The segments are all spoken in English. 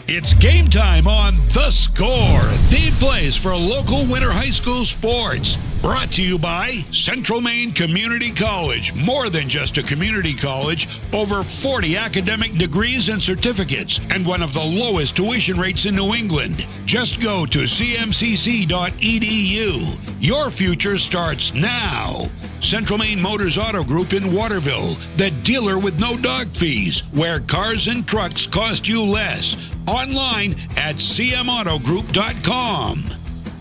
It's game time on The Score, the place for local winter high school sports. Brought to you by Central Maine Community College. More than just a community college, over 40 academic degrees and certificates, and one of the lowest tuition rates in New England. Just go to cmcc.edu. Your future starts now. Central Maine Motors Auto Group in Waterville, the dealer with no dog fees, where cars and trucks cost you less. Online at cmautogroup.com.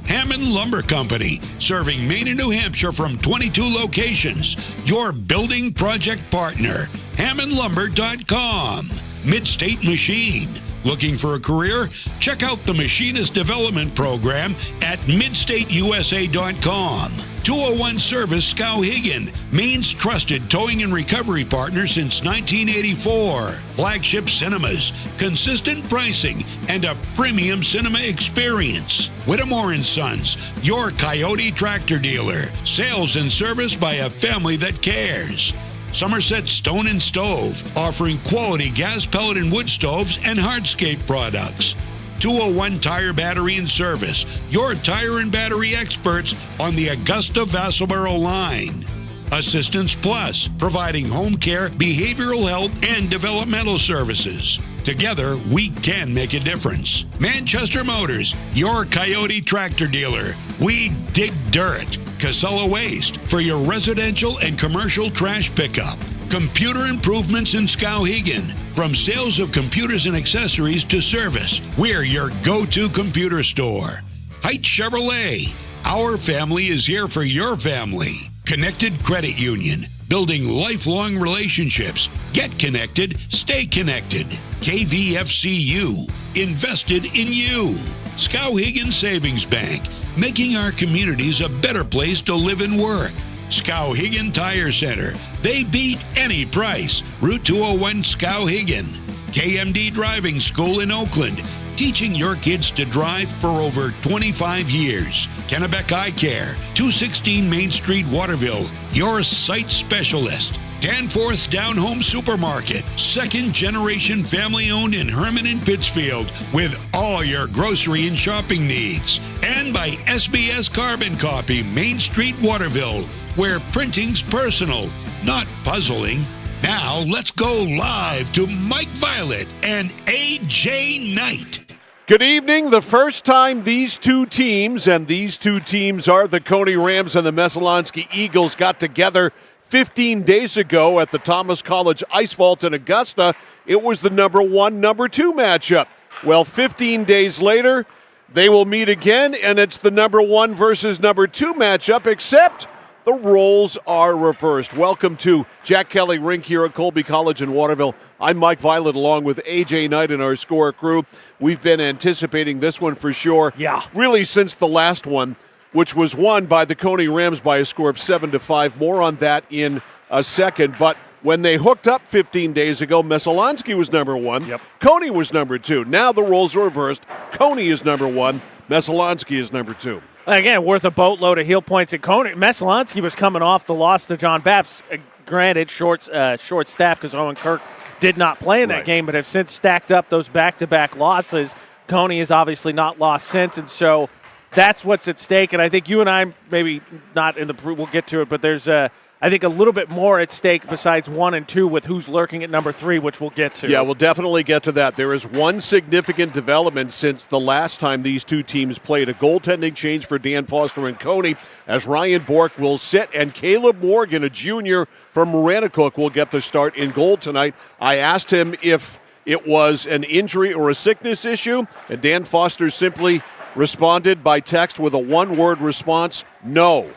Hammond Lumber Company, serving Maine and New Hampshire from 22 locations. Your building project partner. HammondLumber.com. Midstate Machine. Looking for a career? Check out the Machinist Development Program at midstateusa.com. 201 Service Skowhegan, Maine's trusted towing and recovery partner since 1984. Flagship Cinemas, consistent pricing, and a premium cinema experience. Whittemore & Sons, your Coyote tractor dealer. Sales and service by a family that cares. Somerset Stone and Stove, offering quality gas, pellet, and wood stoves and hardscape products. 201 Tire Battery and Service, your tire and battery experts on the Augusta-Vassalboro line. Assistance Plus, providing home care, behavioral health, and developmental services. Together, we can make a difference. Manchester Motors, your Coyote tractor dealer. We dig dirt. Casella Waste, for your residential and commercial trash pickup. Computer Improvements in Skowhegan. From sales of computers and accessories to service, we're your go-to computer store. Heights Chevrolet. Our family is here for your family. Connected Credit Union. Building lifelong relationships. Get connected. Stay connected. KVFCU. Invested in you. Skowhegan Savings Bank. Making our communities a better place to live and work. Skowhegan Tire Center. They beat any price. Route 201 Skowhegan. KMD Driving School in Oakland. Teaching your kids to drive for over 25 years. Kennebec Eye Care. 216 Main Street, Waterville. Your sight specialist. Danforth's Down Home Supermarket, second-generation family-owned in Herman and Pittsfield, with all your grocery and shopping needs. And by SBS Carbon Copy, Main Street, Waterville, where printing's personal, not puzzling. Now, let's go live to Mike Violet and A.J. Knight. Good evening. The first time these two teams, and these two teams are the Cony Rams and the Messalonskee Eagles, got together 15 days ago at the Thomas College Ice Vault in Augusta. It was the number 1, number 2 matchup. Well, 15 days later, they will meet again, and it's the number 1 versus number 2 matchup, except the roles are reversed. Welcome to Jack Kelly Rink here at Colby College in Waterville. I'm Mike Violet along with A.J. Knight and our score crew. We've been anticipating this one for sure. Yeah. Really since the last one, which was won by the Cony Rams by a score of 7-5. More on that in a second. But when they hooked up 15 days ago, Messalonskee was number 1. Yep. Cony was number 2. Now the roles are reversed. Cony is number 1. Messalonskee is number 2. Again, worth a boatload of heel points at Cony. Messalonskee was coming off the loss to John Bapps. Granted, short staff because Owen Kirk did not play in that game, but have since stacked up those back-to-back losses. Cony has obviously not lost since, and so that's what's at stake. And I think you and I, maybe not in the, we'll get to it, but there's I think a little bit more at stake besides 1 and 2 with who's lurking at number 3, which we'll get to. Yeah, we'll definitely get to that. There is one significant development since the last time these two teams played. A goaltending change for Dan Foster and Cony, as Ryan Bork will sit, and Caleb Morgan, a junior from Maranacook, will get the start in goal tonight. I asked him if it was an injury or a sickness issue, and Dan Foster simply responded by text with a one-word response: no.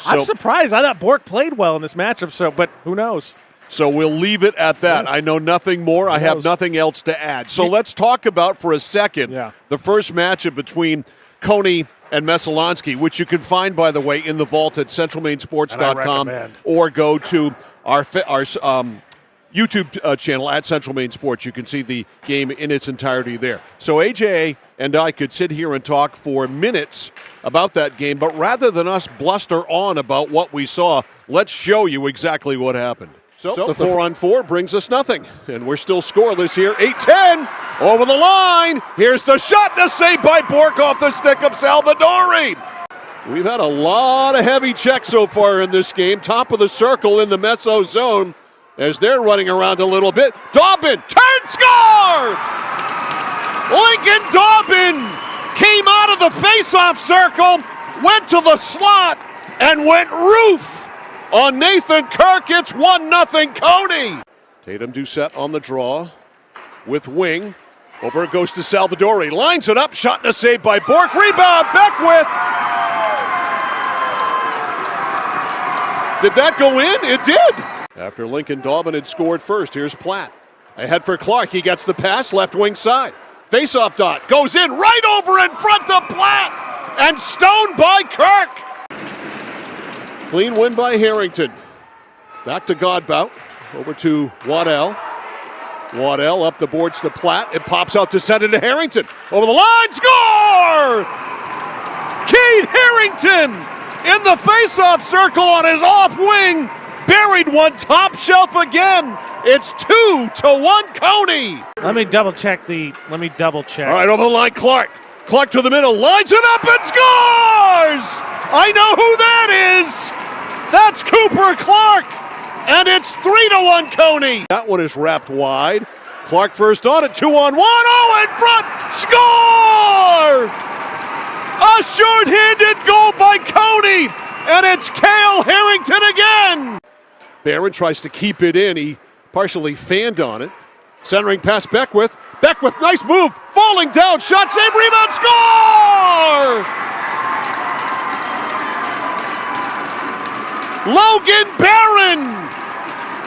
I'm surprised. I thought Bork played well in this matchup, but who knows? So we'll leave it at that. I know nothing more. I have nothing else to add. So let's talk about for a second the first matchup between Cony and Messalonskee, which you can find, by the way, in the vault at centralmainsports.com, or go to our YouTube channel at Central Maine Sports. You can see the game in its entirety there. So AJ and I could sit here and talk for minutes about that game, but rather than us bluster on about what we saw, let's show you exactly what happened. So the 4-on-4 brings us nothing, and we're still scoreless here. 8-10 over the line. Here's the shot, and a save by Bork off the stick of Salvadori. We've had a lot of heavy checks so far in this game. Top of the circle in the Meso zone as they're running around a little bit. Dobbin, turn, score! Lincoln Dobbin came out of the face-off circle, went to the slot, and went roof on Nathan Kirk. It's 1-0 Cony. Tatum Doucette on the draw with wing. Over it goes to Salvadori. Lines it up. Shot and a save by Bork. Rebound. Beckwith. Did that go in? It did. After Lincoln Dobbin had scored first, here's Platt. Ahead for Clark. He gets the pass. Left wing side. Face-off dot. Goes in right over in front of Platt. And stoned by Kirk. Clean win by Harrington. Back to Godbout. Over to Waddell. Waddell up the boards to Platt. It pops out to center to Harrington. Over the line. Score! Keith Harrington in the face-off circle on his off wing. Buried one top shelf again. It's 2-1 Cony. Let me double check. All right, over the line, Clark. Clark to the middle, lines it up and scores! I know who that is! That's Cooper Clark! And it's 3-1 Cony. That one is wrapped wide. Clark first on it, 2-on-1. Oh, in front! Score! A short-handed goal by Cony! And it's Cale Harrington again! Barron tries to keep it in. He partially fanned on it. Centering past Beckwith. Beckwith, nice move. Falling down. Shot, save, rebound, score! Logan Barron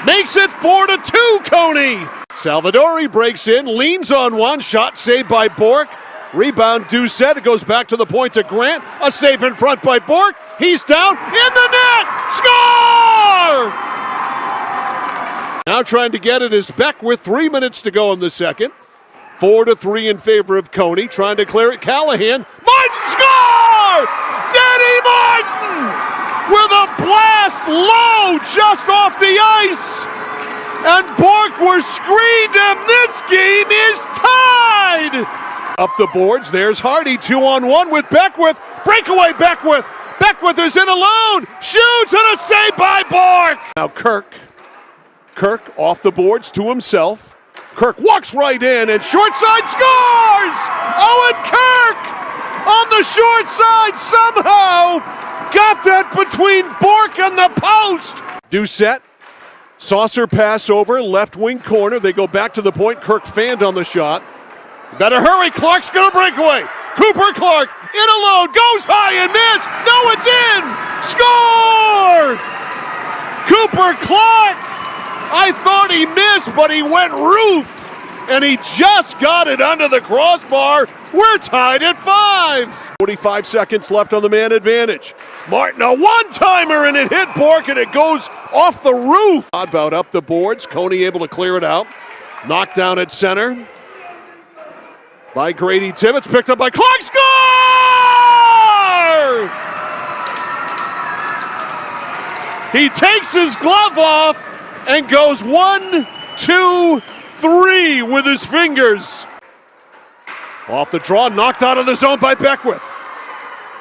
makes it 4-2 Cony. Salvadori breaks in, leans on one. Shot saved by Bork. Rebound Doucette. It goes back to the point to Grant. A save in front by Bork. He's down in the net. Score! Now trying to get it is Beckwith. 3 minutes to go in the second. 4-3 in favor of Cony. Trying to clear it. Callahan. Martin score! Danny Martin with a blast low just off the ice. And Bork was screened, and this game is tied. Up the boards. There's Hardy. 2-on-1 with Beckwith. Breakaway Beckwith. Beckwith is in alone. Shoots and a save by Bork. Now Kirk off the boards to himself. Kirk walks right in and short side scores! Owen Kirk on the short side somehow got that between Bork and the post. Doucette, saucer pass over, left wing corner. They go back to the point. Kirk fanned on the shot. Better hurry, Clark's gonna break away. Cooper Clark in alone, goes high and miss. No, it's in! Score! Cooper Clark! I thought he missed, but he went roof, and he just got it under the crossbar. We're tied at 5. 45 seconds left on the man advantage. Martin, a one-timer, and it hit Bork, and it goes off the roof. About up the boards. Cony able to clear it out. Knocked down at center by Grady Tibbetts. Picked up by Clark. Score! He takes his glove off and goes 1, 2, 3 with his fingers. Off the draw, knocked out of the zone by Beckwith.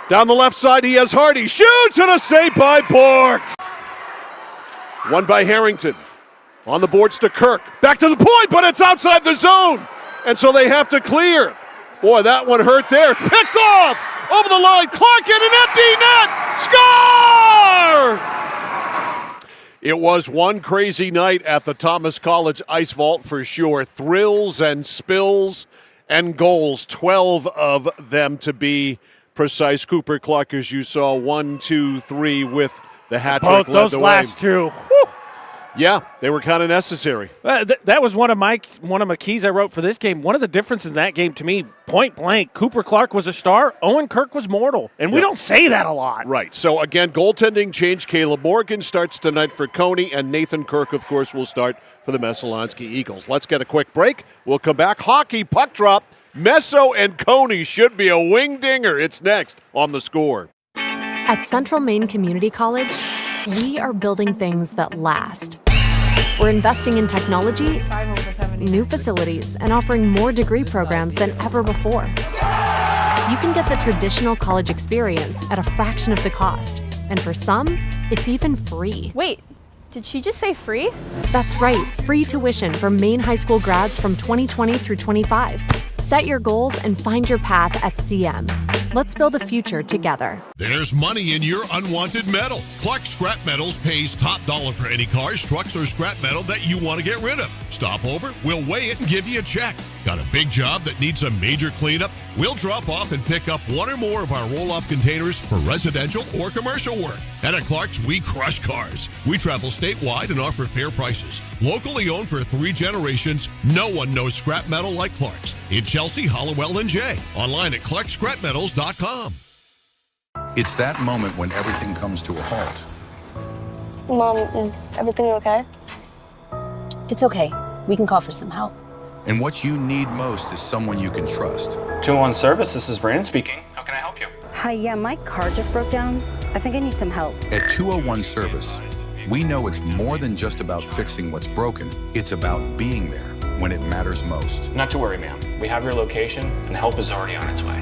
Down the left side, he has Hardy. Shoots and a save by Bork. One by Harrington. On the boards to Kirk. Back to the point, but it's outside the zone. And so they have to clear. Boy, that one hurt there. Picked off over the line. Clark in an empty net. Score! It was one crazy night at the Thomas College Ice Vault for sure. Thrills and spills and goals. 12 of them to be precise. Cooper Clark, as you saw, 1, 2, 3 with the hat trick. Both those last two. Whew. Yeah, they were kind of necessary. That was one of my keys I wrote for this game. One of the differences in that game to me, point blank, Cooper Clark was a star, Owen Kirk was mortal. And we don't say that a lot. Right. So, again, goaltending change. Caleb Morgan starts tonight for Cony, and Nathan Kirk, of course, will start for the Messalonskee Eagles. Let's get a quick break. We'll come back. Hockey puck drop. Meso and Cony should be a wing dinger. It's next on The Score. At Central Maine Community College, we are building things that last. We're investing in technology, new facilities, and offering more degree programs than ever before. You can get the traditional college experience at a fraction of the cost. And for some, it's even free. Wait, did she just say free? That's right, free tuition for Maine high school grads from 2020 through 25. Set your goals and find your path at CM. Let's build a future together. There's money in your unwanted metal. Clark Scrap Metals pays top dollar for any cars, trucks, or scrap metal that you want to get rid of. Stop over, we'll weigh it and give you a check. Got a big job that needs a major cleanup? We'll drop off and pick up one or more of our roll-off containers for residential or commercial work. And at Clark's, we crush cars. We travel statewide and offer fair prices. Locally owned for 3 generations, no one knows scrap metal like Clark's. In Chelsea, Hollowell, and Jay. Online at clarkscrapmetals.com. It's that moment when everything comes to a halt. Mom, is everything okay? It's okay. We can call for some help. And what you need most is someone you can trust. 201 Service, this is Brandon speaking. How can I help you? Hi, yeah, my car just broke down. I think I need some help. At 201 Service, we know it's more than just about fixing what's broken. It's about being there when it matters most. Not to worry, ma'am. We have your location, and help is already on its way.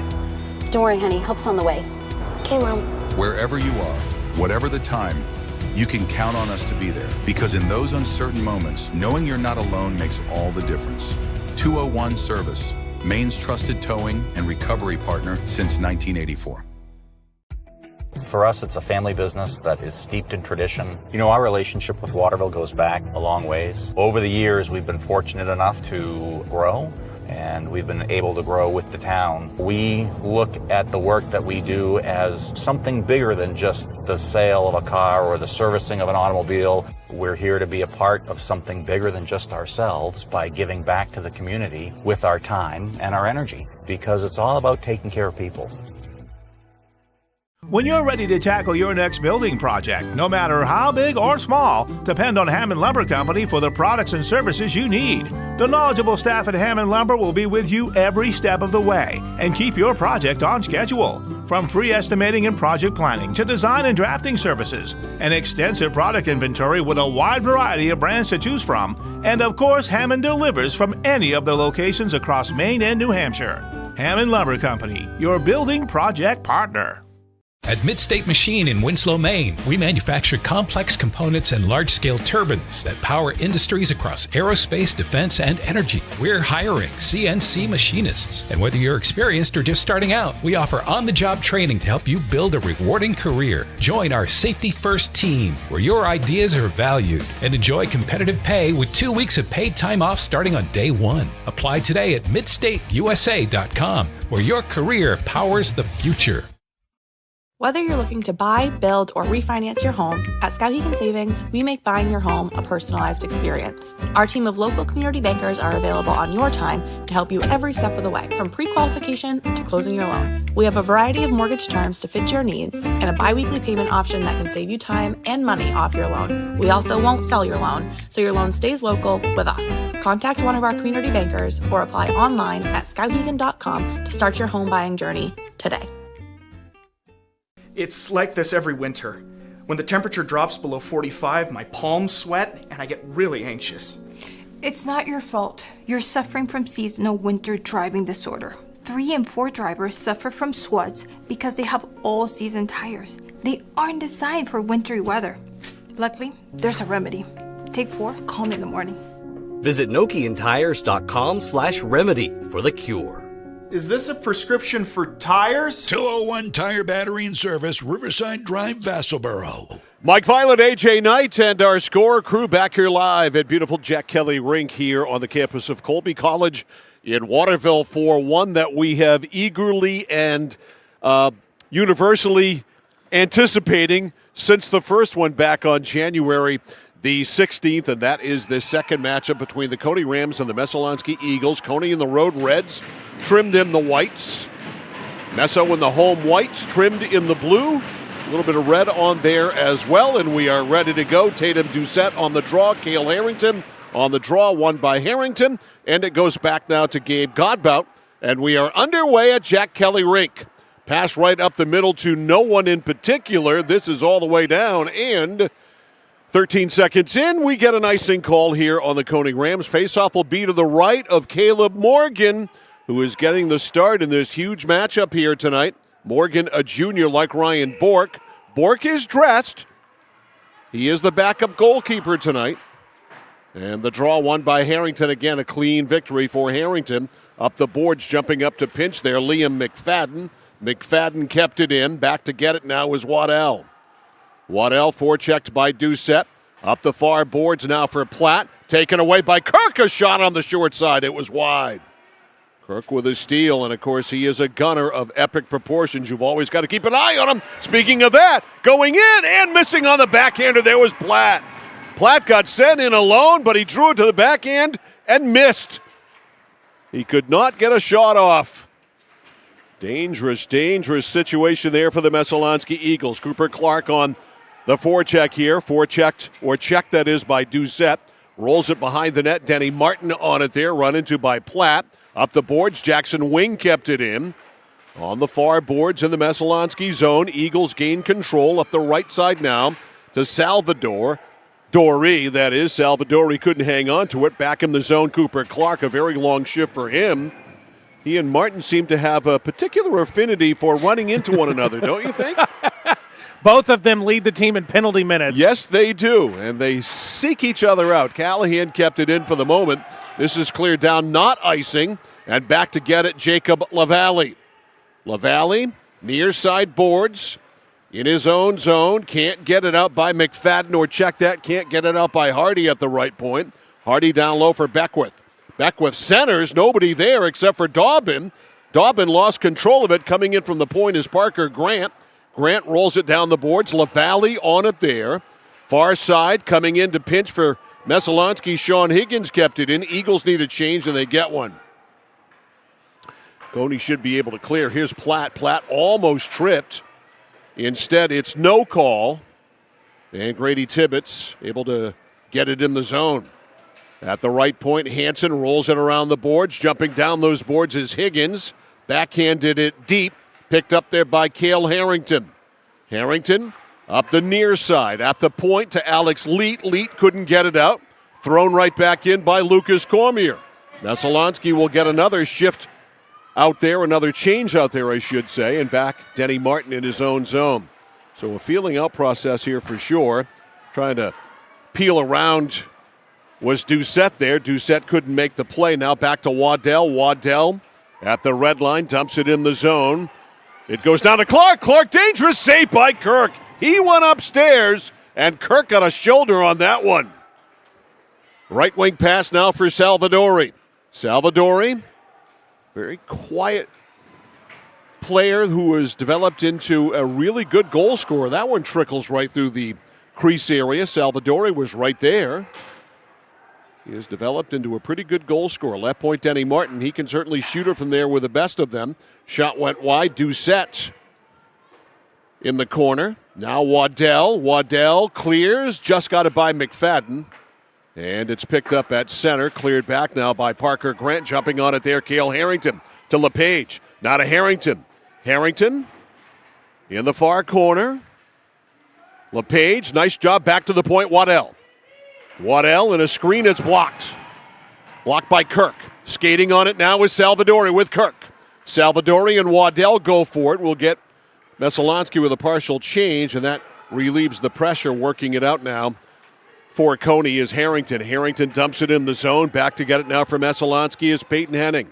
Don't worry, honey. Help's on the way. Okay, Mom. Wherever you are, whatever the time, you can count on us to be there. Because in those uncertain moments, knowing you're not alone makes all the difference. 201 Service, Maine's trusted towing and recovery partner since 1984. For us, it's a family business that is steeped in tradition. You know, our relationship with Waterville goes back a long ways. Over the years, we've been fortunate enough to grow, and we've been able to grow with the town. We look at the work that we do as something bigger than just the sale of a car or the servicing of an automobile. We're here to be a part of something bigger than just ourselves by giving back to the community with our time and our energy, because it's all about taking care of people. When you're ready to tackle your next building project, no matter how big or small, depend on Hammond Lumber Company for the products and services you need. The knowledgeable staff at Hammond Lumber will be with you every step of the way and keep your project on schedule. From free estimating and project planning to design and drafting services, an extensive product inventory with a wide variety of brands to choose from, and of course, Hammond delivers from any of the locations across Maine and New Hampshire. Hammond Lumber Company, your building project partner. At Midstate Machine in Winslow, Maine, we manufacture complex components and large-scale turbines that power industries across aerospace, defense, and energy. We're hiring CNC machinists. And whether you're experienced or just starting out, we offer on-the-job training to help you build a rewarding career. Join our Safety First team, where your ideas are valued, and enjoy competitive pay with 2 weeks of paid time off starting on day 1. Apply today at midstateusa.com, where your career powers the future. Whether you're looking to buy, build, or refinance your home, at Skowhegan Savings, we make buying your home a personalized experience. Our team of local community bankers are available on your time to help you every step of the way, from pre-qualification to closing your loan. We have a variety of mortgage terms to fit your needs and a biweekly payment option that can save you time and money off your loan. We also won't sell your loan, so your loan stays local with us. Contact one of our community bankers or apply online at skowhegan.com to start your home buying journey today. It's like this every winter. When the temperature drops below 45, my palms sweat and I get really anxious. It's not your fault. You're suffering from seasonal winter driving disorder. 3 and 4 drivers suffer from SWUDs because they have all-season tires. They aren't designed for wintry weather. Luckily, there's a remedy. Take 4, call me in the morning. Visit NokianTires.com/remedy for the cure. Is this a prescription for tires? 201 Tire Battery and Service, Riverside Drive, Vassalboro. Mike Violet, AJ Knight, and our score crew back here live at beautiful Jack Kelly Rink here on the campus of Colby College in Waterville for one that we have eagerly and universally anticipating since the first one back on January the 16th, and that is the second matchup between the Cony Rams and the Messalonskee Eagles. Cony in the road reds, trimmed in the whites. Messo in the home whites, trimmed in the blue. A little bit of red on there as well, and we are ready to go. Tatum Doucette on the draw, Cale Harrington on the draw, won by Harrington, and it goes back now to Gabe Godbout, and we are underway at Jack Kelly Rink. Pass right up the middle to no one in particular. This is all the way down, and 13 seconds in, we get an icing call here on the Cony Rams. Faceoff will be to the right of Caleb Morgan, who is getting the start in this huge matchup here tonight. Morgan, a junior like Ryan Bork. Bork is dressed. He is the backup goalkeeper tonight. And the draw won by Harrington. Again, a clean victory for Harrington. Up the boards, jumping up to pinch there, Liam McFadden. McFadden kept it in. Back to get it now is Waddell. Waddell forechecked by Doucette. Up the far boards now for Platt. Taken away by Kirk. A shot on the short side. It was wide. Kirk with a steal, and of course he is a gunner of epic proportions. You've always got to keep an eye on him. Speaking of that, going in and missing on the backhander, there was Platt. Platt got sent in alone, but he drew it to the backhand and missed. He could not get a shot off. Dangerous, dangerous situation there for the Messalonskee Eagles. Cooper Clark on the forecheck here. Forechecked, or checked that is, by Doucette. Rolls it behind the net. Denny Martin on it there, run into by Platt. Up the boards, Jackson Wing kept it in. On the far boards in the Messalonskee zone, Eagles gain control up the right side now to Salvador. Dory, that is. Salvadori couldn't hang on to it. Back in the zone, Cooper Clark, a very long shift for him. He and Martin seem to have a particular affinity for running into one another, don't you think? Both of them lead the team in penalty minutes. Yes, they do, and they seek each other out. Callahan kept it in for the moment. This is cleared down, not icing, and back to get it, Jacob LaValle. LaValle, near side boards, in his own zone, can't get it out by McFadden, or check that, can't get it out by Hardy at the right point. Hardy down low for Beckwith. Beckwith centers, nobody there except for Dobbin. Dobbin lost control of it. Coming in from the point is Parker Grant. Grant rolls it down the boards. LaValle on it there. Far side, coming in to pinch for Messalonskee. Sean Higgins kept it in. Eagles need a change, and they get one. Cony should be able to clear. Here's Platt. Platt almost tripped. Instead, it's no call. And Grady Tibbetts able to get it in the zone. At the right point, Hansen rolls it around the boards. Jumping down those boards is Higgins. Backhanded it deep. Picked up there by Cale Harrington. Harrington up the near side. At the point to Alex Leet. Leet couldn't get it out. Thrown right back in by Lucas Cormier. Messalonskee will get another shift out there, another change out there, I should say, and back Denny Martin in his own zone. So a feeling out process here for sure. Trying to peel around was Doucette there. Doucette couldn't make the play. Now back to Waddell. Waddell at the red line, dumps it in the zone. It goes down to Clark. Clark, dangerous save by Kirk. He went upstairs, and Kirk got a shoulder on that one. Right wing pass now for Salvadori. Salvadori, very quiet player who has developed into a really good goal scorer. That one trickles right through the crease area. Salvadori was right there. He has developed into a pretty good goal scorer. Left point, Denny Martin. He can certainly shoot it from there with the best of them. Shot went wide. Doucette in the corner. Now Waddell. Waddell clears. Just got it by McFadden. And it's picked up at center. Cleared back now by Parker Grant. Jumping on it there, Cale Harrington to LePage. Now to Harrington. Harrington in the far corner. LePage, nice job. Back to the point, Waddell. Waddell in a screen, it's blocked. Blocked by Kirk. Skating on it now is Salvadori with Kirk. Salvadori and Waddell go for it. We'll get Messalonskee with a partial change, and that relieves the pressure. Working it out now for Cony is Harrington. Harrington dumps it in the zone. Back to get it now for Messalonskee is Peyton Henning.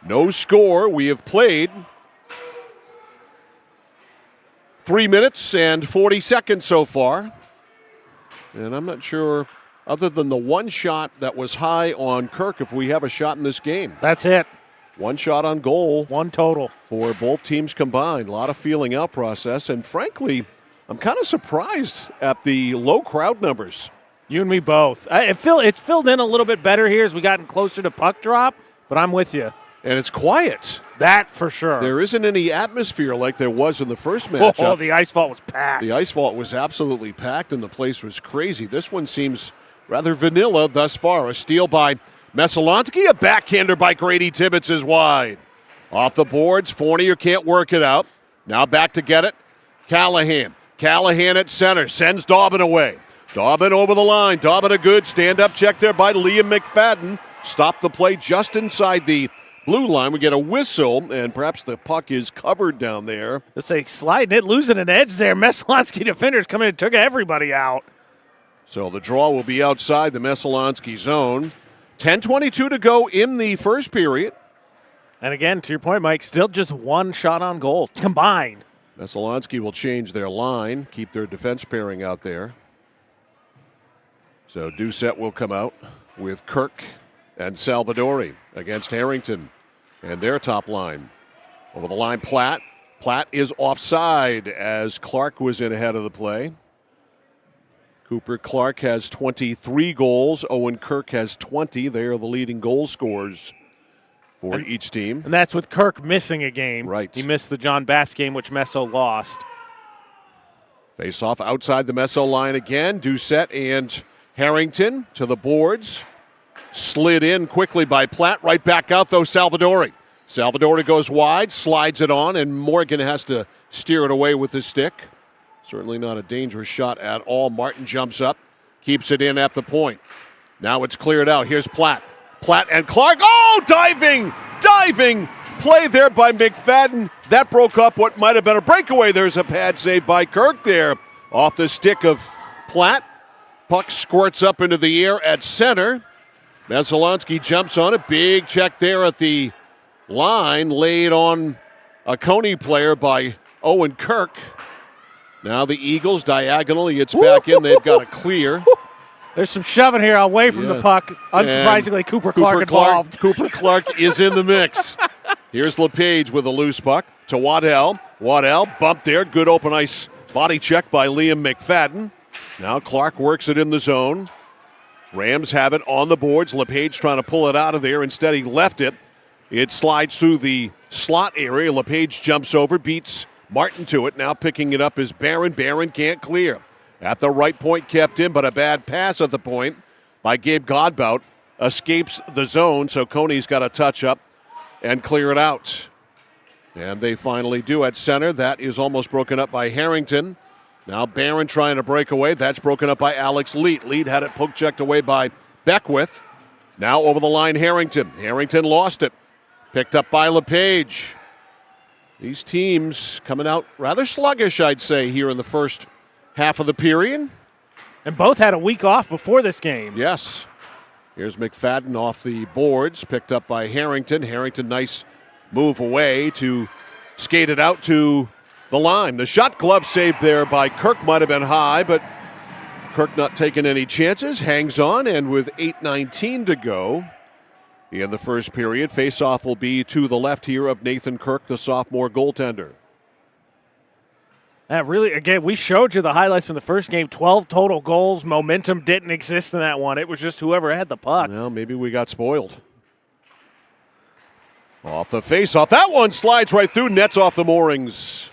No score. We have played 3 minutes and 40 seconds so far. And I'm not sure, other than the one shot that was high on Kirk, if we have a shot in this game. That's it. One shot on goal. One total. For both teams combined. A lot of feeling out process. And frankly, I'm kind of surprised at the low crowd numbers. You and me both. It's filled in a little bit better here as we gotten closer to puck drop, but I'm with you. And it's quiet. That for sure. There isn't any atmosphere like there was in the first matchup. Oh, the ice vault was packed. The ice vault was absolutely packed, and the place was crazy. This one seems rather vanilla thus far. A steal by Messalonskee. A backhander by Grady Tibbetts is wide. Off the boards, Fournier can't work it out. Now back to get it. Callahan. Callahan at center. Sends Dobbin away. Dobbin over the line. Dobbin a good stand-up check there by Liam McFadden. Stopped the play just inside the blue line. We get a whistle, and perhaps the puck is covered down there. Let's say sliding it, losing an edge there. Messalonskee defenders come in and took everybody out. So the draw will be outside the Messalonskee zone. 10:22 to go in the first period. And again, to your point, Mike, still just one shot on goal combined. Messalonskee will change their line, keep their defense pairing out there. So Doucette will come out with Kirk and Salvadori against Harrington and their top line. Over the line, Platt. Platt is offside as Clark was in ahead of the play. Cooper Clark has 23 goals. Owen Kirk has 20. They are the leading goal scorers for each team. And that's with Kirk missing a game. Right. He missed the John Baps game, which Messo lost. Face off outside the Messo line again. Doucette and Harrington to the boards. Slid in quickly by Platt. Right back out, though, Salvadori. Salvadori goes wide, slides it on, and Morgan has to steer it away with his stick. Certainly not a dangerous shot at all. Martin jumps up, keeps it in at the point. Now it's cleared out. Here's Platt. Platt and Clark. Oh, diving play there by McFadden. That broke up what might have been a breakaway. There's a pad save by Kirk there off the stick of Platt. Puck squirts up into the air at center. Messalonskee jumps on it. Big check there at the line, laid on a Cony player by Owen Kirk. Now the Eagles diagonally. It's back in. They've got a clear. There's some shoving here away from the puck. Unsurprisingly, Cooper Clark involved. Cooper Clark is in the mix. Here's LePage with a loose puck to Waddell. Waddell bumped there. Good open ice body check by Liam McFadden. Now Clark works it in the zone. Rams have it on the boards. LePage trying to pull it out of there. Instead, he left it. It slides through the slot area. LePage jumps over, beats Martin to it. Now picking it up is Barron. Barron can't clear. At the right point, kept in, but a bad pass at the point by Gabe Godbout escapes the zone, so Cony's got to touch up and clear it out. And they finally do at center. That is almost broken up by Harrington. Now Barron trying to break away. That's broken up by Alex Leet. Leet had it poke checked away by Beckwith. Now over the line, Harrington. Harrington lost it. Picked up by LePage. These teams coming out rather sluggish, I'd say, here in the first half of the period. And both had a week off before this game. Yes. Here's McFadden off the boards, picked up by Harrington. Harrington, nice move away to skate it out to the line. The shot glove saved there by Kirk might have been high, but Kirk not taking any chances. Hangs on, and with 8:19 to go in the first period, faceoff will be to the left here of Nathan Kirk, the sophomore goaltender. That really, again, we showed you the highlights from the first game. 12 total goals. Momentum didn't exist in that one. It was just whoever had the puck. Well, maybe we got spoiled. Off the face-off. That one slides right through, nets off the moorings.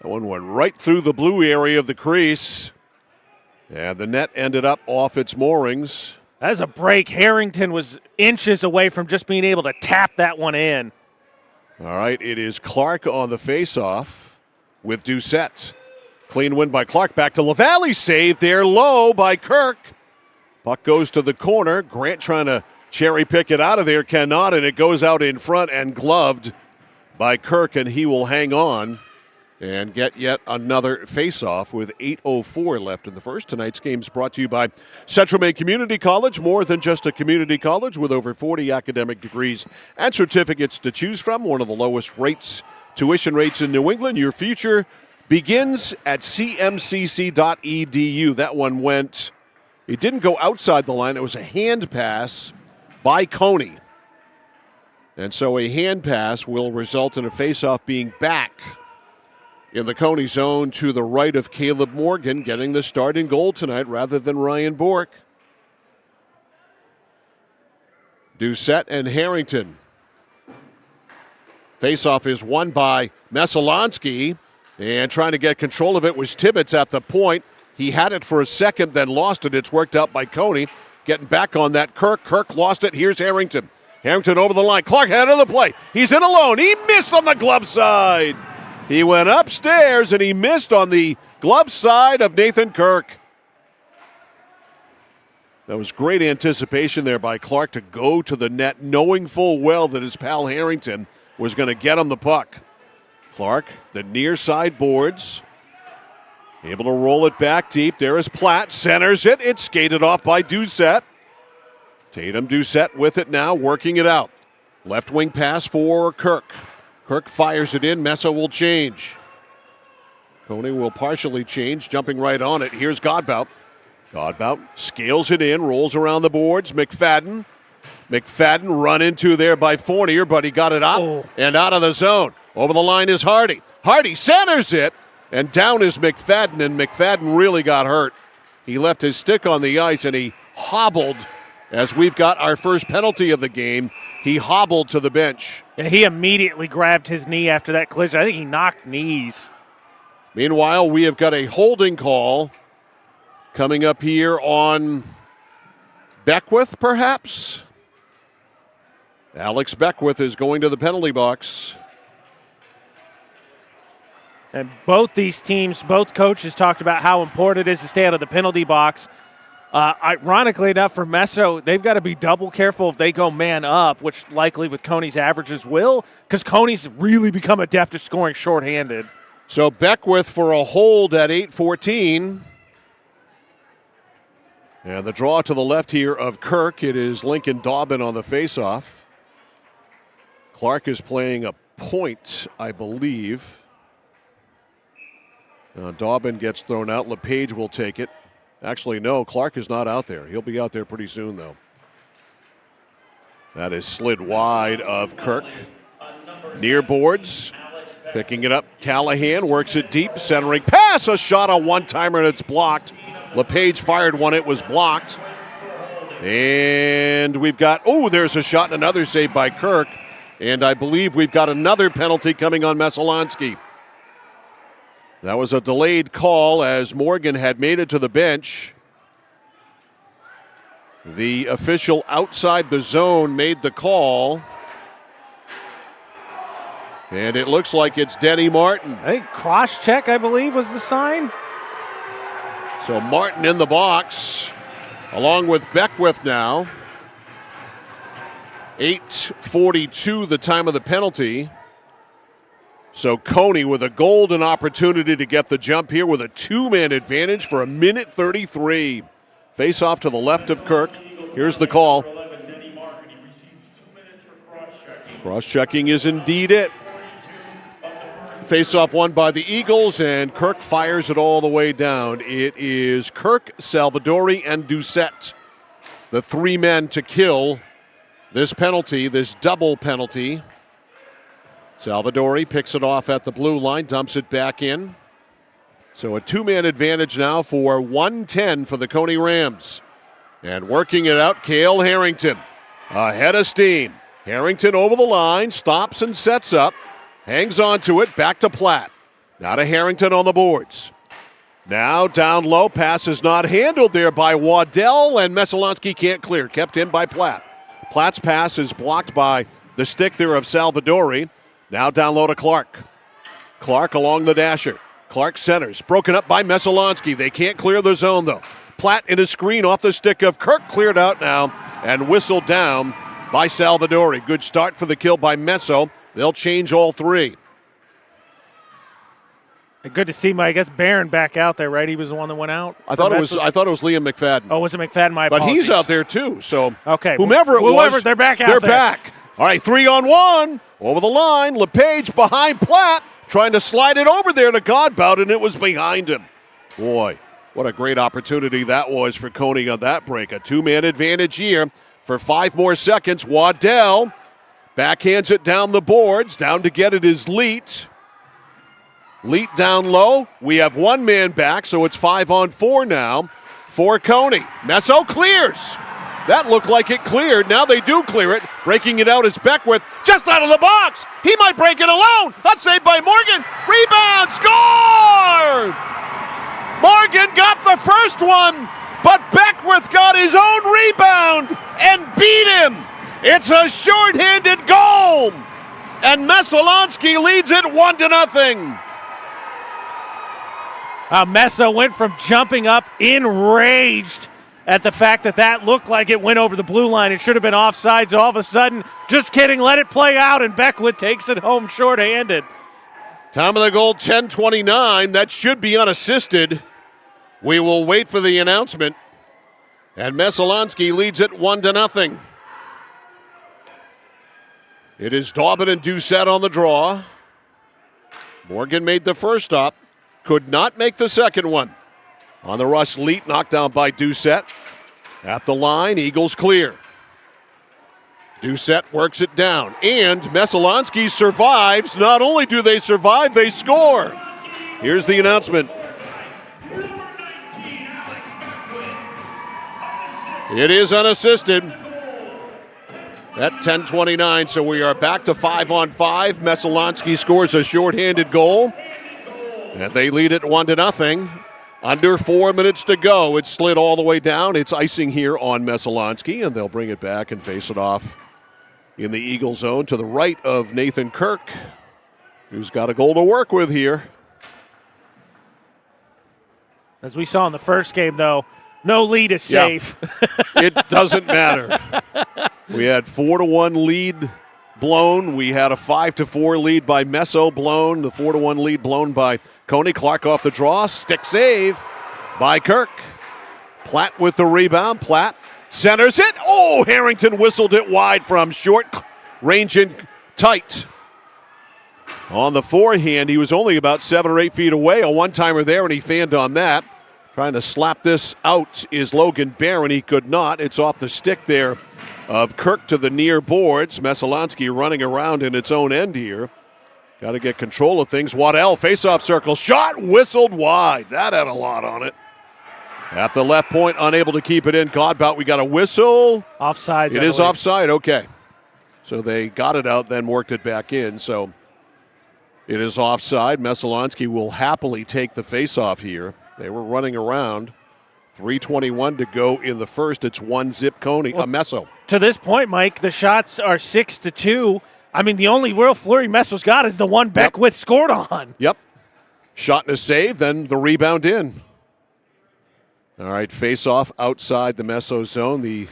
That one went right through the blue area of the crease. And the net ended up off its moorings. That is a break. Harrington was inches away from just being able to tap that one in. All right, it is Clark on the face-off with Doucette. Clean win by Clark. Back to LaValle. Save there low by Kirk. Puck goes to the corner. Grant trying to cherry pick it out of there. Cannot, and it goes out in front and gloved by Kirk, and he will hang on and get yet another face-off with 8:04 left in the first. Tonight's game is brought to you by Central Maine Community College, more than just a community college with over 40 academic degrees and certificates to choose from. One of the lowest tuition rates in New England. Your future begins at cmcc.edu. That one went, it didn't go outside the line. It was a hand pass by Cony. And so a hand pass will result in a face-off being back in the Cony zone to the right of Caleb Morgan, getting the start in goal tonight rather than Ryan Bork. Doucette and Harrington. Face-off is won by Messalonskee, and trying to get control of it was Tibbetts at the point. He had it for a second, then lost it. It's worked out by Cony. Getting back on that, Kirk. Kirk lost it. Here's Harrington. Harrington over the line. Clark head of the play. He's in alone. He missed on the glove side. He went upstairs, and he missed on the glove side of Nathan Kirk. That was great anticipation there by Clark to go to the net, knowing full well that his pal Harrington was going to get him the puck. Clark, the near side boards, able to roll it back deep. There is Platt, centers it. It's skated off by Doucette. Tatum Doucette with it now, working it out. Left wing pass for Kirk. Kirk fires it in. Messa will change. Cony will partially change, jumping right on it. Here's Godbout. Godbout scales it in, rolls around the boards. McFadden run into there by Fournier, but he got it up and out of the zone. Over the line is Hardy. Hardy centers it, and down is McFadden, and McFadden really got hurt. He left his stick on the ice, and he hobbled as we've got our first penalty of the game. He hobbled to the bench. And he immediately grabbed his knee after that collision. I think he knocked knees. Meanwhile, we have got a holding call coming up here on Beckwith, perhaps? Alex Beckwith is going to the penalty box. And both these teams, both coaches talked about how important it is to stay out of the penalty box. Ironically enough for Messo, they've got to be double careful if they go man up, which likely with Cony's averages will, because Cony's really become adept at scoring shorthanded. So Beckwith for a hold at 8:14. And the draw to the left here of Kirk. It is Lincoln Dobbin on the faceoff. Clark is playing a point, I believe. Dobbin gets thrown out. LePage will take it. Actually, no, Clark is not out there. He'll be out there pretty soon, though. That is slid wide of Kirk. Near boards. Picking it up. Callahan works it deep. Centering pass. A shot, a one-timer, and it's blocked. LePage fired one. It was blocked. And we've got, there's a shot and another save by Kirk. And I believe we've got another penalty coming on Messalonskee. That was a delayed call as Morgan had made it to the bench. The official outside the zone made the call. And it looks like it's Denny Martin. I think cross-check, I believe, was the sign. So Martin in the box, along with Beckwith now. 8:42 the time of the penalty. So Cony with a golden opportunity to get the jump here with a two-man advantage for 1:33. Face off to the left of Kirk. Here's the call. Cross-checking is indeed it. Face-off won by the Eagles, and Kirk fires it all the way down. It is Kirk, Salvadori, and Doucette, the three men to kill this penalty, this double penalty. Salvadori picks it off at the blue line, dumps it back in. So a two-man advantage now for 1:10 for the Cony Rams. And working it out, Cale Harrington ahead of steam. Harrington over the line, stops and sets up. Hangs on to it, back to Platt. Now to Harrington on the boards. Now down low, pass is not handled there by Waddell, and Messalonskee can't clear. Kept in by Platt. Platt's pass is blocked by the stick there of Salvadori. Now down low to Clark. Clark along the dasher. Clark centers, broken up by Messalonskee. They can't clear the zone though. Platt in a screen off the stick of Kirk, cleared out now and whistled down by Salvadori. Good start for the kill by Messo. They'll change all three. Good to see I guess Barron back out there, right? He was the one that went out. I thought it was Liam McFadden. Oh, was it McFadden? My apologies. But he's out there too. So okay, whoever it was, they're back out. They're back. All right, 3-on-1 over the line. LePage behind Platt, trying to slide it over there to Godbout, and it was behind him. Boy, what a great opportunity that was for Cony on that break. A two-man advantage here for 5 more seconds. Waddell backhands it down the boards. Down to get it is Leet. Leet down low. We have one man back, so it's 5-on-4 now for Cony. Messo clears. That looked like it cleared. Now they do clear it. Breaking it out is Beckwith. Just out of the box. He might break it alone. That's saved by Morgan. Rebound. Score! Morgan got the first one, but Beckwith got his own rebound and beat him. It's a shorthanded goal, and Messalonskee leads it 1-0. Messo went from jumping up enraged at the fact that looked like it went over the blue line. It should have been offsides. All of a sudden, just kidding, let it play out, and Beckwith takes it home shorthanded. Time of the goal, 10:29. That should be unassisted. We will wait for the announcement. And Messalonskee leads it 1-0. It is Daubin and Doucette on the draw. Morgan made the first stop. Could not make the second one. On the rush, Leet knocked down by Doucette. At the line, Eagles clear. Doucette works it down. And Messalonskee survives. Not only do they survive, they score. Here's the announcement. It is unassisted at 10:29, so we are back to 5-on-5. Messalonskee scores a shorthanded goal, and they lead it 1-0. Under 4 minutes to go. It slid all the way down. It's icing here on Messalonskee, and they'll bring it back and face it off in the Eagle zone to the right of Nathan Kirk, who's got a goal to work with here. As we saw in the first game, though, no lead is safe. Yeah. It doesn't matter. We had 4-1 lead blown. We had a 5-4 lead by Messo blown. The 4-1 lead blown by Cony. Clark off the draw. Stick save by Kirk. Platt with the rebound. Platt centers it. Oh, Harrington whistled it wide from short range and tight. On the forehand, he was only about 7 or 8 feet away. A one-timer there, and he fanned on that. Trying to slap this out is Logan Barron. He could not. It's off the stick there of Kirk to the near boards. Messalonskee running around in its own end here. Got to get control of things. Waddell, face-off circle. Shot whistled wide. That had a lot on it. At the left point, unable to keep it in. Godbout, we got a whistle. Offside. It is offside. Okay. So they got it out, then worked it back in. So it is offside. Messalonskee will happily take the face-off here. They were running around. 3:21 to go in the first. It's 1-0 Cony. Messo. To this point, Mike, the shots are 6-2. I mean, the only real flurry Messo's got is the one Beckwith scored on. Yep. Shot and a save, then the rebound in. All right, face-off outside the Messo zone. The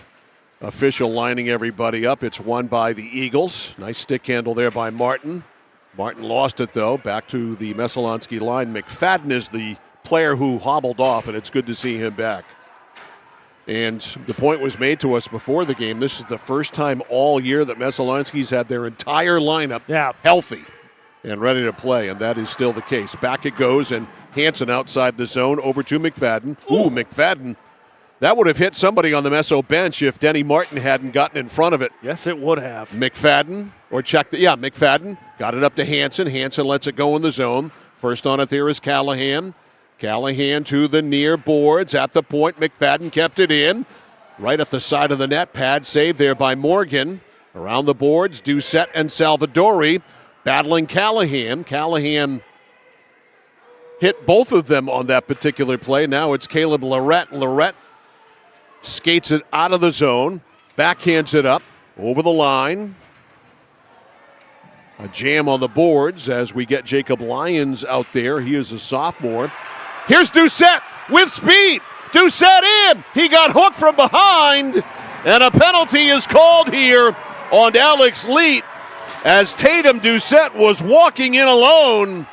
official lining everybody up. It's won by the Eagles. Nice stick handle there by Martin. Martin lost it, though. Back to the Messalonskee line. McFadden is the player who hobbled off, and it's good to see him back. And the point was made to us before the game. This is the first time all year that Messalonskee's had their entire lineup healthy and ready to play, and that is still the case. Back it goes, and Hansen outside the zone over to McFadden. Ooh, McFadden. That would have hit somebody on the Messo bench if Denny Martin hadn't gotten in front of it. Yes, it would have. McFadden, McFadden got it up to Hansen. Hansen lets it go in the zone. First on it there is Callahan. Callahan to the near boards. At the point, McFadden kept it in. Right at the side of the net. Pad save there by Morgan. Around the boards, Doucette and Salvadori battling Callahan. Callahan hit both of them on that particular play. Now it's Caleb Lorette. Lorette skates it out of the zone. Backhands it up over the line. A jam on the boards as we get Jacob Lyons out there. He is a sophomore. Here's Doucette with speed. Doucette in. He got hooked from behind. And a penalty is called here on Alex Leet as Tatum Doucette was walking in alone.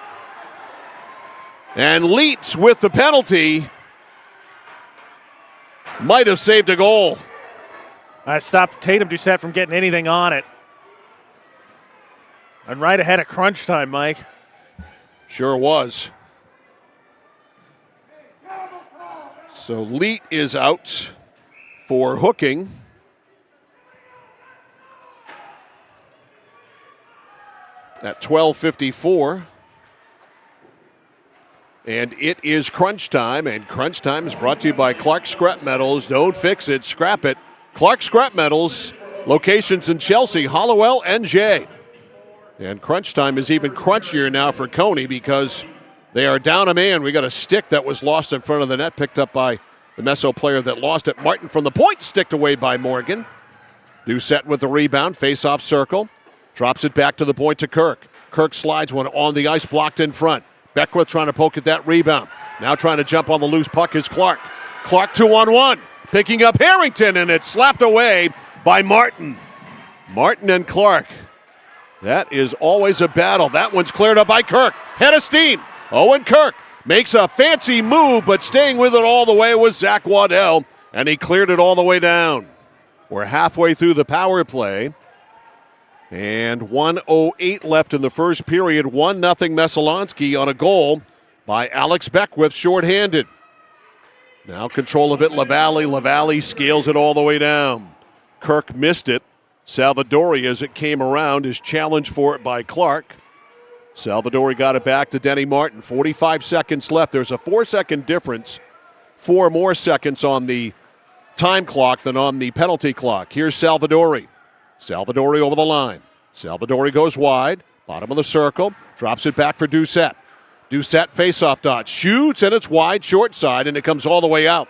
And Leets with the penalty might have saved a goal. I stopped Tatum Doucette from getting anything on it. And right ahead of crunch time, Mike. Sure was. So Leet is out for hooking. At 12:54. And it is crunch time, and crunch time is brought to you by Clark Scrap Metals. Don't fix it, scrap it. Clark Scrap Metals, locations in Chelsea, Hollowell, and Jay. And crunch time is even crunchier now for Cony because they are down a man. We got a stick that was lost in front of the net, picked up by the Messo player that lost it. Martin from the point, sticked away by Morgan. Doucette with the rebound, face-off circle. Drops it back to the point to Kirk. Kirk slides one on the ice, blocked in front. Beckwith trying to poke at that rebound. Now trying to jump on the loose puck is Clark. Clark 2-on-1. Picking up Harrington, and it's slapped away by Martin. Martin and Clark. That is always a battle. That one's cleared up by Kirk. Head of steam. Owen Kirk makes a fancy move, but staying with it all the way was Zach Waddell, and he cleared it all the way down. We're halfway through the power play, and 1:08 left in the first period. 1-0 Messalonskee on a goal by Alex Beckwith, shorthanded. Now control of it, LaValle. LaValle scales it all the way down. Kirk missed it. Salvadori, as it came around, is challenged for it by Clark. Salvadori got it back to Denny Martin. 45 seconds left. There's a 4-second difference. 4 more seconds on the time clock than on the penalty clock. Here's Salvadori. Salvadori over the line. Salvadori goes wide. Bottom of the circle. Drops it back for Doucette. Doucette face-off dot. Shoots, and it's wide, short side, and it comes all the way out.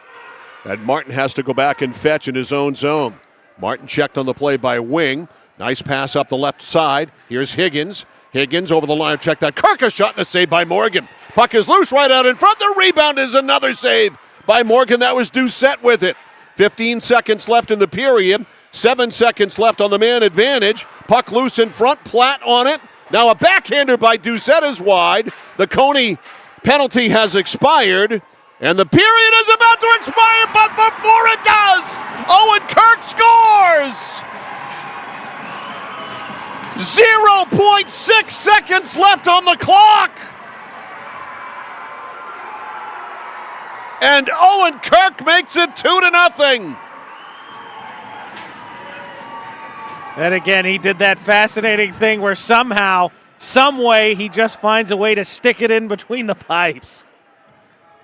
And Martin has to go back and fetch in his own zone. Martin checked on the play by Wing. Nice pass up the left side. Here's Higgins. Higgins over the line. Check that. Kirk, a shot and a save by Morgan. Puck is loose right out in front. The rebound is another save by Morgan. That was Doucette with it. 15 seconds left in the period. 7 seconds left on the man advantage. Puck loose in front. Platt on it. Now a backhander by Doucette is wide. The Cony penalty has expired. And the period is about to expire, but before it does, Owen Kirk scores! 0.6 seconds left on the clock. And Owen Kirk makes it 2-0. And again, he did that fascinating thing where somehow, some way, he just finds a way to stick it in between the pipes.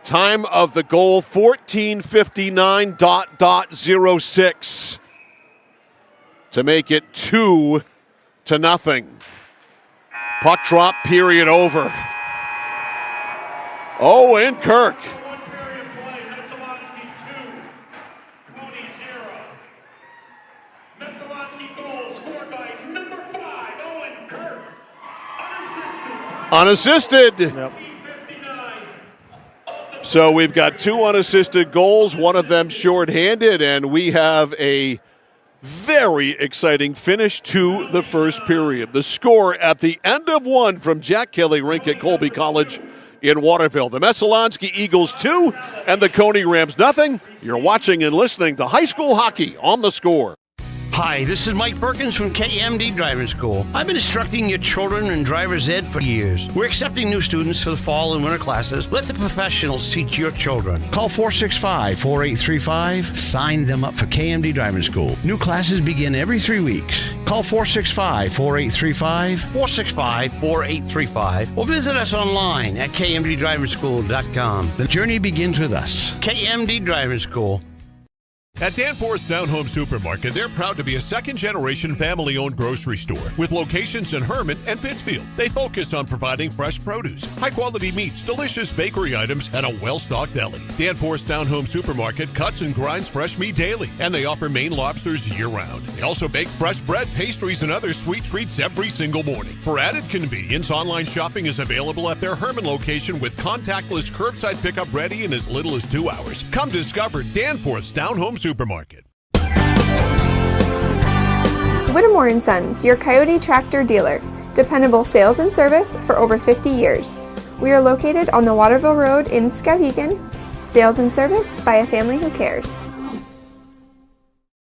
Time of the goal, 14:59.06 to make it 2-0. Puck drop, period over. Owen Kirk. One period of play, Messalonskee 2, Cony 0. Messalonskee goal scored by number 5, Owen Kirk. Unassisted. Yep. So we've got 2 unassisted goals, one of them shorthanded, and we have a very exciting finish to the first period. The score at the end of 1 from Jack Kelly Rink at Colby College in Waterville. The Messalonskee Eagles 2 and the Cony Rams 0. You're watching and listening to high school hockey on The Score. Hi, this is Mike Perkins from KMD Driving School. I've been instructing your children in driver's ed for years. We're accepting new students for the fall and winter classes. Let the professionals teach your children. Call 465-4835. Sign them up for KMD Driving School. New classes begin every 3 weeks. Call 465-4835, 465-4835, or visit us online at kmddrivingschool.com. The journey begins with us. KMD Driving School. At Danforth's Down Home Supermarket, they're proud to be a second-generation family-owned grocery store with locations in Hermon and Pittsfield. They focus on providing fresh produce, high-quality meats, delicious bakery items, and a well-stocked deli. Danforth's Down Home Supermarket cuts and grinds fresh meat daily, and they offer Maine lobsters year-round. They also bake fresh bread, pastries, and other sweet treats every single morning. For added convenience, online shopping is available at their Hermon location with contactless curbside pickup ready in as little as 2 hours. Come discover Danforth's Down Home Supermarket. Whittemore & Sons, your Coyote tractor dealer. Dependable sales and service for over 50 years. We are located on the Waterville Road in Skowhegan. Sales and service by a family who cares.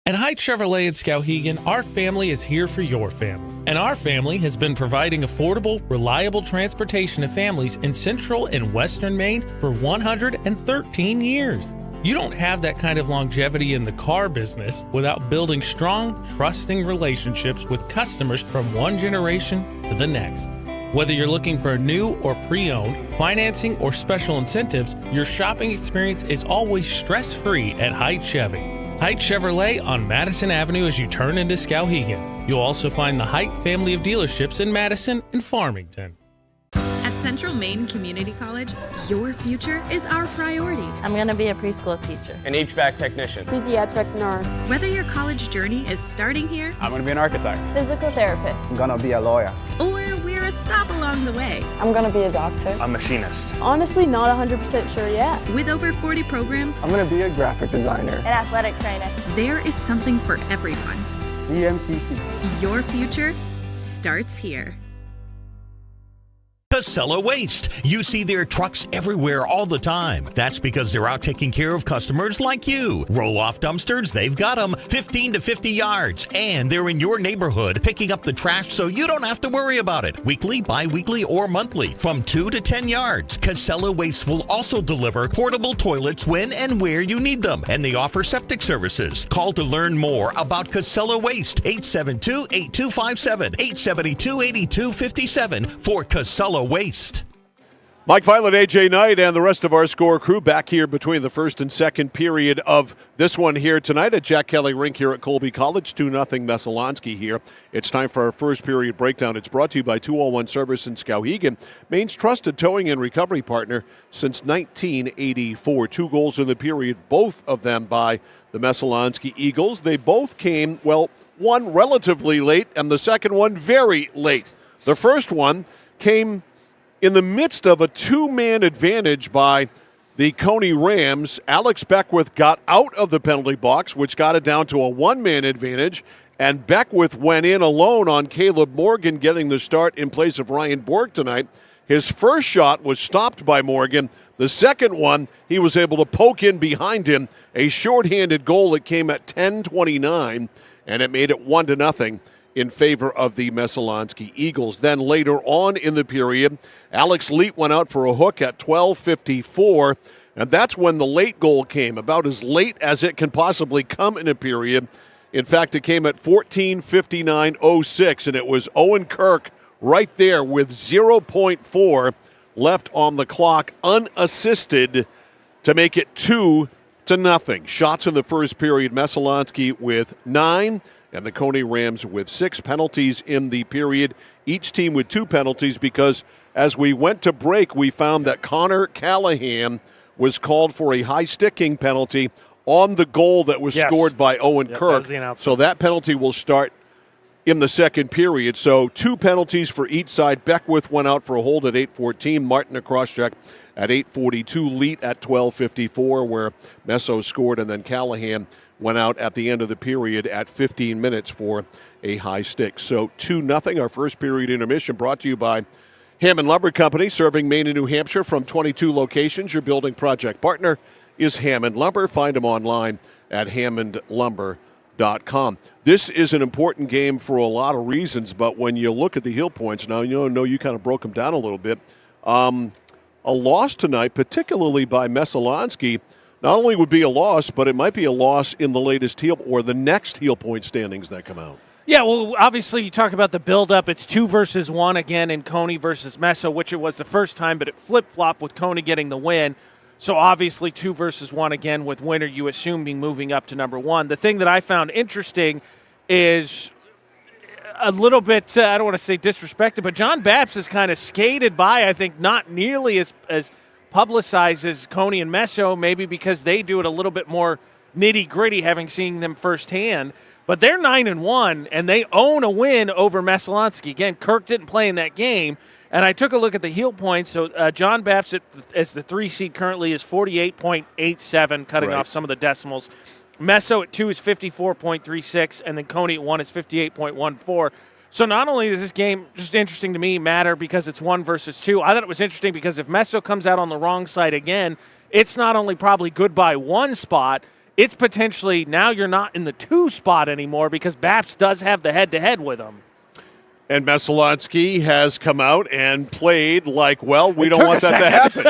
At Haight Chevrolet in Skowhegan, our family is here for your family. And our family has been providing affordable, reliable transportation to families in central and western Maine for 113 years. You don't have that kind of longevity in the car business without building strong, trusting relationships with customers from one generation to the next. Whether you're looking for new or pre-owned, financing, or special incentives, your shopping experience is always stress-free at Haight Chevy. Haight Chevrolet on Madison Avenue as you turn into Skowhegan. You'll also find the Haight family of dealerships in Madison and Farmington. At Central Maine Community College, your future is our priority. I'm going to be a preschool teacher. An HVAC technician. Pediatric nurse. Whether your college journey is starting here, I'm going to be an architect. Physical therapist. I'm going to be a lawyer. Or we're a a stop along the way. I'm gonna be a doctor. A machinist. Honestly, not 100% sure yet. With over 40 programs, I'm gonna be a graphic designer. An athletic trainer. there is something for everyone. CMCC. Your future starts here. Casella Waste. You see their trucks everywhere all the time. That's because they're out taking care of customers like you. Roll-off dumpsters, they've got them 15 to 50 yards. And they're in your neighborhood picking up the trash so you don't have to worry about it. Weekly, bi-weekly, or monthly from 2 to 10 yards. Casella Waste will also deliver portable toilets when and where you need them. And they offer septic services. Call to learn more about Casella Waste. 872-8257, 872-8257 for Casella Waste. Mike Violet, AJ Knight, and the rest of our score crew back here between the first and second period of this one here tonight at Jack Kelly Rink here at Colby College. 2-0 Messalonskee here. It's time for our first period breakdown. It's brought to you by 201 Service in Skowhegan, Maine's trusted towing and recovery partner since 1984. 2 goals in the period, both of them by the Messalonskee Eagles. They both came, well, one relatively late and the second one very late. The first one came in the midst of a 2-man advantage by the Cony Rams. Alex Beckwith got out of the penalty box, which got it down to a 1-man advantage, and Beckwith went in alone on Caleb Morgan, getting the start in place of Ryan Borg tonight. His first shot was stopped by Morgan. The second one, he was able to poke in behind him, a shorthanded goal that came at 10:29, and it made it 1-0 in favor of the Messalonskee Eagles. Then later on in the period, Alex Leet went out for a hook at 12:54, and that's when the late goal came, about as late as it can possibly come in a period. In fact, it came at 14:59:06, and it was Owen Kirk right there with 0.4 left on the clock, unassisted, to make it 2-0. Shots in the first period, Messalonskee with 9, and the Cony Rams with 6 penalties in the period, each team with 2 penalties, because as we went to break, we found that Connor Callahan was called for a high-sticking penalty on the goal that was scored by Owen Kirk. So that penalty will start in the second period. So 2 penalties for each side. Beckwith went out for a hold at 8:14. Martin a cross-check at 8:42. Leet at 12:54, where Messo scored, and then Callahan went out at the end of the period at 15 minutes for a high stick. So 2-0, our first period intermission, brought to you by Hammond Lumber Company, serving Maine and New Hampshire from 22 locations. Your building project partner is Hammond Lumber. Find them online at hammondlumber.com. This is an important game for a lot of reasons, but when you look at the heel points, now you kind of broke them down a little bit. A loss tonight, particularly by Messalonskee, not only would be a loss, but it might be a loss in the latest heel or the next heel point standings that come out. Yeah, well, obviously you talk about the build-up. It's 2 versus 1 again in Cony versus Messo, which it was the first time, but it flip-flopped with Cony getting the win. So obviously 2 versus 1 again with winner, you assume, being moving up to number 1. The thing that I found interesting is a little bit, I don't want to say disrespected, but John Babs has kind of skated by, I think, not nearly as publicized as Cony and Messo, maybe because they do it a little bit more nitty-gritty, having seen them firsthand. But they're 9-1, and they own a win over Messalonskee. Again, Kirk didn't play in that game, and I took a look at the heel points. So John Babs, as the 3 seed currently, is 48.87, cutting off some of the decimals. Messo at 2 is 54.36, and then Cony at 1 is 58.14. So not only is this game just interesting to me matter because it's 1 versus 2, I thought it was interesting because if Messo comes out on the wrong side again, it's not only probably goodbye 1 spot, it's potentially now you're not in the 2 spot anymore because Babs does have the head-to-head with him. And Messalonskee has come out and played like, well, we don't want that to happen.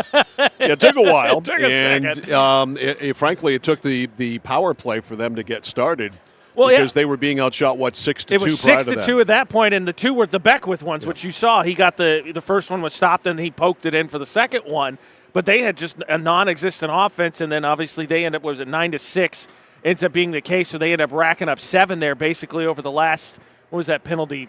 It took a while. It took a second. Frankly, it took the power play for them to get started. Because they were being outshot, 6-2 It was prior to 6-2 at that point, and the 2 were the Beckwith ones, which you saw. He got the first one was stopped, and he poked it in for the second one. But they had just a non-existent offense, and then obviously they ended up, 9-6 ends up being the case, so they end up racking up 7 there basically over the last, what was that penalty,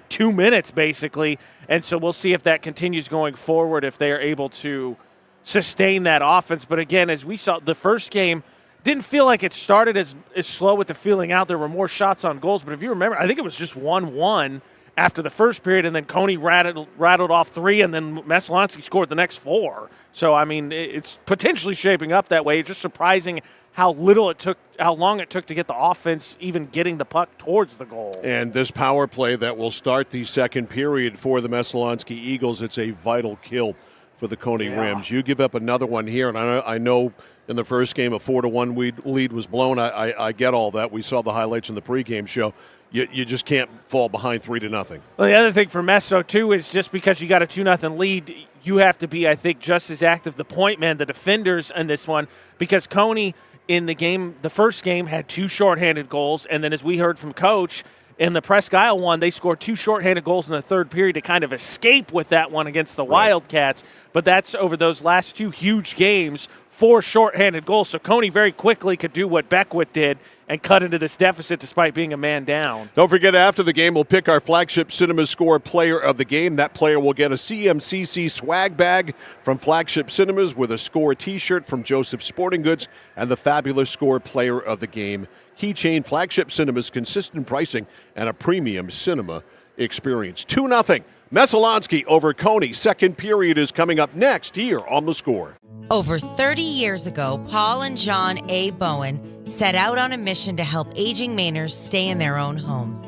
2 minutes basically. And so we'll see if that continues going forward, if they are able to sustain that offense. But again, as we saw, the first game didn't feel like it started as slow with the feeling out. There were more shots on goals, but if you remember, I think it was just 1-1 after the first period, and then Cony rattled off 3, and then Messalonskee scored the next 4. So, I mean, it's potentially shaping up that way. It's just surprising how long it took to get the offense even getting the puck towards the goal. And this power play that will start the second period for the Messalonskee Eagles, it's a vital kill for the Cony Rams. You give up another one here, and I know in the first game a 4-1 lead was blown. I get all that. We saw the highlights in the pregame show. You just can't fall behind 3-0. Well, the other thing for Messo, too, is just because you got a 2-0 lead, you have to be, I think, just as active, the point man, the defenders in this one, because Cony in the first game had 2 shorthanded goals, and then as we heard from Coach, in the Presque Isle one, they scored 2 shorthanded goals in the third period to kind of escape with that one against the Wildcats, but that's over those last 2 huge games, 4 shorthanded goals. So Cony very quickly could do what Beckwith did and cut into this deficit despite being a man down. Don't forget, after the game, we'll pick our Flagship Cinema Score player of the game. That player will get a CMCC swag bag from Flagship Cinemas with a Score t-shirt from Joseph Sporting Goods and the fabulous Score player of the game keychain. Flagship Cinemas, consistent pricing and a premium cinema experience. 2-0. Messalonskee over Cony. Second period is coming up next here on The Score. Over 30 years ago, Paul and John A. Bowen set out on a mission to help aging Mainers stay in their own homes.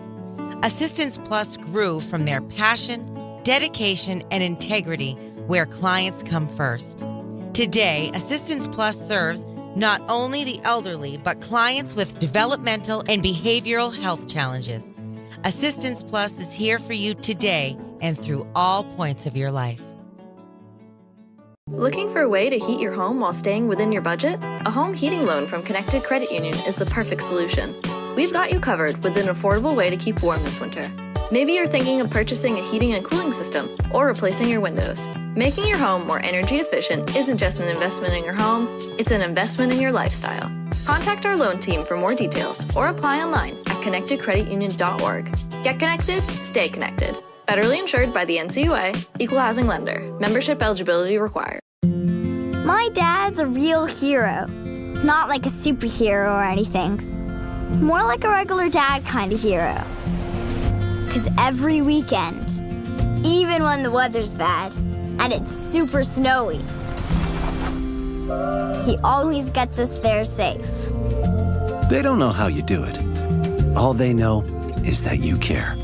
Assistance Plus grew from their passion, dedication, and integrity where clients come first. Today, Assistance Plus serves not only the elderly, but clients with developmental and behavioral health challenges. Assistance Plus is here for you today and through all points of your life. Looking for a way to heat your home while staying within your budget? A home heating loan from Connected Credit Union is the perfect solution. We've got you covered with an affordable way to keep warm this winter. Maybe you're thinking of purchasing a heating and cooling system or replacing your windows. Making your home more energy efficient isn't just an investment in your home, it's an investment in your lifestyle. Contact our loan team for more details or apply online at connectedcreditunion.org. Get connected, stay connected. Federally insured by the NCUA, Equal Housing Lender. Membership eligibility required. My dad's a real hero. Not like a superhero or anything. More like a regular dad kind of hero. 'Cause every weekend, even when the weather's bad and it's super snowy, he always gets us there safe. They don't know how you do it. All they know is that you care.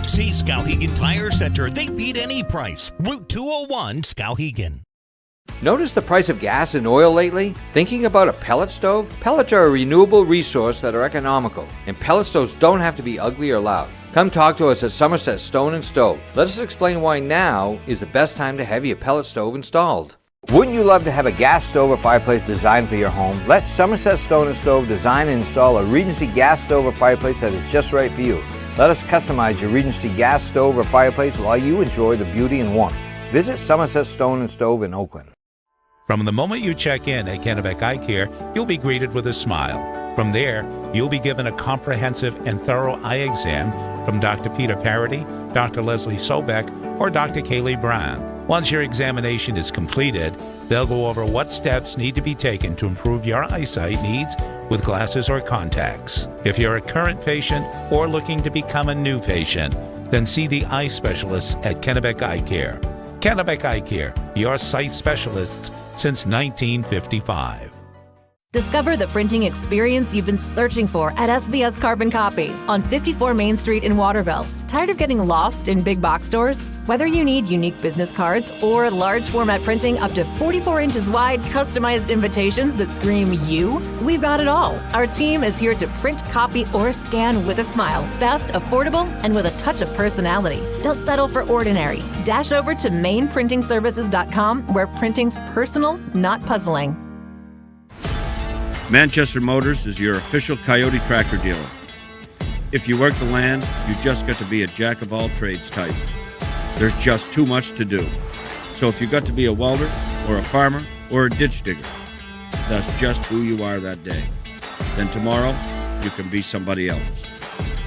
See Skowhegan Tire Center. They beat any price. Route 201, Skowhegan. Notice the price of gas and oil lately? Thinking about a pellet stove? Pellets are a renewable resource that are economical, and pellet stoves don't have to be ugly or loud. Come talk to us at Somerset Stone and Stove. Let us explain why now is the best time to have your pellet stove installed. Wouldn't you love to have a gas stove or fireplace designed for your home? Let Somerset Stone and Stove design and install a Regency gas stove or fireplace that is just right for you. Let us customize your Regency gas stove or fireplace while you enjoy the beauty and warmth. Visit Somerset Stone and Stove in Oakland. From the moment you check in at Kennebec Eye Care, you'll be greeted with a smile. From there, you'll be given a comprehensive and thorough eye exam from Dr. Peter Parody, Dr. Leslie Sobeck, or Dr. Kaylee Brown. Once your examination is completed, they'll go over what steps need to be taken to improve your eyesight needs with glasses or contacts. If you're a current patient or looking to become a new patient, then see the eye specialists at Kennebec Eye Care. Kennebec Eye Care, your sight specialists since 1955. Discover the printing experience you've been searching for at SBS Carbon Copy on 54 Main Street in Waterville. Tired of getting lost in big box stores? Whether you need unique business cards or large format printing up to 44 inches wide, customized invitations that scream you, we've got it all. Our team is here to print, copy, or scan with a smile. Fast, affordable, and with a touch of personality. Don't settle for ordinary. Dash over to mainprintingservices.com where printing's personal, not puzzling. Manchester Motors is your official Coyote tractor dealer. If you work the land, you just got to be a jack-of-all-trades type. There's just too much to do. So if you got to be a welder, or a farmer, or a ditch digger, that's just who you are that day. Then tomorrow, you can be somebody else.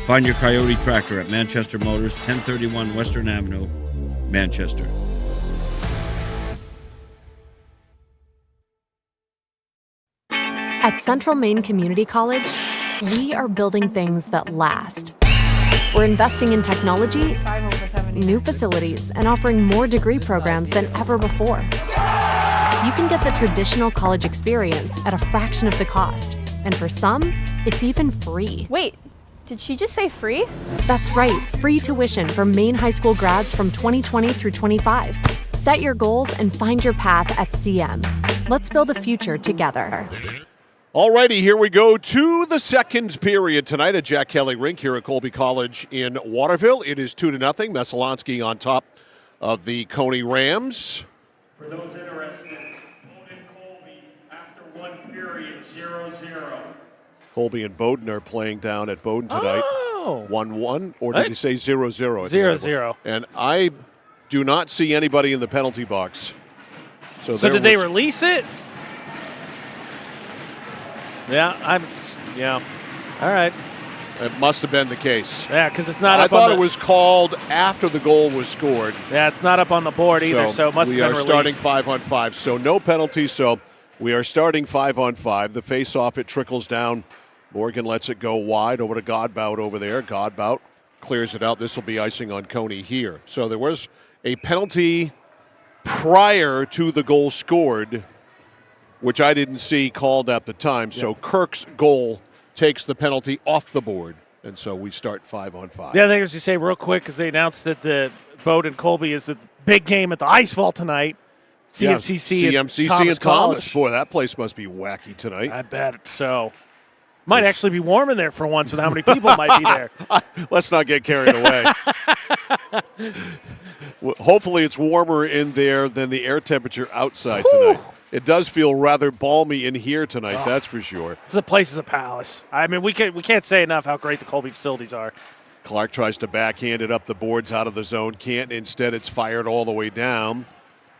Find your Coyote tractor at Manchester Motors, 1031 Western Avenue, Manchester. At Central Maine Community College, we are building things that last. We're investing in technology, new facilities, and offering more degree programs than ever before. You can get the traditional college experience at a fraction of the cost, and for some, it's even free. Wait, did she just say free? That's right, free tuition for Maine high school grads from 2020 through 25. Set your goals and find your path at CM. Let's build a future together. Alrighty, here we go to the second period tonight at Jack Kelly Rink here at Colby College in Waterville. It is 2-0. Messalonskee on top of the Cony Rams. For those interested, Bowden Colby after one period, 0-0. Colby and Bowden are playing down at Bowden tonight. 1-1, or did you say 0-0? 0-0. And I do not see anybody in the penalty box. So did they release it? Yeah, All right. It must have been the case. Yeah, because it's not I up on thought it was called after the goal was scored. Yeah, it's not up on the board either, so it must have been released. We are starting 5-on-5, so no penalty, so we are starting 5-on-5. The face-off, it trickles down. Morgan lets it go wide over to Godbout over there. Godbout clears it out. This will be icing on Cony here. So there was a penalty prior to the goal scored, which I didn't see called at the time. So Kirk's goal takes the penalty off the board, and so we start 5-on-5. The other thing is to say real quick, because they announced that the Bowden Colby is the big game at the Ice Vault tonight. CMCC and Thomas. Boy, that place must be wacky tonight. I bet so. Might actually be warm in there for once with how many people might be there. Let's not get carried away. Hopefully it's warmer in there than the air temperature outside tonight. It does feel rather balmy in here tonight, that's for sure. The place is a palace. I mean, we can't say enough how great the Colby facilities are. Clark tries to backhand it up the boards out of the zone. Can't. Instead, it's fired all the way down.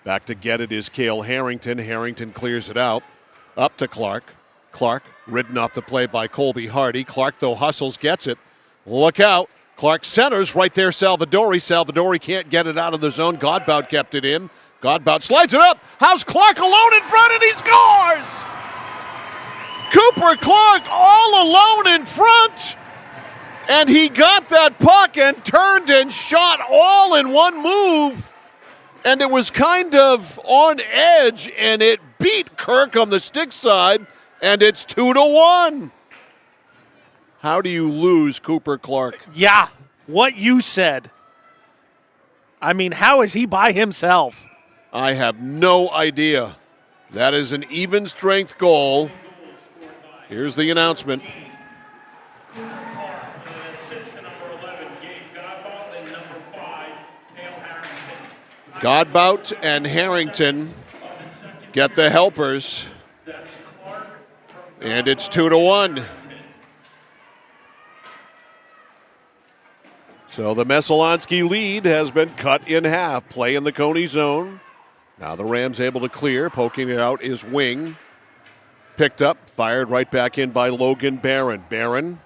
Back to get it is Cale Harrington. Harrington clears it out. Up to Clark. Clark ridden off the play by Colby Hardy. Clark, though, hustles, gets it. Look out. Clark centers right there, Salvadori. Salvadori can't get it out of the zone. Godbout kept it in. Godbout slides it up. How's Clark alone in front, and he scores! Cooper Clark all alone in front, and he got that puck and turned and shot all in one move, and it was kind of on edge, and it beat Kirk on the stick side, and it's 2-1. How do you lose Cooper Clark? Yeah, what you said. I mean, how is he by himself? I have no idea. That is an even strength goal. Here's the announcement. Godbout and Harrington get the helpers. And it's 2-1. So the Messalonskee lead has been cut in half. Play in the Cony zone. Now the Rams able to clear. Poking it out is Wing. Picked up, fired right back in by Logan Barron. Barron.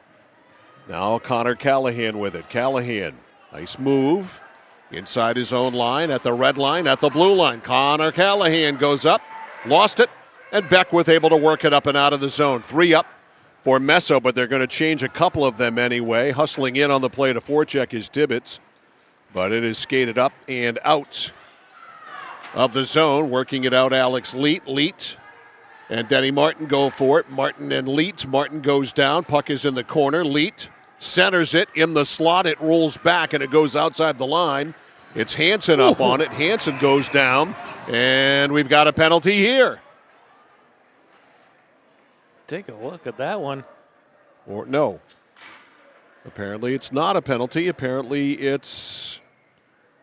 Now Connor Callahan with it. Callahan, nice move. Inside his own line, at the red line, at the blue line. Connor Callahan goes up, lost it, and Beckwith able to work it up and out of the zone. 3 up for Messo, but they're going to change a couple of them anyway. Hustling in on the play to forecheck is Tibbetts, but it is skated up and out of the zone. Working it out, Alex Leet and Denny Martin go for it. Martin and Leet. Martin goes down. Puck is in the corner. Leet centers it in the slot. It rolls back and it goes outside the line. It's Hansen up on it. Hansen goes down, and we've got a penalty here. Take a look at that one. Or no. Apparently it's not a penalty. Apparently it's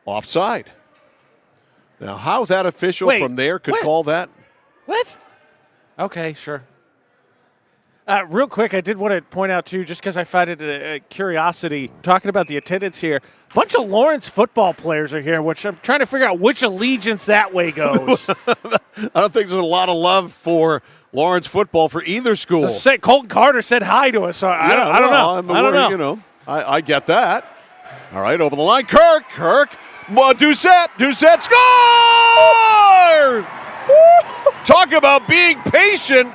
offside. Now, how that official from there could call that? What? Okay, sure. Real quick, I did want to point out, too, just because I find it a curiosity, talking about the attendance here, a bunch of Lawrence football players are here, which I'm trying to figure out which allegiance that way goes. I don't think there's a lot of love for Lawrence football for either school. Colton Carter said hi to us, so I don't know. I don't know. You know, I get that. All right, over the line, Kirk. Doucette score! Talk about being patient.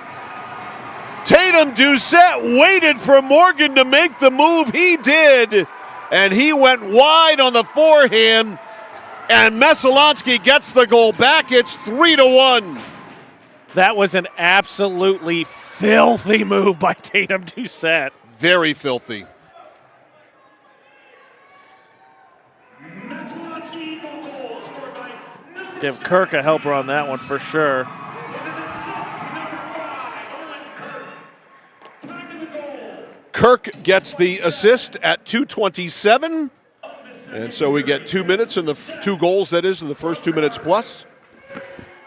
Tatum Doucette waited for Morgan to make the move. He did. and he went wide on the forehand, and Messalonskee gets the goal back. It's 3-1. That was an absolutely filthy move by Tatum Doucette. Very filthy. Give Kirk a helper on that one for sure. Kirk gets the assist at 2:27. And so we get 2 minutes and the 2 goals, that is, in the first 2 minutes plus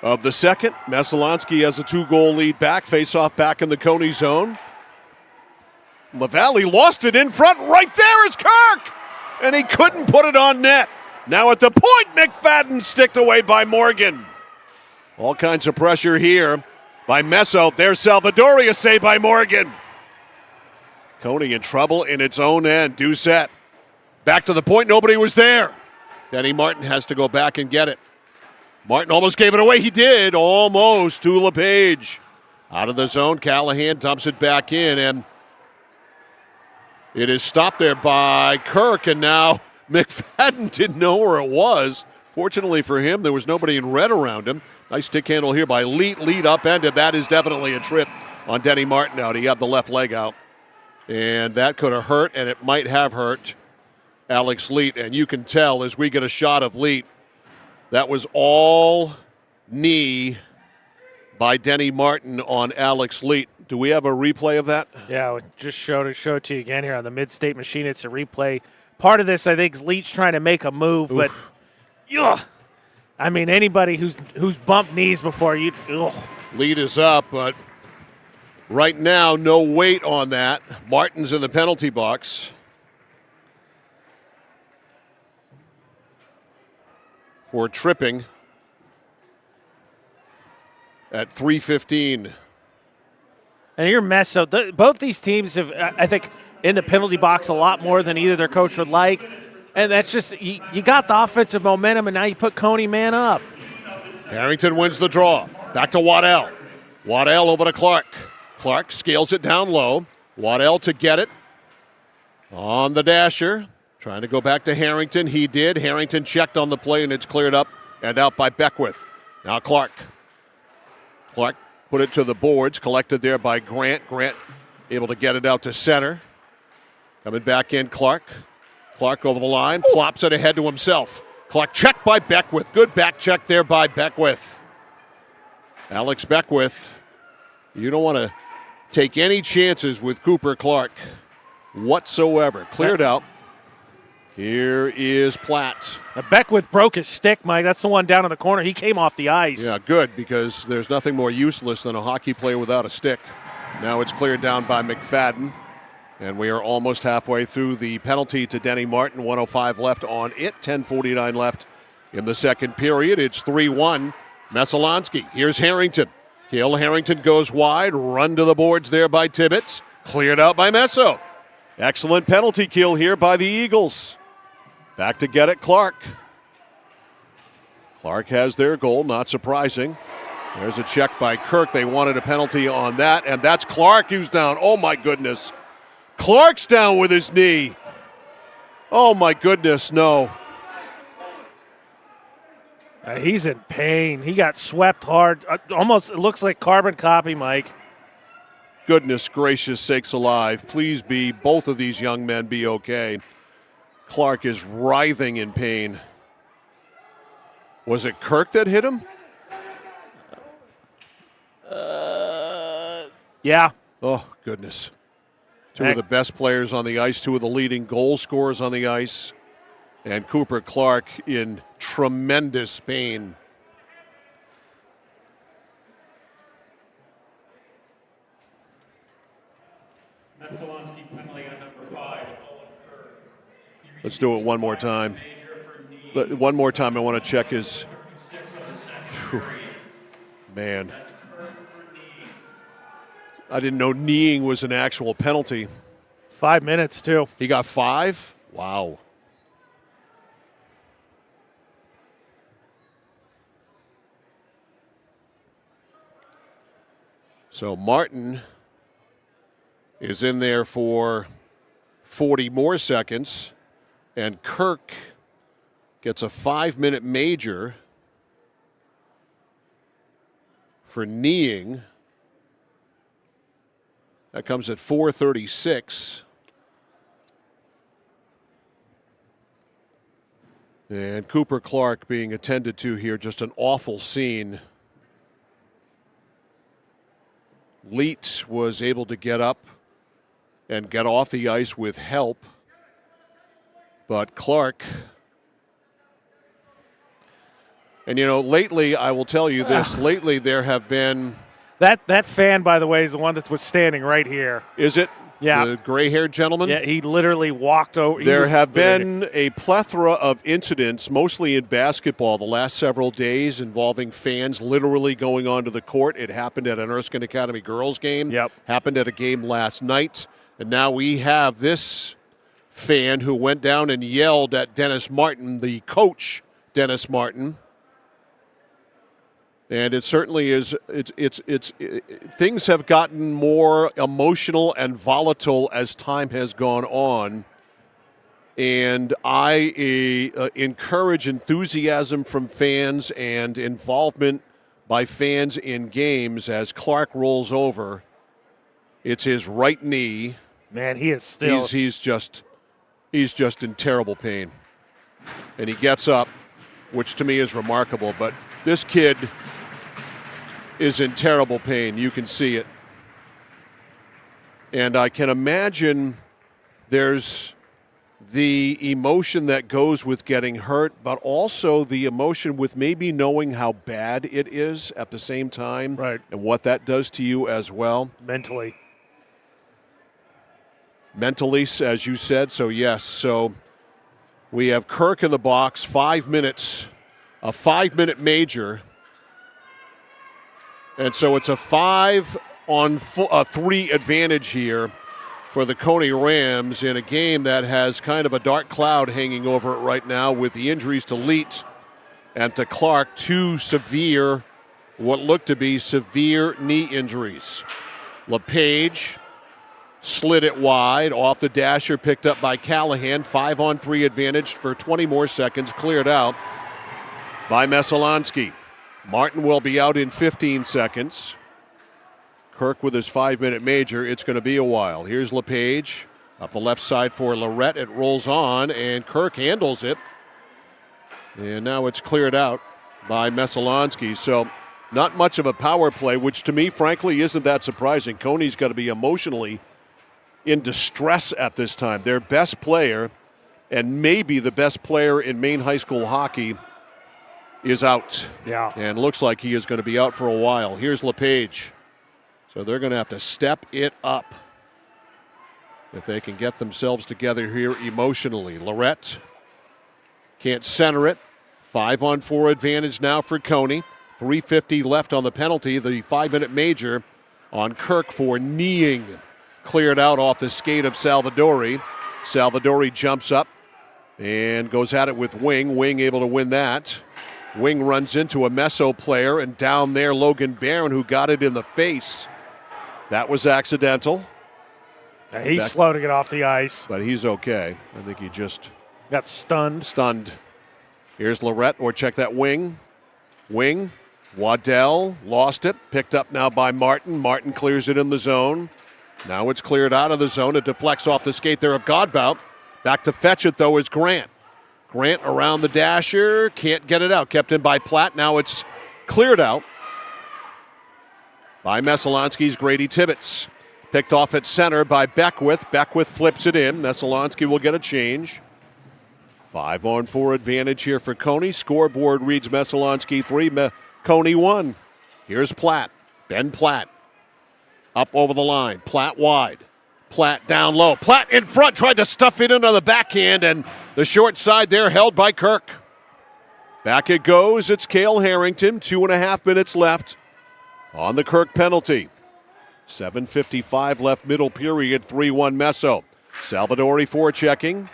of the second. Messalonskee has a 2-goal lead back. Face-off back in the Cony zone. LaValle lost it in front. Right there is Kirk! And he couldn't put it on net. Now at the point, McFadden sticked away by Morgan. All kinds of pressure here by Messo. There's Salvadoria saved by Morgan. Cony in trouble in its own end. Doucette back to the point. Nobody was there. Denny Martin has to go back and get it. Martin almost gave it away. He did. Almost to LePage. Out of the zone. Callahan dumps it back in, and it is stopped there by Kirk, and now McFadden didn't know where it was. Fortunately for him, there was nobody in red around him. Nice stick handle here by Leet. Leet upended. That is definitely a trip on Denny Martin out. He had the left leg out. And that could have hurt, and it might have hurt Alex Leet. And you can tell as we get a shot of Leet, that was all knee by Denny Martin on Alex Leet. Do we have a replay of that? Yeah, just showed it to you again here on the Mid-State machine. It's a replay. Part of this, I think, is Leet's trying to make a move, but I mean, anybody who's bumped knees before, Leet is up, but right now, no weight on that. Martin's in the penalty box. For tripping at 3:15. And you're Messo. Both these teams have, I think, in the penalty box a lot more than either their coach would like. And that's just, you got the offensive momentum, and now you put Cony man up. Harrington wins the draw. Back to Waddell. Waddell over to Clark. Clark scales it down low. Waddell to get it. On the dasher. Trying to go back to Harrington. He did. Harrington checked on the play, and it's cleared up and out by Beckwith. Now Clark. Clark put it to the boards. Collected there by Grant. Grant able to get it out to center. Coming back in, Clark. Clark over the line. Plops it ahead to himself. Clark checked by Beckwith. Good back check there by Beckwith. Alex Beckwith. You don't want to take any chances with Cooper Clark whatsoever. Cleared out. Here is Platt. Now Beckwith broke his stick, Mike. That's the one down in the corner. He came off the ice. Yeah, good, because there's nothing more useless than a hockey player without a stick. Now it's cleared down by McFadden. And we are almost halfway through the penalty to Denny Martin. 1:05 left on it. 10:49 left in the second period. It's 3-1. Messalonskee. Here's Harrington. Kill Harrington goes wide. Run to the boards there by Tibbetts. Cleared out by Messo. Excellent penalty kill here by the Eagles. Back to get it, Clark. Clark has their goal, not surprising. There's a check by Kirk. They wanted a penalty on that, and that's Clark who's down. Oh, my goodness. Clark's down with his knee. Oh, my goodness, no. He's in pain. He got swept hard. Almost, it looks like carbon copy, Mike. Goodness gracious sakes alive. Please be, both of these young men be okay. Clark is writhing in pain. Was it Kirk that hit him? Yeah. Oh, goodness. Two of the best players on the ice, two of the leading goal scorers on the ice, and Cooper Clark in tremendous pain. Messalonskee penalty on number 5. Let's do it one more time. One more time, I want to check his. Whew. Man. I didn't know kneeing was an actual penalty. 5 minutes, too. He got 5? Wow. So Martin is in there for 40 more seconds. And Kirk gets a 5-minute major for kneeing. That comes at 4:36. And Cooper Clark being attended to here, just an awful scene. Leet was able to get up and get off the ice with help. But Clark, and lately, I will tell you this, lately there have been... That fan, by the way, is the one that was standing right here. Is it? Yeah. The gray-haired gentleman? Yeah, he literally walked over. There have been a plethora of incidents, mostly in basketball, the last several days involving fans literally going onto the court. It happened at an Erskine Academy girls game. Yep. Happened at a game last night. And now we have this fan who went down and yelled at Dennis Martin, the coach, Dennis Martin. And it certainly is. Things have gotten more emotional and volatile as time has gone on. And I encourage enthusiasm from fans and involvement by fans in games as Clark rolls over. It's his right knee. Man, he is still. He's just in terrible pain, and he gets up, which to me is remarkable. But this kid is in terrible pain. You can see it. And I can imagine there's the emotion that goes with getting hurt, but also the emotion with maybe knowing how bad it is at the same time. Right. And what that does to you as well. Mentally, as you said. So, yes. So we have Kirk in the box, 5 minutes, a 5-minute major. And so it's a 5-on-3 advantage here for the Cony Rams in a game that has kind of a dark cloud hanging over it right now with the injuries to Leet and to Clark, what look to be severe knee injuries. LePage slid it wide, off the dasher, picked up by Callahan. 5-on-3 advantage for 20 more seconds, cleared out by Messalonskee. Martin will be out in 15 seconds. Kirk with his 5-minute major. It's going to be a while. Here's LePage up the left side for Lorette. It rolls on, and Kirk handles it. And now it's cleared out by Messalonskee. So not much of a power play, which to me, frankly, isn't that surprising. Cony's got to be emotionally in distress at this time. Their best player, and maybe the best player in Maine high school hockey, is out. Yeah. And looks like he is going to be out for a while. Here's LePage. So they're going to have to step it up if they can get themselves together here emotionally. Lorette can't center it. 5-on-4 advantage now for Cony. 3:50 left on the penalty. The 5-minute major on Kirk for kneeing. Cleared out off the skate of Salvadori. Salvadori jumps up and goes at it with Wing. Wing able to win that. Wing runs into a Meso player, and down there Logan Barron, who got it in the face. That was accidental. He's slow to get off the ice. But he's okay. I think he just got stunned. Here's Lorette, or check that wing. Wing. Waddell lost it. Picked up now by Martin. Martin clears it in the zone. Now it's cleared out of the zone. It deflects off the skate there of Godbout. Back to fetch it, though, is Grant. Grant around the dasher. Can't get it out. Kept in by Platt. Now it's cleared out by Messalonskee's Grady Tibbetts. Picked off at center by Beckwith. Beckwith flips it in. Messalonskee will get a change. 5-on-4 advantage here for Cony. Scoreboard reads Messalonskee 3, Cony 1. Here's Platt. Ben Platt. Up over the line. Platt wide. Platt down low. Platt in front. Tried to stuff it in on the backhand, and the short side there held by Kirk. Back it goes. It's Cale Harrington. 2.5 minutes left on the Kirk penalty. 7:55 left middle period. 3-1 Meso. Salvadori forechecking.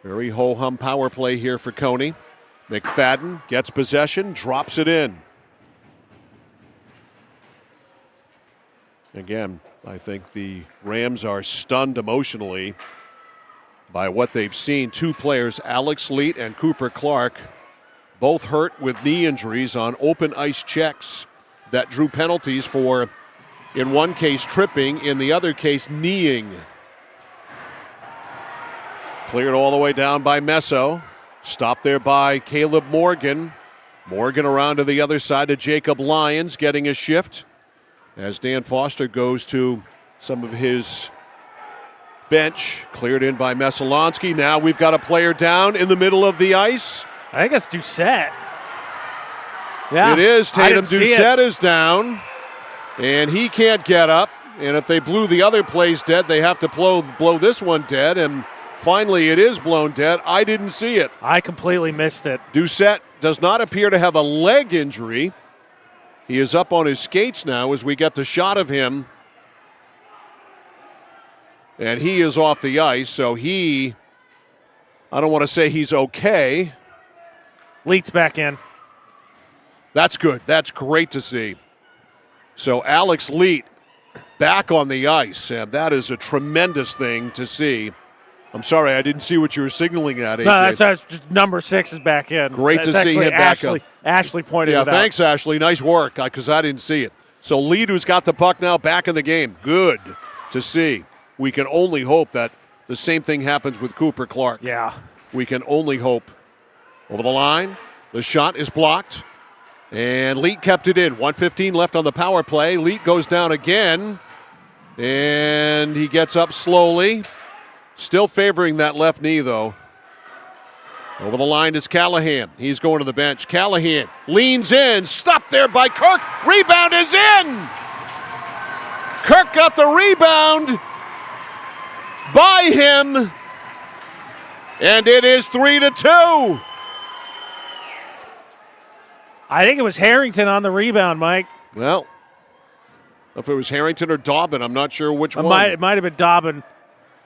Very ho-hum power play here for Cony. McFadden gets possession, drops it in. Again, I think the Rams are stunned emotionally by what they've seen. Two players, Alex Leet and Cooper Clark, both hurt with knee injuries on open ice checks that drew penalties for, in one case, tripping, in the other case, kneeing. Cleared all the way down by Messo. Stopped there by Caleb Morgan. Morgan around to the other side to Jacob Lyons, getting a shift as Dan Foster goes to some of his bench. Cleared in by Messalonskee. Now we've got a player down in the middle of the ice. I think it's Doucette. Yeah, it is. Tatum Doucette it. is down, and he can't get up. And if they blew the other place dead, they have to blow this one dead. And finally, it is blown dead. I didn't see it. I completely missed it. Doucette does not appear to have a leg injury. He is up on his skates now as we get the shot of him. And he is off the ice, so I don't want to say he's okay. Leets back in. That's good. That's great to see. So Alex Leet back on the ice, and that is a tremendous thing to see. I'm sorry, I didn't see what you were signaling at, AJ. No, that's just number 6 is back in. Great to see him back up. Ashley pointed it out. Yeah, thanks, Ashley. Nice work, because I didn't see it. So Leet, who's got the puck now, back in the game. Good to see. We can only hope that the same thing happens with Cooper Clark. Yeah. We can only hope. Over the line, the shot is blocked, and Leet kept it in. 1:15 left on the power play. Leet goes down again, and he gets up slowly. Still favoring that left knee, though. Over the line is Callahan. He's going to the bench. Callahan leans in. Stopped there by Kirk. Rebound is in. Kirk got the rebound by him, and it is 3-2. I think it was Harrington on the rebound, Mike. Well, if it was Harrington or Dobbin, I'm not sure which one. It might have been Dobbin.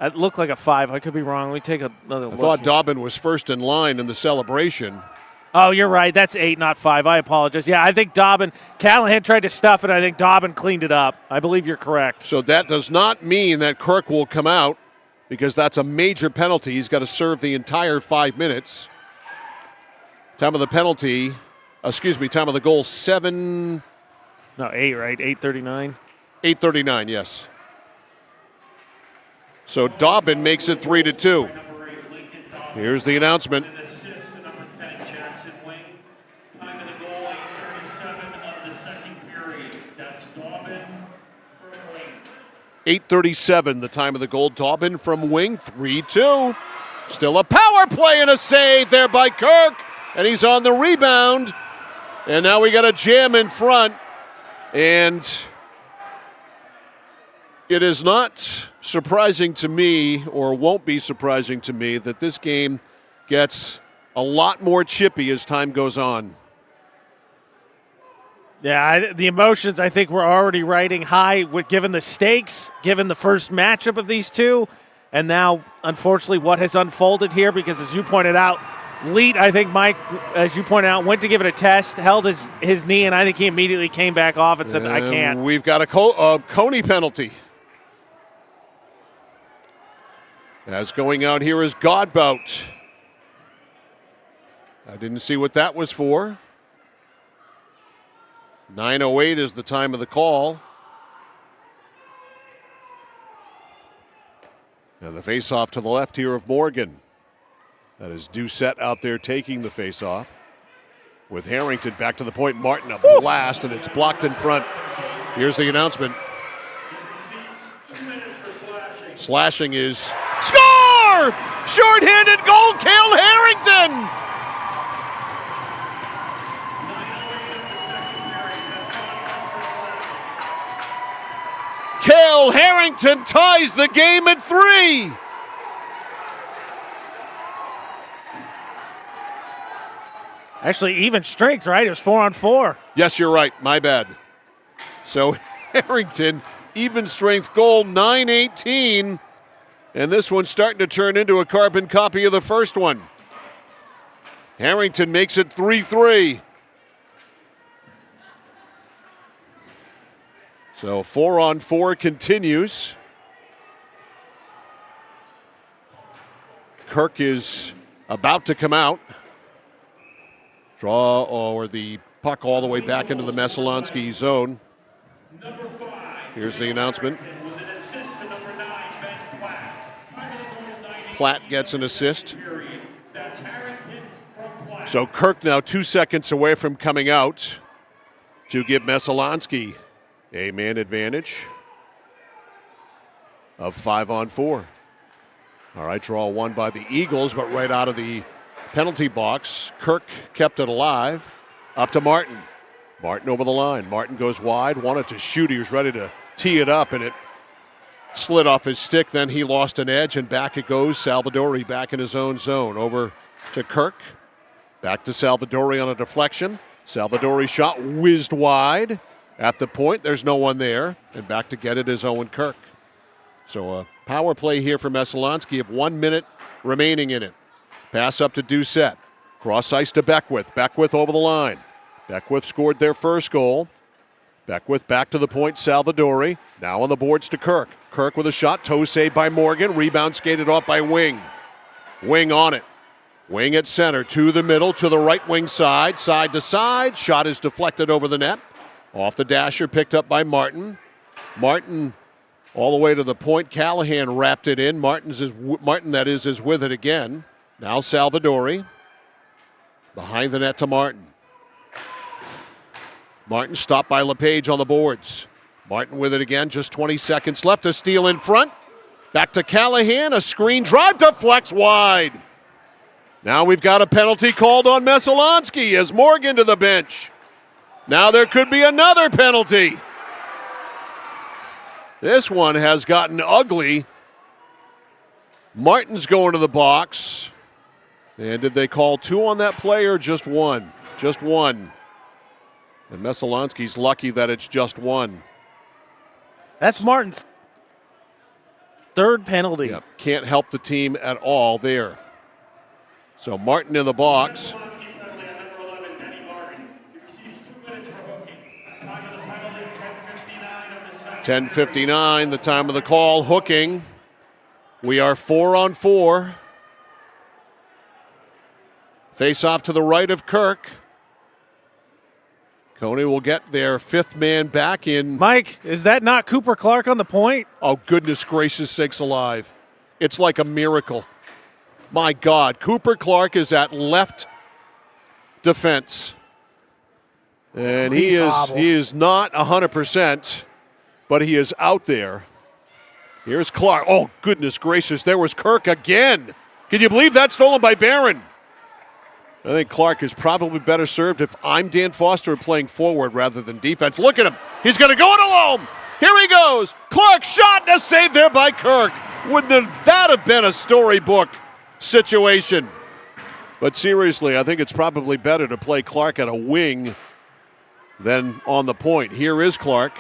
It looked like a 5. I could be wrong. Let me take another look. I thought Dobbin was first in line in the celebration. Oh, you're right. That's 8, not 5. I apologize. Yeah, I think Callahan tried to stuff it. I think Dobbin cleaned it up. I believe you're correct. So that does not mean that Kirk will come out, because that's a major penalty. He's got to serve the entire 5 minutes. Time of the goal, 7. No, 8, right? 8:39. 8:39, yes. So Dobbin makes it 3-2. Here's the announcement. 8:37, the time of the goal. Dobbin from wing, 3-2. Still a power play and a save there by Kirk. And he's on the rebound. And now we got a jam in front. And it is not surprising to me, or won't be surprising to me, that this game gets a lot more chippy as time goes on. Yeah, the emotions, I think, were already riding high given the stakes, given the first matchup of these two, and now, unfortunately, what has unfolded here, because as you pointed out, Leet, I think, Mike, as you pointed out, went to give it a test, held his knee, and I think he immediately came back off and said, I can't. We've got a Cony penalty. As going out here is Godbout. I didn't see what that was for. 9:08 is the time of the call. And the faceoff to the left here of Morgan. That is Doucette out there taking the faceoff. With Harrington back to the point. Martin, a blast, and it's blocked in front. Here's the announcement. Slashing is score! Short-handed goal, Cale Harrington! Cale Harrington ties the game at 3. Actually, even strength, right? It was 4-on-4. Yes, you're right. My bad. So Harrington, even strength goal, 9:18. And this one's starting to turn into a carbon copy of the first one. Harrington makes it 3-3. So 4-on-4 continues. Kirk is about to come out. Draw or the puck all the way back into the Messalonskee zone. Here's the announcement. Platt gets an assist. So Kirk now 2 seconds away from coming out to give Messalonskee a man advantage of 5-on-4. All right, draw one by the Eagles, but right out of the penalty box, Kirk kept it alive. Up to Martin. Martin over the line. Martin goes wide, wanted to shoot. He was ready to tee it up, and it slid off his stick. Then he lost an edge, and back it goes. Salvadori back in his own zone. Over to Kirk. Back to Salvadori on a deflection. Salvadori shot whizzed wide. At the point, there's no one there. And back to get it is Owen Kirk. So a power play here for Messalonskee of 1 minute remaining in it. Pass up to Doucette. Cross ice to Beckwith. Beckwith over the line. Beckwith scored their first goal. Beckwith back to the point, Salvadori. Now on the boards to Kirk. Kirk with a shot, toe saved by Morgan. Rebound skated off by Wing. Wing on it. Wing at center, to the middle, to the right wing side to side. Shot is deflected over the net. Off the dasher, picked up by Martin. Martin all the way to the point. Callahan wrapped it in. Martin is with it again. Now Salvadori. Behind the net to Martin. Martin stopped by LePage on the boards. Martin with it again, just 20 seconds left. A steal in front. Back to Callahan, a screen drive deflects wide. Now we've got a penalty called on Messalonskee as Morgan to the bench. Now there could be another penalty. This one has gotten ugly. Martin's going to the box. And did they call two on that play or just one? Just one. And Messalonskee's lucky that it's just one. That's Martin's third penalty. Yep. Can't help the team at all there. So Martin in the box. 10:59, the time of the call. Hooking. We are 4-on-4. Face off to the right of Kirk. Cony will get their fifth man back in. Mike, is that not Cooper Clark on the point? Oh, goodness gracious sakes alive. It's like a miracle. My God, Cooper Clark is at left defense. And he is not 100%, but he is out there. Here's Clark. Oh, goodness gracious, there was Kirk again. Can you believe that? Stolen by Barron. I think Clark is probably better served if I'm Dan Foster playing forward rather than defense. Look at him. He's going to go it alone. Here he goes. Clark shot and a save there by Kirk. Wouldn't that have been a storybook situation? But seriously, I think it's probably better to play Clark at a wing than on the point. Here is Clark.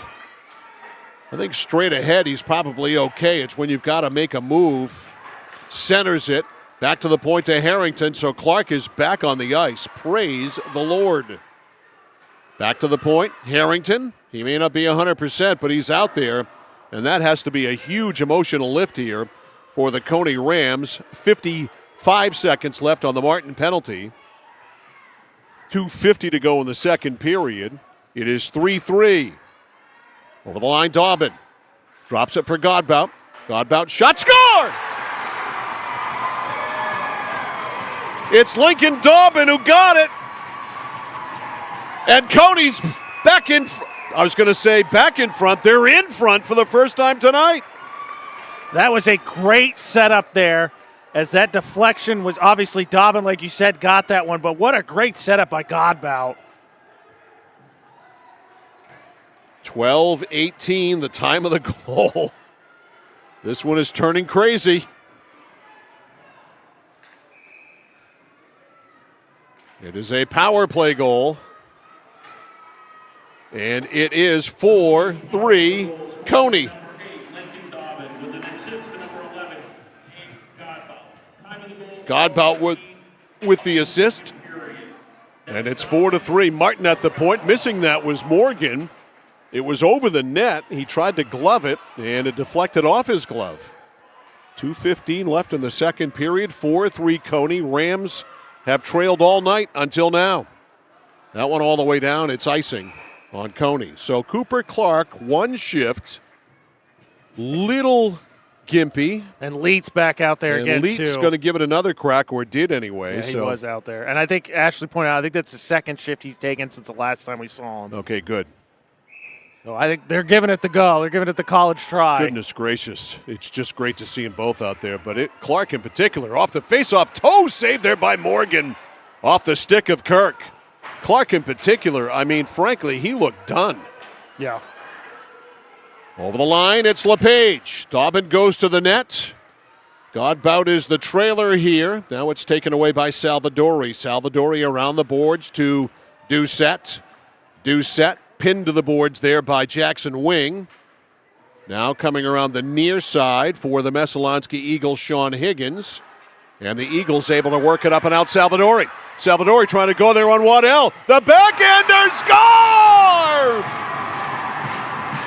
I think straight ahead he's probably okay. It's when you've got to make a move. Centers it. Back to the point to Harrington, so Clark is back on the ice. Praise the Lord. Back to the point, Harrington. He may not be 100%, but he's out there, and that has to be a huge emotional lift here for the Cony Rams. 55 seconds left on the Martin penalty. 2:50 to go in the second period. It is 3-3. Over the line, Dobbin. Drops it for Godbout. Godbout shot, score! It's Lincoln Dobbin who got it. And Cony's back in back in front. They're in front for the first time tonight. That was a great setup there, as that deflection was obviously Dobbin, like you said, got that one. But what a great setup by Godbout. 12:18, the time of the goal. This one is turning crazy. It is a power play goal. And it is 4-3 Cony. Godbout with the assist. And it's 4-3. Martin at the point. Missing that was Morgan. It was over the net. He tried to glove it, and it deflected off his glove. 2:15 left in the second period. 4-3 Cony. Rams have trailed all night until now. That one all the way down. It's icing on Cony. So Cooper Clark, one shift. Little gimpy. And Leet's back out there again, too. Leet's going to give it another crack, or did anyway. Yeah, he was out there. And I think Ashley pointed out, I think that's the second shift he's taken since the last time we saw him. Okay, good. So I think they're giving it the go. They're giving it the college try. Goodness gracious. It's just great to see them both out there. But Clark in particular, off the face-off toe save there by Morgan, off the stick of Kirk. Clark in particular, I mean, frankly, he looked done. Yeah. Over the line, it's LePage. Dobbin goes to the net. Godbout is the trailer here. Now it's taken away by Salvadori. Salvadori around the boards to Doucette. Doucette pinned to the boards there by Jackson Wing. Now coming around the near side for the Messalonskee Eagles, Sean Higgins. And the Eagles able to work it up and out Salvadori. Salvadori trying to go there on Waddell. The backhander score!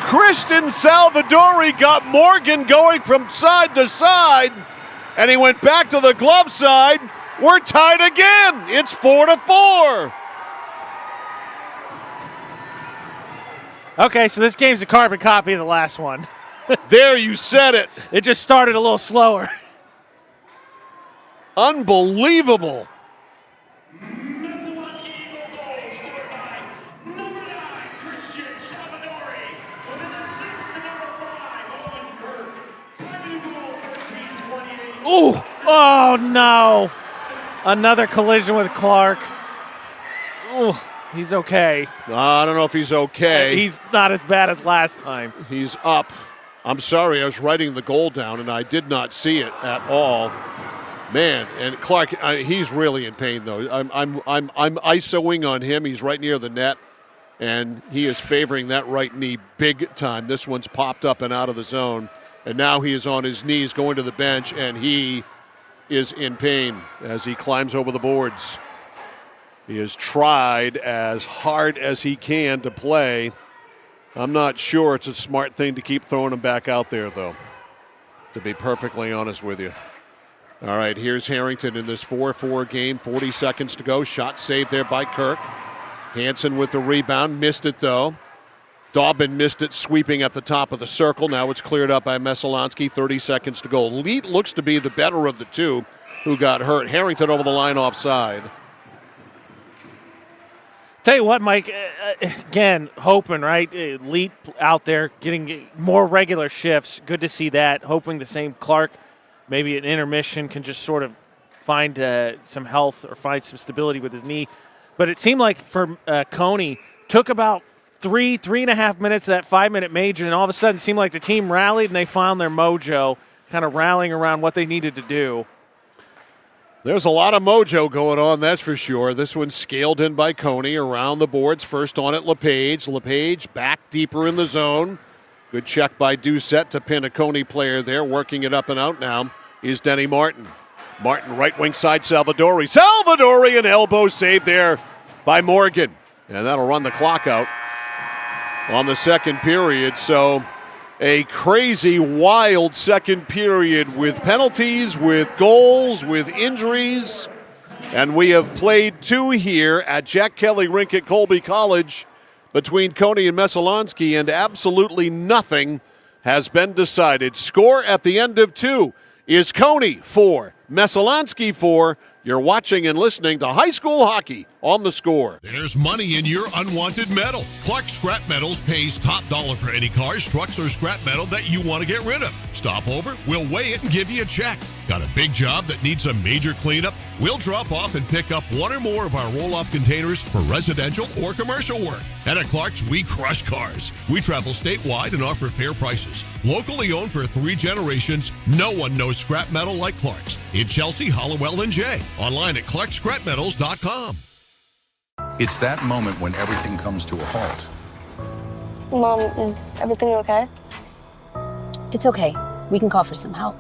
Christian Salvadori got Morgan going from side to side, and he went back to the glove side. We're tied again. It's 4-4. Okay, so this game's a carbon copy of the last one. There, you said it. It just started a little slower. Unbelievable. Messalonskee Eagle goal scored by number 9, Christian Salvadori, with an assist to number 5, Owen Kirk. Time to goal, 13:28. Ooh! Oh, no. Another collision with Clark. Ooh, he's okay. I don't know if he's okay. He's not as bad as last time. He's up. I'm sorry, I was writing the goal down, and I did not see it at all. Man, and Clark, he's really in pain though. I'm ISOing on him. He's right near the net, and he is favoring that right knee big time. This one's popped up and out of the zone, and now he is on his knees going to the bench, and he is in pain as he climbs over the boards. He has tried as hard as he can to play. I'm not sure it's a smart thing to keep throwing him back out there, though, to be perfectly honest with you. All right, here's Harrington in this 4-4 game. 40 seconds to go. Shot saved there by Kirk. Hansen with the rebound. Missed it, though. Dobbin missed it, sweeping at the top of the circle. Now it's cleared up by Messalonskee. 30 seconds to go. Leet looks to be the better of the two who got hurt. Harrington over the line offside. Tell you what, Mike, again, hoping, right? Leet out there getting more regular shifts. Good to see that. Hoping the same Clark. Maybe an intermission can just sort of find some health or find some stability with his knee. But it seemed like for Cony, took about 3.5 minutes of that 5-minute major, and all of a sudden it seemed like the team rallied and they found their mojo, kind of rallying around what they needed to do. There's a lot of mojo going on, that's for sure. This one's scaled in by Cony around the boards. First on it, LePage. LePage back deeper in the zone. Good check by Doucette to pin a Cony player there. Working it up and out now is Denny Martin. Martin, right wing side, Salvadori. Salvadori, an elbow save there by Morgan. And that'll run the clock out on the second period. So a crazy, wild second period with penalties, with goals, with injuries. And we have played 2 here at Jack Kelly Rink at Colby College between Cony and Messalonskee, and absolutely nothing has been decided. Score at the end of 2 is Cony 4, Messalonskee 4. You're watching and listening to high school hockey on The Score. There's money in your unwanted metal. Clark Scrap Metals pays top dollar for any cars, trucks, or scrap metal that you want to get rid of. Stop over, we'll weigh it and give you a check. Got a big job that needs a major cleanup? We'll drop off and pick up 1 or more of our roll-off containers for residential or commercial work. And at Clark's, we crush cars. We travel statewide and offer fair prices. Locally owned for 3 generations, no one knows scrap metal like Clark's. In Chelsea, Hollowell, and Jay. Online at clarkscrapmetals.com. It's that moment when everything comes to a halt. Mom, is everything okay? It's okay. We can call for some help.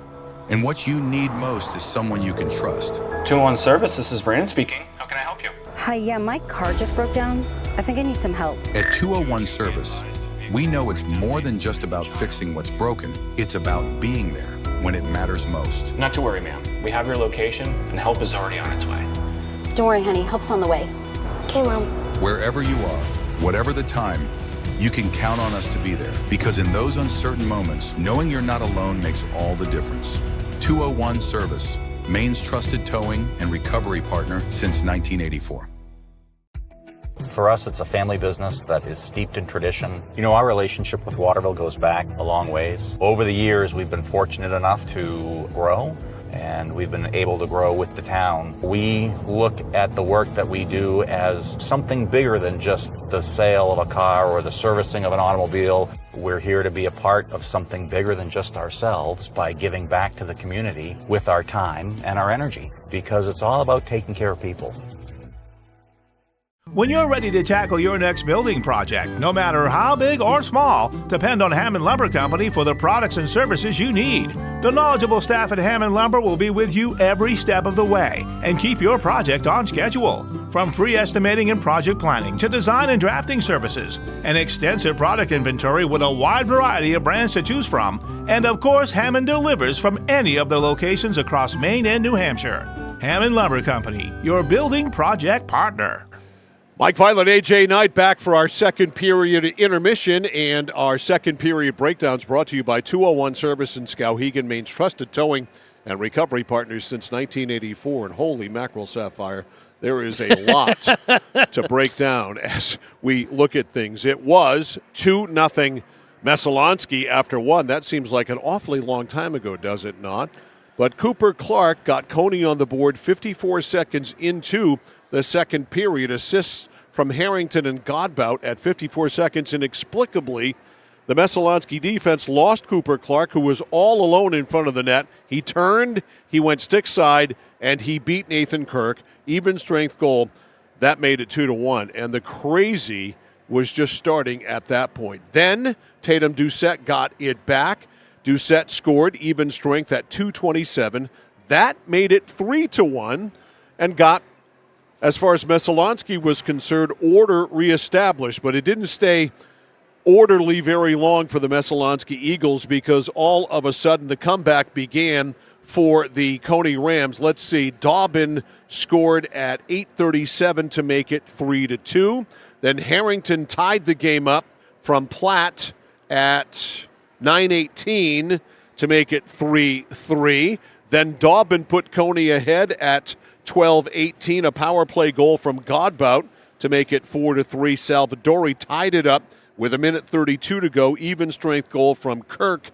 And what you need most is someone you can trust. 201 Service, this is Brandon speaking. How can I help you? Hi, yeah, my car just broke down. I think I need some help. At 201 Service, we know it's more than just about fixing what's broken. It's about being there. when it matters most. Not to worry, ma'am. We have your location, and help is already on its way. Don't worry, honey. Help's on the way. Okay, Mom. Wherever you are, whatever the time, you can count on us to be there. Because in those uncertain moments, knowing you're not alone makes all the difference. 201 Service, Maine's trusted towing and recovery partner since 1984. For us, it's a family business that is steeped in tradition. You know, our relationship with Waterville goes back a long ways. Over the years, we've been fortunate enough to grow, and we've been able to grow with the town. We look at the work that we do as something bigger than just the sale of a car or the servicing of an automobile. We're here to be a part of something bigger than just ourselves by giving back to the community with our time and our energy, because it's all about taking care of people. When you're ready to tackle your next building project, no matter how big or small, depend on Hammond Lumber Company for the products and services you need. The knowledgeable staff at Hammond Lumber will be with you every step of the way and keep your project on schedule. From free estimating and project planning to design and drafting services, an extensive product inventory with a wide variety of brands to choose from, and of course, Hammond delivers from any of their locations across Maine and New Hampshire. Hammond Lumber Company, your building project partner. Mike Violet, AJ Knight back for our second period intermission, and our second period breakdowns brought to you by 201 Service in Skowhegan, Maine's trusted towing and recovery partners since 1984. And holy mackerel, Sapphire, there is a lot to break down as we look at things. It was 2-0 Messalonskee after one. That seems like an awfully long time ago, does it not? But Cooper Clark got Cony on the board 54 seconds into the second period. Assists from Harrington and Godbout at 54 seconds. Inexplicably, the Messalonskee defense lost Cooper Clark, who was all alone in front of the net. He turned, he went stick side, and he beat Nathan Kirk. Even strength goal. That made it 2-1. And the crazy was just starting at that point. Then Tatum Doucette got it back. Doucette scored even strength at 2:27. That made it 3-1 and got, as far as Messalonskee was concerned, order reestablished. But it didn't stay orderly very long for the Messalonskee Eagles, because all of a sudden the comeback began for the Cony Rams. Let's see, Dobbin scored at 8:37 to make it 3-2. Then Harrington tied the game up from Platt at 9:18 to make it 3-3. Then Dobbin put Cony ahead at 12:18. A power play goal from Godbout to make it 4-3. Salvadori tied it up with 1:32 to go. Even strength goal from Kirk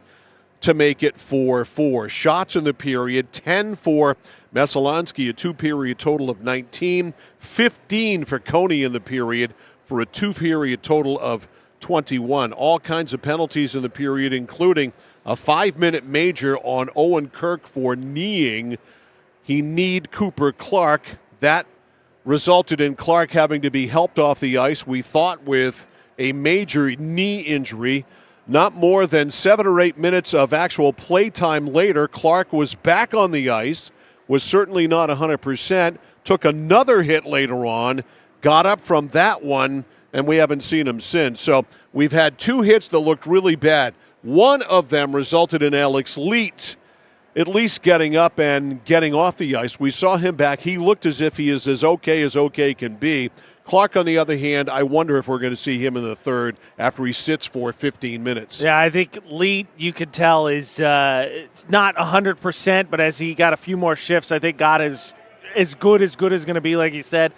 to make it 4-4. Shots in the period, 10 for Messalonskee, a two-period total of 19. 15 for Cony in the period for a two-period total of 21. All kinds of penalties in the period, including a 5-minute major on Owen Kirk for kneeing. He kneed Cooper Clark. That resulted in Clark having to be helped off the ice, we thought with a major knee injury. Not more than 7 or 8 minutes of actual play time later, Clark was back on the ice, was certainly not 100%, took another hit later on, got up from that one, and we haven't seen him since. So we've had 2 hits that looked really bad. One of them resulted in Alex Leet at least getting up and getting off the ice. We saw him back. He looked as if he is as okay can be. Clark, on the other hand, I wonder if we're going to see him in the third after he sits for 15 minutes. Yeah, I think Leet, you could tell, is not 100%, but as he got a few more shifts, I think got as good as going to be, like you said.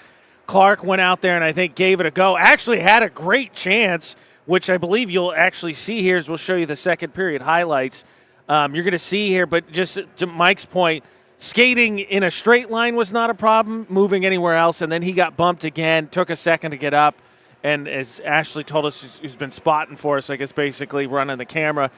Clark went out there and I think gave it a go. Actually had a great chance, which I believe you'll actually see here as we'll show you the second period highlights. You're going to see here, but just to Mike's point, skating in a straight line was not a problem, moving anywhere else, and then he got bumped again, took a second to get up, and as Ashley told us, who's been spotting for us, I guess basically running the camera,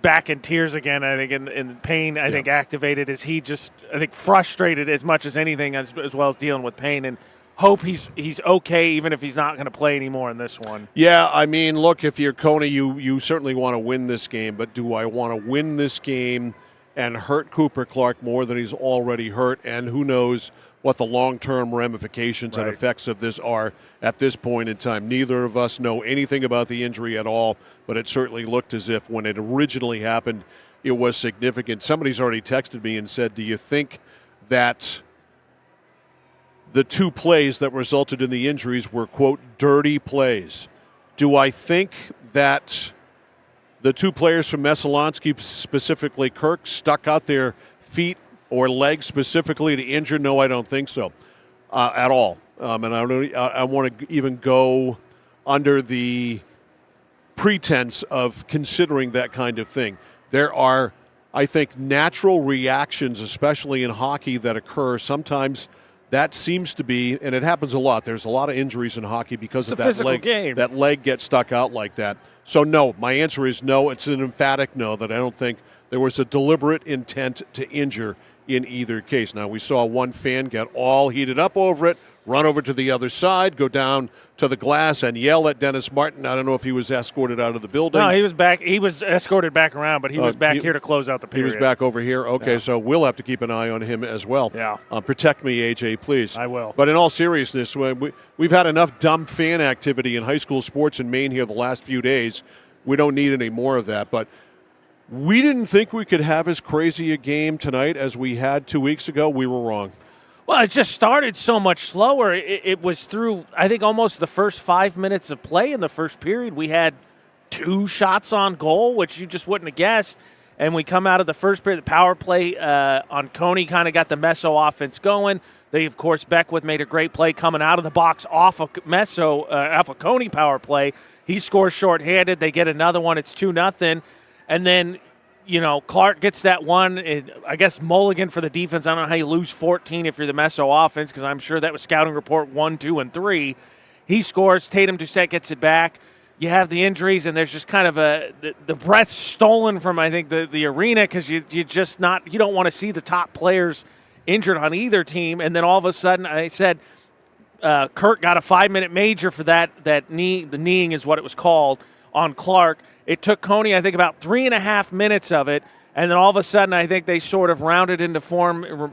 back in tears again, I think, in pain, I think activated as he just, I think, frustrated as much as anything as well as dealing with pain, and hope he's okay, even if he's not going to play anymore in this one. Yeah, I mean, look, if you're Cony, you certainly want to win this game, but do I want to win this game and hurt Cooper Clark more than he's already hurt? And who knows what the long-term ramifications and effects of this are at this point in time. Neither of us know anything about the injury at all, but it certainly looked as if when it originally happened, it was significant. Somebody's already texted me and said, do you think that the two plays that resulted in the injuries were, quote, dirty plays? Do I think that the two players from Messalonskee, specifically Kirk, stuck out their feet or legs specifically to injure? No, I don't think so at all. And I want to even go under the pretense of considering that kind of thing. There are, I think, natural reactions, especially in hockey, that occur. Sometimes that seems to be, and it happens a lot. There's a lot of injuries in hockey because of that leg. Game. That leg gets stuck out like that. So no, my answer is no. It's an emphatic no, that I don't think there was a deliberate intent to injure in either case. Now, we saw one fan get all heated up over it, run over to the other side, go down to the glass and yell at Dennis Martin. I don't know if he was escorted out of the building. No, he was back. He was escorted back around, but he was back here to close out the period. He was back over here. Okay, so we'll have to keep an eye on him as well. Yeah. Protect me, AJ, please. I will. But in all seriousness, we've had enough dumb fan activity in high school sports in Maine here the last few days. We don't need any more of that. But we didn't think we could have as crazy a game tonight as we had 2 weeks ago. We were wrong. Well, it just started so much slower. It was through, I think, almost the first 5 minutes of play in the first period. We had 2 shots on goal, which you just wouldn't have guessed. And we come out of the first period, the power play on Cony kind of got the Messo offense going. They, of course, Beckwith made a great play coming out of the box off of off a Cony power play. He scores shorthanded. They get another one. It's 2-0. And then, Clark gets that one. I guess Mulligan for the defense. I don't know how you lose 14 if you're the Messo offense, because I'm sure that was scouting report 1, 2, and 3. He scores. Tatum Doucette gets it back. You have the injuries, and there's just kind of the breath stolen from, I think, the arena, because you don't want to see the top players injured on either team. And then all of a sudden, I said, Kirk got a 5-minute major for that knee. The kneeing is what it was called on Clark. It took Cony, I think, about 3.5 minutes of it, and then all of a sudden I think they sort of rounded into form,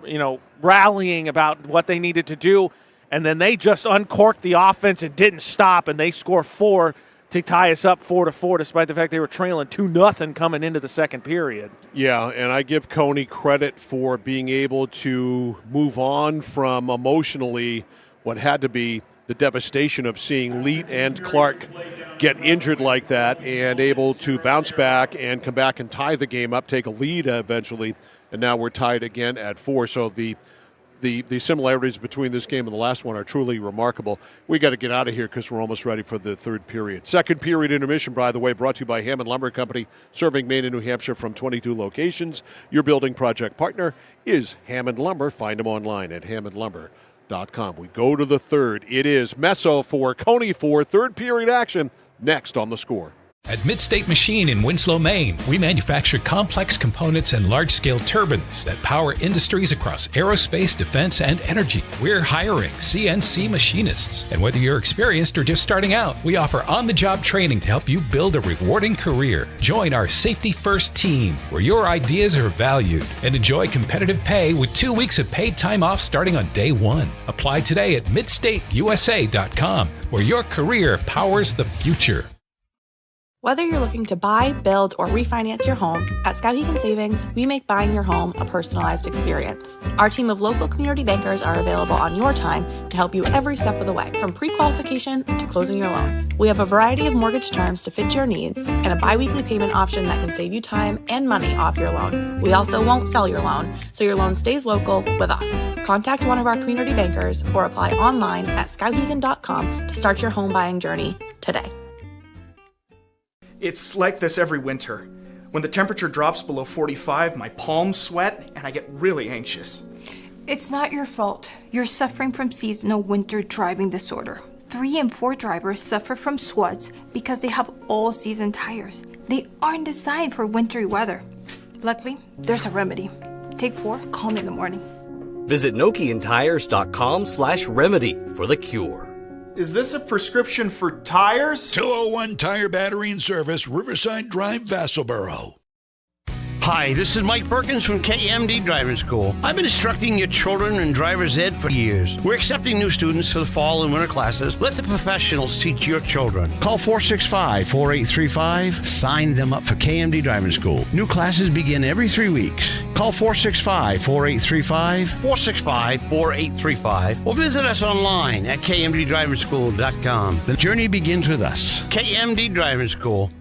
rallying about what they needed to do, and then they just uncorked the offense and didn't stop, and they score 4 to tie us up 4-4, despite the fact they were trailing 2-0 coming into the second period. Yeah, and I give Cony credit for being able to move on from emotionally what had to be the devastation of seeing Leet and Clark get injured like that, and able to bounce back and come back and tie the game up, take a lead eventually, and now we're tied again at 4. So the similarities between this game and the last one are truly remarkable. We got to get out of here because we're almost ready for the third period. Second period intermission, by the way, brought to you by Hammond Lumber Company, serving Maine and New Hampshire from 22 locations. Your building project partner is Hammond Lumber. Find them online at hammondlumber.com. We go to the third. It is Messo 4, Cony 4, third period action. Next on The Score. At Midstate Machine in Winslow, Maine, we manufacture complex components and large-scale turbines that power industries across aerospace, defense, and energy. We're hiring CNC machinists. And whether you're experienced or just starting out, we offer on-the-job training to help you build a rewarding career. Join our Safety First team, where your ideas are valued, and enjoy competitive pay with 2 weeks of paid time off starting on day 1. Apply today at midstateusa.com, where your career powers the future. Whether you're looking to buy, build, or refinance your home, at Skowhegan Savings, we make buying your home a personalized experience. Our team of local community bankers are available on your time to help you every step of the way, from pre-qualification to closing your loan. We have a variety of mortgage terms to fit your needs and a biweekly payment option that can save you time and money off your loan. We also won't sell your loan, so your loan stays local with us. Contact one of our community bankers or apply online at skowhegan.com to start your home buying journey today. It's like this every winter. When the temperature drops below 45, my palms sweat and I get really anxious. It's not your fault. You're suffering from seasonal winter driving disorder. 3 and 4 drivers suffer from SWUDs because they have all-season tires. They aren't designed for wintry weather. Luckily, there's a remedy. Take 4, call me in the morning. Visit NokianTires.com/remedy for the cure. Is this a prescription for tires? 201 Tire Battery and Service, Riverside Drive, Vassalboro. Hi, this is Mike Perkins from KMD Driving School. I've been instructing your children in driver's ed for years. We're accepting new students for the fall and winter classes. Let the professionals teach your children. Call 465-4835. Sign them up for KMD Driving School. New classes begin every 3 weeks. Call 465-4835, 465-4835, or visit us online at kmddrivingschool.com. The journey begins with us. KMD Driving School.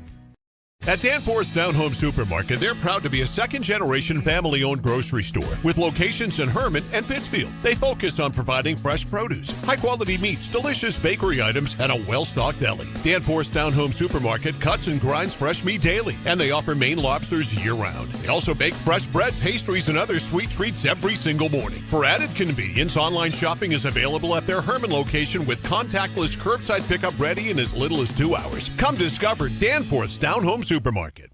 At Danforth's Down Home Supermarket, they're proud to be a second-generation family-owned grocery store with locations in Herman and Pittsfield. They focus on providing fresh produce, high-quality meats, delicious bakery items, and a well-stocked deli. Danforth's Down Home Supermarket cuts and grinds fresh meat daily, and they offer Maine lobsters year-round. They also bake fresh bread, pastries, and other sweet treats every single morning. For added convenience, online shopping is available at their Herman location with contactless curbside pickup ready in as little as 2 hours. Come discover Danforth's Down Home Supermarket.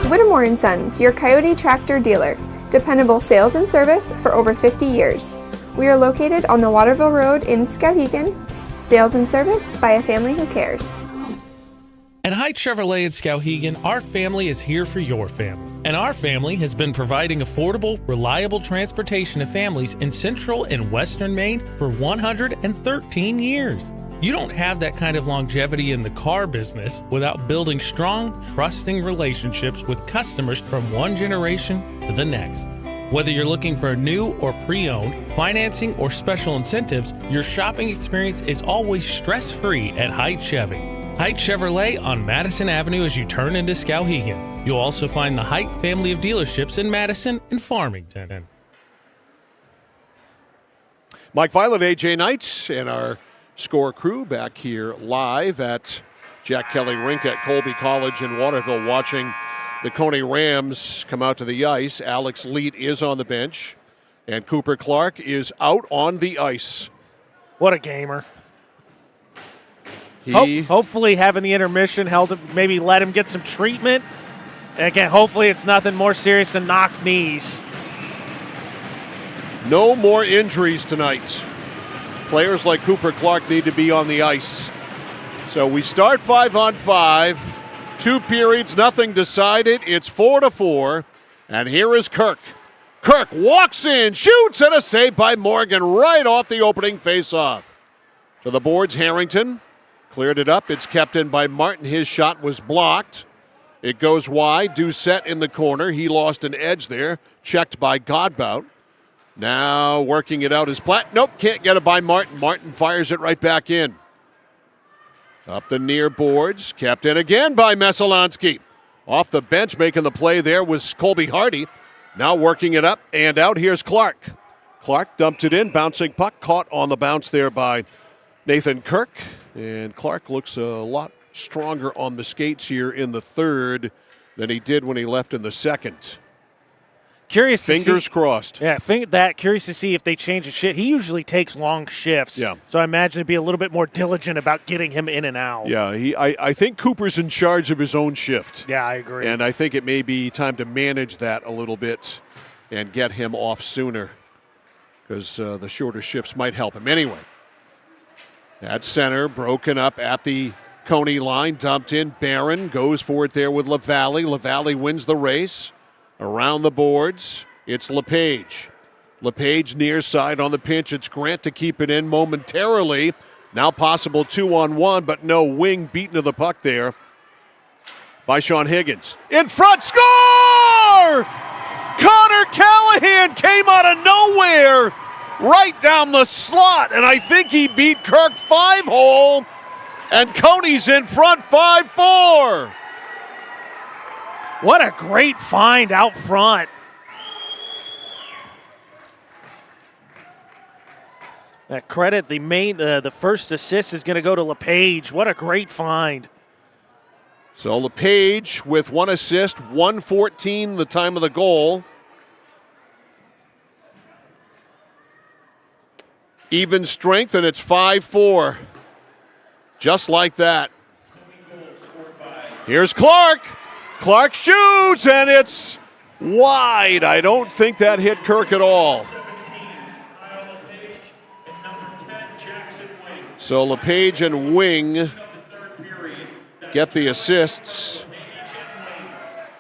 Whittemore & Sons, your Coyote tractor dealer. Dependable sales and service for over 50 years. We are located on the Waterville Road in Skowhegan. Sales and service by a family who cares. At Haight Chevrolet in Skowhegan, our family is here for your family. And our family has been providing affordable, reliable transportation to families in central and western Maine for 113 years. You don't have that kind of longevity in the car business without building strong, trusting relationships with customers from one generation to the next. Whether you're looking for a new or pre-owned, financing, or special incentives, your shopping experience is always stress-free at Haight Chevy. Haight Chevrolet on Madison Avenue as you turn into Skowhegan. You'll also find the Haight family of dealerships in Madison and Farmington. Mike Violet, AJ Knight, and our Score crew back here live at Jack Kelly Rink at Colby College in Waterville, watching the Cony Rams come out to the ice. Alex Leet is on the bench, and Cooper Clark is out on the ice. What a gamer. Hopefully having the intermission held him, maybe let him get some treatment. And again, hopefully it's nothing more serious than knocked knees. No more injuries tonight. Players like Cooper Clark need to be on the ice. So we start 5-on-5. 2 periods, nothing decided. It's 4-4. And here is Kirk. Kirk walks in, shoots, and a save by Morgan right off the opening faceoff. To the boards, Harrington cleared it up. It's kept in by Martin. His shot was blocked. It goes wide. Doucette in the corner. He lost an edge there. Checked by Godbout. Now working it out is Platt. Nope, can't get it by Martin. Martin fires it right back in. Up the near boards. Kept in again by Messalonskee. Off the bench making the play there was Colby Hardy. Now working it up and out. Here's Clark. Clark dumped it in. Bouncing puck caught on the bounce there by Nathan Kirk. And Clark looks a lot stronger on the skates here in the third than he did when he left in the second. Curious to Fingers see, crossed. Yeah, curious to see if they change the shift. He usually takes long shifts. Yeah. So I imagine it'd be a little bit more diligent about getting him in and out. Yeah, I think Cooper's in charge of his own shift. Yeah, I agree. And I think it may be time to manage that a little bit and get him off sooner because the shorter shifts might help him. Anyway, at center, broken up at the Cony line, dumped in. Barron goes for it there with LaValle. LaValle wins the race. Around the boards, it's LePage. LePage near side on the pinch. It's Grant to keep it in momentarily. Now possible 2-on-1, but no. Wing beaten to the puck there by Sean Higgins. In front, score! Connor Callahan came out of nowhere right down the slot, and I think he beat Kirk 5-hole, and Cony's in front 5-4. What a great find out front. That credit, the first assist is going to go to LePage. What a great find. So LePage with 1 assist, 1:14 the time of the goal. Even strength, and it's 5-4. Just like that. Here's Clark. Clark shoots, and it's wide. I don't think that hit Kirk at all. So LePage and Wing get the assists.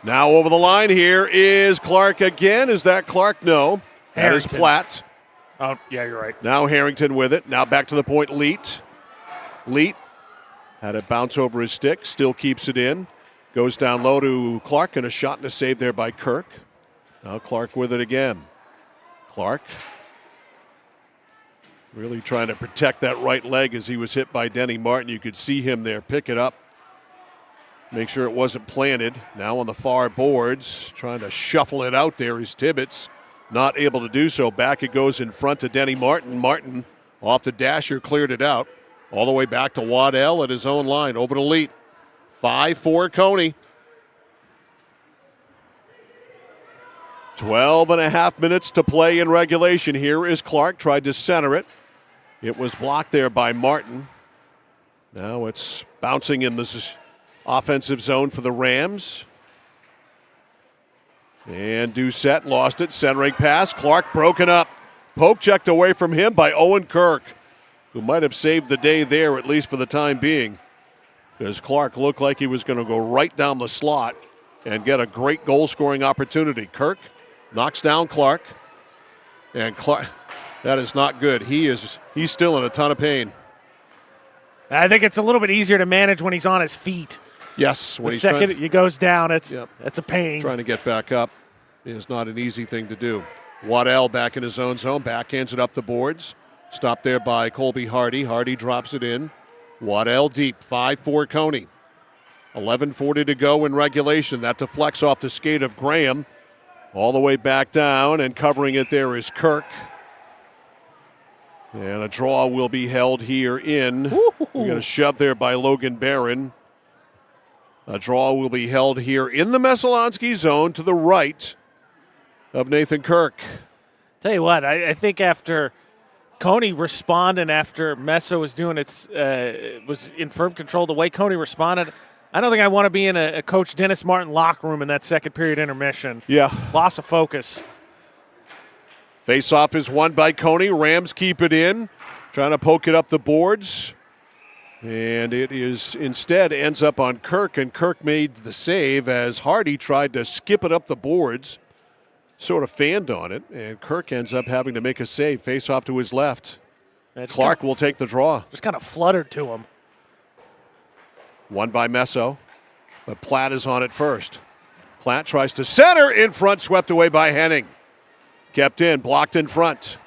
Now over the line here is Clark again. Is that Clark? No. That is Harrington. Platt. Oh, yeah, you're right. Now Harrington with it. Now back to the point, Leet. Leet had it bounce over his stick. Still keeps it in. Goes down low to Clark, and a shot and a save there by Kirk. Now Clark with it again. Clark really trying to protect that right leg as he was hit by Denny Martin. You could see him there pick it up. Make sure it wasn't planted. Now on the far boards, trying to shuffle it out there is Tibbetts. Not able to do so. Back it goes in front to Denny Martin. Martin off the dasher, cleared it out. All the way back to Waddell at his own line. Over to Leet. 5-4 Cony. 12 and a half minutes to play in regulation. Here is Clark. Tried to center it. It was blocked there by Martin. Now it's bouncing in this offensive zone for the Rams. And Doucette lost it. Centering pass. Clark broken up. Poke checked away from him by Owen Kirk, who might have saved the day there, at least for the time being, because Clark looked like he was going to go right down the slot and get a great goal-scoring opportunity. Kirk knocks down Clark, and Clark, that is not good. He's still in a ton of pain. I think it's a little bit easier to manage when he's on his feet. Yes, when the second he goes down, it's a pain. Trying to get back up is not an easy thing to do. Waddell back in his own zone, backhands it up the boards. Stopped there by Colby Hardy. Hardy drops it in. Waddell deep, 5-4 Cony. 11:40 to go in regulation. That deflects off the skate of Graham. All the way back down, and covering it there is Kirk. And a draw will be held here in. We got a shove there by Logan Barron. A draw will be held here in the Messalonskee zone to the right of Nathan Kirk. Tell you what, I think after Cony responded, after Messa was doing was in firm control, the way Cony responded, I don't think I want to be in a Coach Dennis Martin locker room in that second period intermission. Yeah. Loss of focus. Face-off is won by Cony. Rams keep it in, trying to poke it up the boards. And it is instead ends up on Kirk, and Kirk made the save as Hardy tried to skip it up the boards, sort of fanned on it, and Kirk ends up having to make a save. Face-off to his left. Clark will take the draw. Just kind of fluttered to him. Won by Messo, but Platt is on it first. Platt tries to center in front, swept away by Henning. Kept in, blocked in front.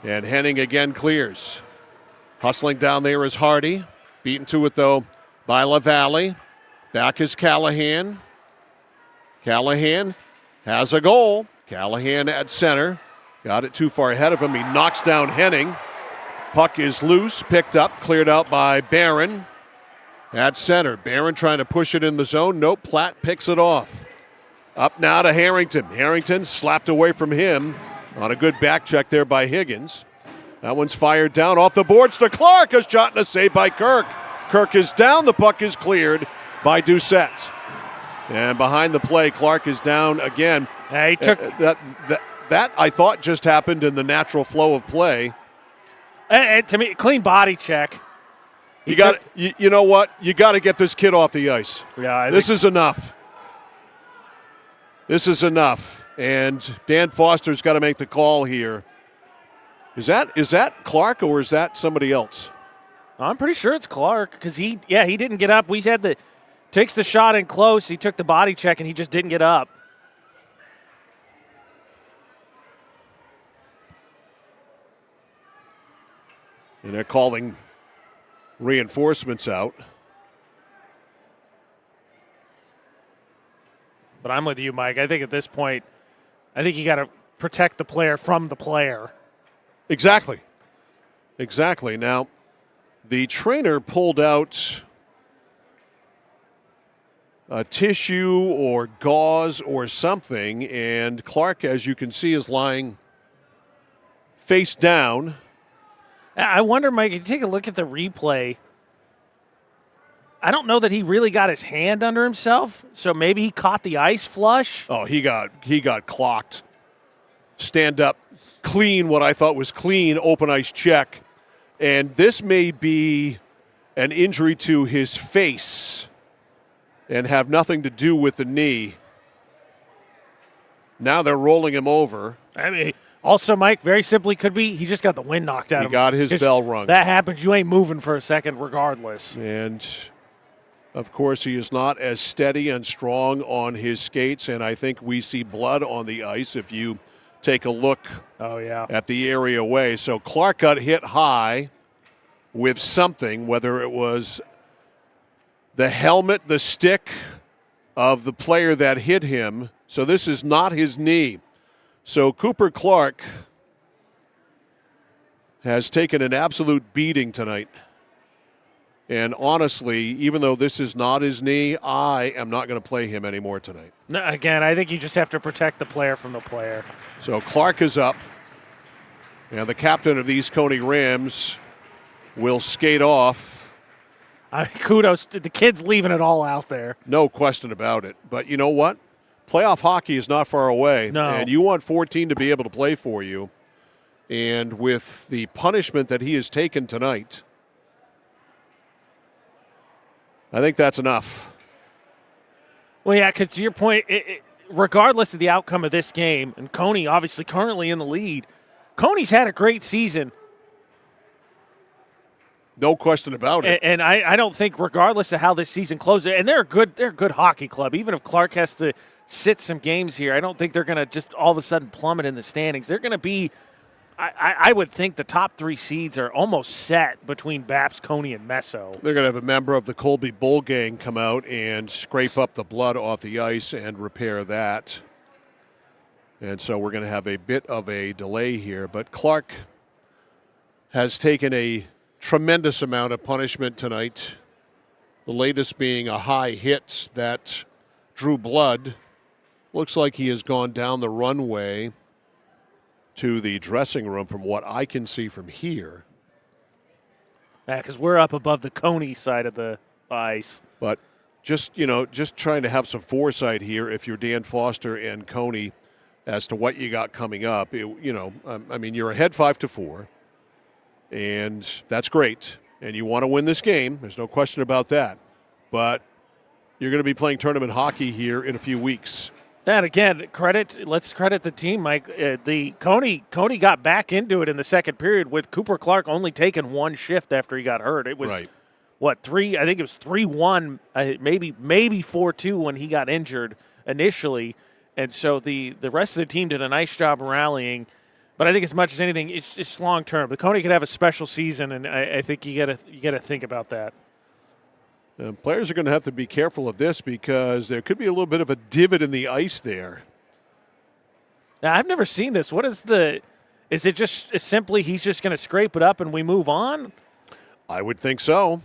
And Henning again clears. Hustling down there is Hardy. Beaten to it, though, by LaValle. Back is Callahan. Callahan has a goal. Callahan at center. Got it too far ahead of him. He knocks down Henning. Puck is loose, picked up, cleared out by Barron. At center. Barron trying to push it in the zone. Nope, Platt picks it off. Up now to Harrington. Harrington slapped away from him on a good back check there by Higgins. That one's fired down off the boards to Clark. A shot and a save by Kirk. Kirk is down. The puck is cleared by Doucette. And behind the play, Clark is down again. Yeah, he took that I thought just happened in the natural flow of play. To me, clean body check. You know what? You got to get this kid off the ice. Yeah, this is enough. This is enough. And Dan Foster's got to make the call here. Is that Clark or is that somebody else? I'm pretty sure it's Clark because he didn't get up. Takes the shot in close. He took the body check and he just didn't get up. And they're calling reinforcements out. But I'm with you, Mike. I think at this point, you got to protect the player from the player. Exactly. Now, the trainer pulled out a tissue or gauze or something, and Clark, as you can see, is lying face down. I wonder, Mike, if you take a look at the replay, I don't know that he really got his hand under himself, so maybe he caught the ice flush. Oh, he got clocked. Stand up, clean, what I thought was clean, open ice check. And this may be an injury to his face and have nothing to do with the knee. Now they're rolling him over. I mean, also, Mike, very simply could be he just got the wind knocked out of him. He got his bell rung. That happens. You ain't moving for a second regardless. And, of course, he is not as steady and strong on his skates, and I think we see blood on the ice if you take a look at the area away. So Clark got hit high with something, whether it was the helmet, the stick of the player that hit him. So this is not his knee. So Cooper Clark has taken an absolute beating tonight. And honestly, even though this is not his knee, I am not going to play him anymore tonight. No, again, I think you just have to protect the player from the player. So Clark is up. And the captain of these Cony Rams will skate off. Kudos to the kid's leaving it all out there. No question about it. But you know what? Playoff hockey is not far away. No. And you want 14 to be able to play for you. And with the punishment that he has taken tonight, I think that's enough. Well, yeah, because to your point, regardless of the outcome of this game, and Cony obviously currently in the lead, Cony's had a great season. No question about it. And I don't think, regardless of how this season closes, and they're a good hockey club. Even if Clark has to sit some games here, I don't think they're going to just all of a sudden plummet in the standings. They're going to be, I would think the top 3 seeds are almost set between Baps, Cony, and Messo. They're going to have a member of the Colby Bull Gang come out and scrape up the blood off the ice and repair that. And so we're going to have a bit of a delay here. But Clark has taken a tremendous amount of punishment tonight, the latest being a high hit that drew blood. Looks like he has gone down the runway to the dressing room from what I can see from here. Yeah, because we're up above the Cony side of the ice. But just trying to have some foresight here if you're Dan Foster and Cony as to what you got coming up. I mean, you're ahead 5-4. And that's great. And you want to win this game. There's no question about that. But you're going to be playing tournament hockey here in a few weeks. And again, let's credit the team, Mike. The Cony got back into it in the second period with Cooper Clark only taking one shift after he got hurt. It was, right. I think it was 3-1, maybe 4-2 when he got injured initially. And so the rest of the team did a nice job rallying. But I think as much as anything, it's just long term. But Cony could have a special season, and I think you got to think about that. Players are going to have to be careful of this because there could be a little bit of a divot in the ice there. Now, I've never seen this. Is it just simply he's just going to scrape it up and we move on? I would think so.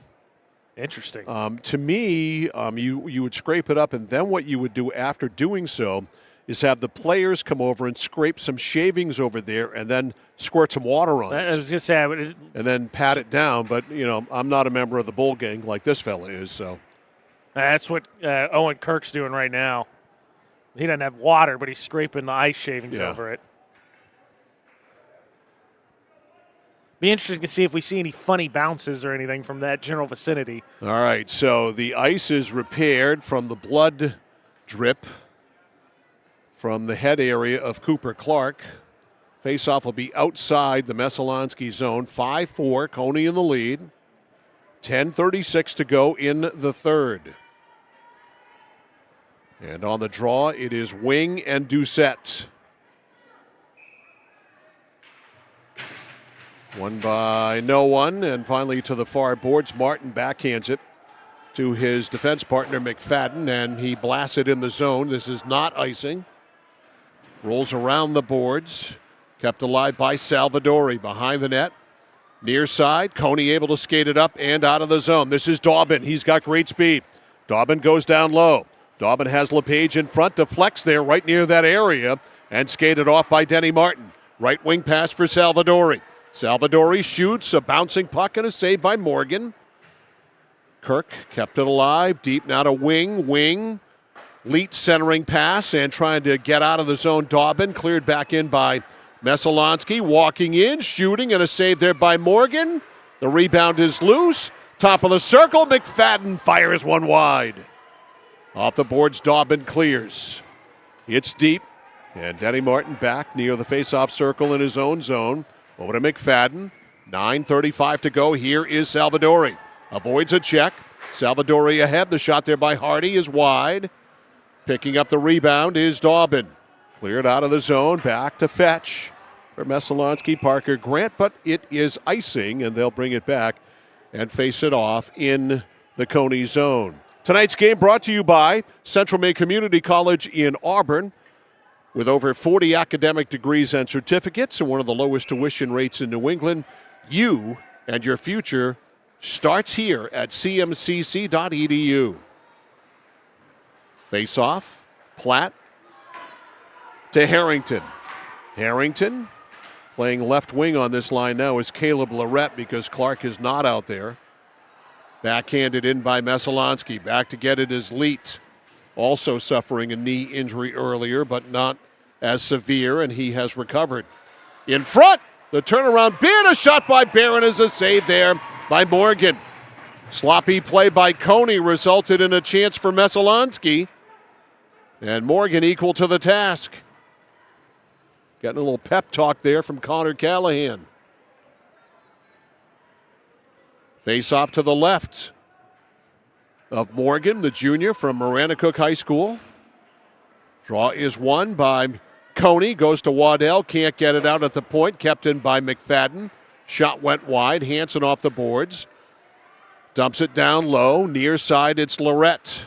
Interesting. To me, you would scrape it up, and then what you would do after doing so is have the players come over and scrape some shavings over there and then squirt some water on it. I was going to say. And then pat it down. But, I'm not a member of the Bull Gang like this fella is. So that's what Owen Kirk's doing right now. He doesn't have water, but he's scraping the ice shavings over it. Be interesting to see if we see any funny bounces or anything from that general vicinity. All right, so the ice is repaired from the blood drip from the head area of Cooper Clark. Faceoff will be outside the Messalonskee zone. 5-4, Cony in the lead. 10:36 to go in the third. And on the draw, it is Wing and Doucette. One by no one, and finally to the far boards, Martin backhands it to his defense partner McFadden, and he blasts it in the zone. This is not icing. Rolls around the boards. Kept alive by Salvadori behind the net. Near side, Cony able to skate it up and out of the zone. This is Daubin. He's got great speed. Daubin goes down low. Daubin has LePage in front to flex there right near that area and skated off by Denny Martin. Right wing pass for Salvadori. Salvadori shoots, a bouncing puck and a save by Morgan. Kirk kept it alive, deep now to Wing. Leet centering pass and trying to get out of the zone. Daubin cleared back in by Messalonskee, walking in, shooting, and a save there by Morgan. The rebound is loose. Top of the circle, McFadden fires one wide. Off the boards, Daubin clears. It's deep. And Denny Martin back near the faceoff circle in his own zone. Over to McFadden. 9:35 to go. Here is Salvadori. Avoids a check. Salvadori ahead. The shot there by Hardy is wide. Picking up the rebound is Daubin. Cleared out of the zone. Back to fetch for Messalonskee, Parker Grant, but it is icing, and they'll bring it back and face it off in the Cony zone. Tonight's game brought to you by Central Maine Community College in Auburn. With over 40 academic degrees and certificates and one of the lowest tuition rates in New England, you and your future starts here at cmcc.edu. Face off, Platt to Harrington. Harrington playing left wing on this line now is Caleb Lorette because Clark is not out there. Backhanded in by Messalonskee. Back to get it is Leet. Also suffering a knee injury earlier, but not as severe, and he has recovered. In front, the turnaround bid, a shot by Barron is a save there by Morgan. Sloppy play by Cony resulted in a chance for Messalonskee, and Morgan equal to the task. Getting a little pep talk there from Connor Callahan. Face off to the left of Morgan, the junior from Maranacook High School. Draw is won by Cony, goes to Waddell, can't get it out at the point, kept in by McFadden. Shot went wide, Hansen off the boards. Dumps it down low, near side it's Lorette.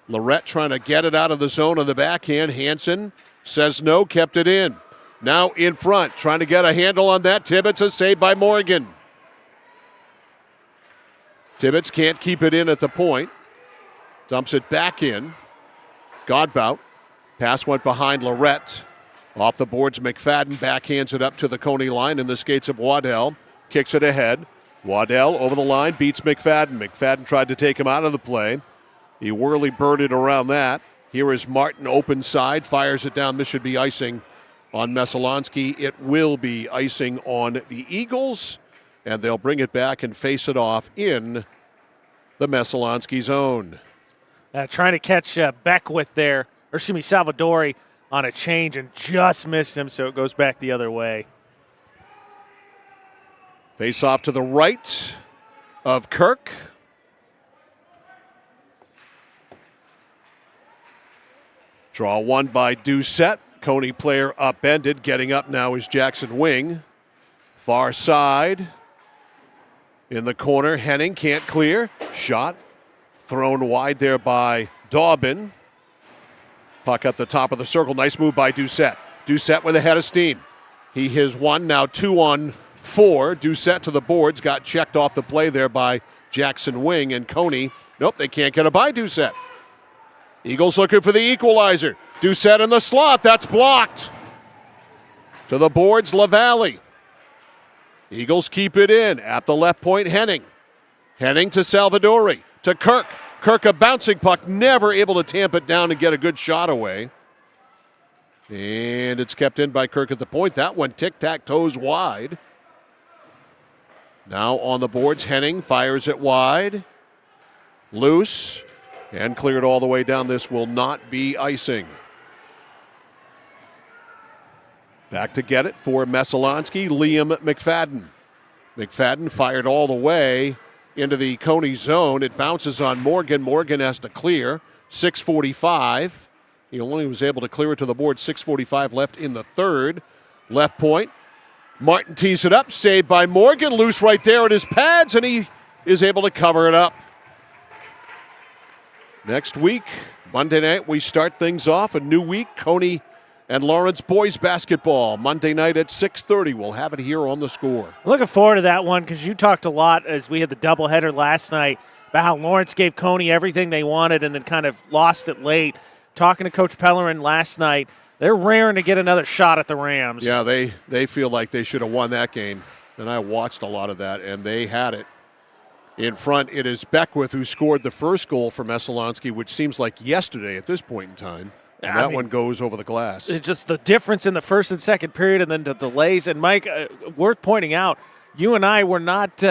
Lorette trying to get it out of the zone on the backhand. Hansen says no, kept it in. Now in front, trying to get a handle on that. Tibbetts, a save by Morgan. Tibbetts can't keep it in at the point. Dumps it back in. Godbout. Pass went behind Lorette. Off the boards, McFadden backhands it up to the Cony line in the skates of Waddell. Kicks it ahead. Waddell over the line, beats McFadden. McFadden tried to take him out of the play. He whirly birded around that. Here is Martin open side, fires it down. This should be icing on Messalonskee. It will be icing on the Eagles, and they'll bring it back and face it off in the Messalonskee zone. Trying to catch Beckwith there, or excuse me, Salvadori on a change and just missed him, so it goes back the other way. Face off to the right of Kirk. Draw one by Doucette. Cony player upended. Getting up now is Jackson Wing. Far side. In the corner, Henning can't clear. Shot thrown wide there by Daubin. Puck at the top of the circle. Nice move by Doucette. Doucette with a head of steam. He has one, now 2-on-4. Doucette to the boards. Got checked off the play there by Jackson Wing. And Cony, nope, they can't get it by Doucette. Eagles looking for the equalizer. Doucette in the slot. That's blocked. To the boards, LaValle. Eagles keep it in. At the left point, Henning. Henning to Salvadori. To Kirk. Kirk a bouncing puck. Never able to tamp it down and get a good shot away. And it's kept in by Kirk at the point. That one tic-tac-toes wide. Now on the boards, Henning fires it wide. Loose. And cleared all the way down. This will not be icing. Back to get it for Messalonskee, Liam McFadden. McFadden fired all the way into the Cony zone. It bounces on Morgan. Morgan has to clear. 6:45. He only was able to clear it to the board. 6:45 left in the third. Left point. Martin tees it up. Saved by Morgan. Loose right there at his pads, and he is able to cover it up. Next week, Monday night, we start things off. A new week, Cony and Lawrence boys basketball. Monday night at 6:30. We'll have it here on The Score. Looking forward to that one because you talked a lot as we had the doubleheader last night about how Lawrence gave Cony everything they wanted and then kind of lost it late. Talking to Coach Pellerin last night, they're raring to get another shot at the Rams. Yeah, they feel like they should have won that game. And I watched a lot of that, and they had it. In front, it is Beckwith who scored the first goal for Messalonskee, which seems like yesterday at this point in time. And that one goes over the glass. It's just the difference in the first and second period and then the delays. And, Mike, worth pointing out, you and I were not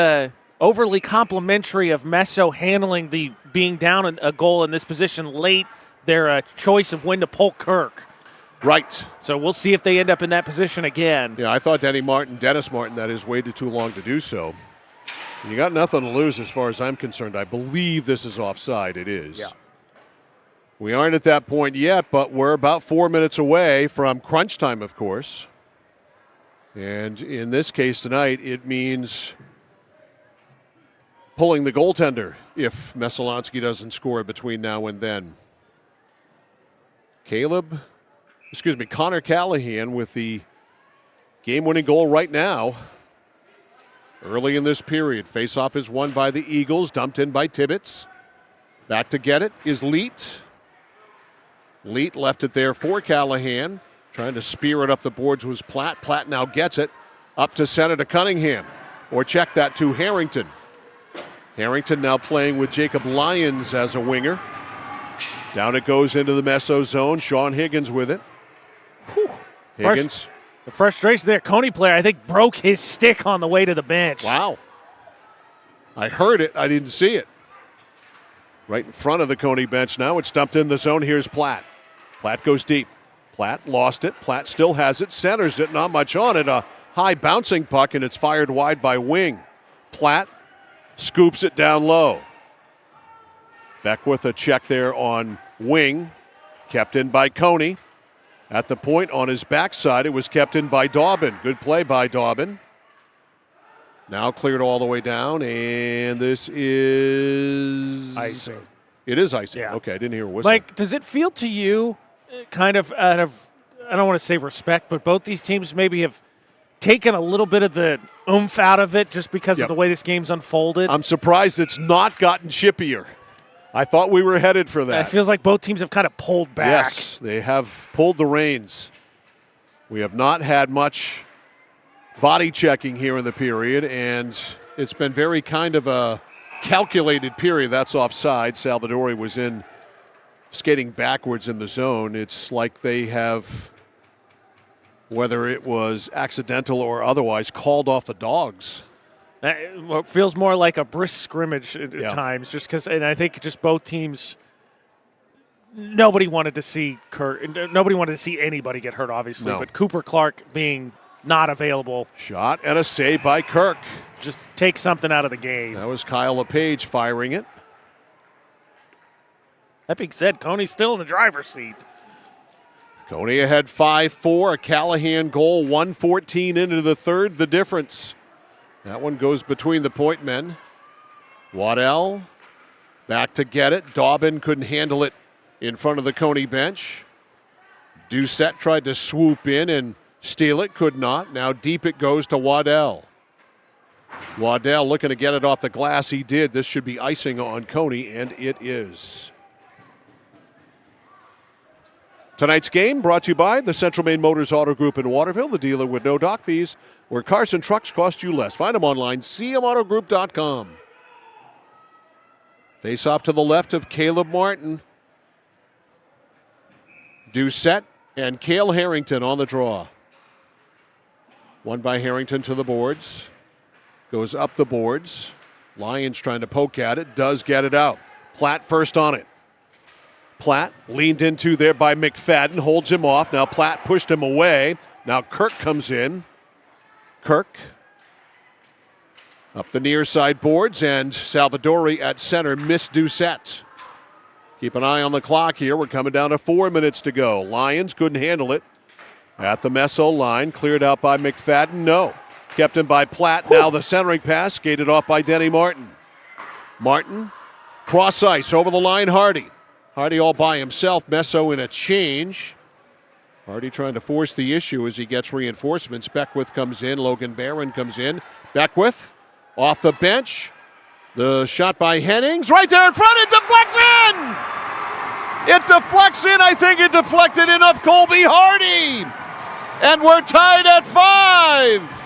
overly complimentary of Messo handling the being down a goal in this position late, their choice of when to pull Kirk. Right. So we'll see if they end up in that position again. Yeah, I thought Dennis Martin, that is waited too long to do so. You got nothing to lose as far as I'm concerned. I believe this is offside. It is. Yeah. We aren't at that point yet, but we're about 4 minutes away from crunch time, of course. And in this case tonight, it means pulling the goaltender if Messalonskee doesn't score between now and then. Connor Callahan with the game-winning goal right now. Early in this period, face-off is won by the Eagles, dumped in by Tibbetts. Back to get it is Leet. Leet left it there for Callahan. Trying to spear it up the boards was Platt. Platt now gets it up to center to Cunningham. Or check that to Harrington. Harrington now playing with Jacob Lyons as a winger. Down it goes into the Meso zone. Sean Higgins with it. Higgins. The frustration there. Cony player, I think, broke his stick on the way to the bench. Wow. I heard it. I didn't see it. Right in front of the Cony bench now. It's dumped in the zone. Here's Platt. Platt goes deep. Platt lost it. Platt still has it. Centers it. Not much on it. A high bouncing puck, and it's fired wide by Wing. Platt scoops it down low. Beckwith a check there on Wing. Kept in by Cony. At the point on his backside, it was kept in by Dobbin. Good play by Dobbin. Now cleared all the way down, and this is... icing. It is icing. Yeah. Okay, I didn't hear a whistle. Mike, does it feel to you kind of out of, I don't want to say respect, but both these teams maybe have taken a little bit of the oomph out of it just because of the way this game's unfolded? I'm surprised it's not gotten chippier. I thought we were headed for that. It feels like both teams have kind of pulled back. Yes, they have pulled the reins. We have not had much body checking here in the period, and it's been very kind of a calculated period. That's offside. Salvadori was in skating backwards in the zone. It's like they have, whether it was accidental or otherwise, called off the dogs. It feels more like a brisk scrimmage at times, just because, and I think just both teams. Nobody wanted to see nobody wanted to see anybody get hurt, obviously. No. But Cooper Clark being not available. Shot and a save by Kirk. Just take something out of the game. That was Kyle LePage firing it. That being said, Cony's still in the driver's seat. Cony ahead 5-4. A Callahan goal, 1:14 into the third. The difference. That one goes between the point men. Waddell back to get it. Dobbin couldn't handle it in front of the Cony bench. Doucette tried to swoop in and steal it, could not. Now deep it goes to Waddell. Waddell looking to get it off the glass. He did. This should be icing on Cony, and it is. Tonight's game brought to you by the Central Maine Motors Auto Group in Waterville, the dealer with no dock fees, where cars and trucks cost you less. Find them online, cmautogroup.com. Face off to the left of Caleb Martin. Doucette and Cale Harrington on the draw. One by Harrington to the boards. Goes up the boards. Lyons trying to poke at it. Does get it out. Platt first on it. Platt leaned into there by McFadden. Holds him off. Now Platt pushed him away. Now Kirk comes in. Kirk up the near side boards, and Salvadori at center missed Doucette. Keep an eye on the clock here. We're coming down to 4 minutes to go. Lions couldn't handle it. At the Meso line, cleared out by McFadden. No. Kept in by Platt. Now the centering pass, skated off by Denny Martin. Martin, cross ice, over the line, Hardy. Hardy all by himself. Meso in a change. Hardy trying to force the issue as he gets reinforcements. Beckwith comes in. Logan Barron comes in. Beckwith off the bench. The shot by Hennings. Right there in front. It deflects in! It deflects in. I think it deflected in off Colby Hardy. And we're tied at 5.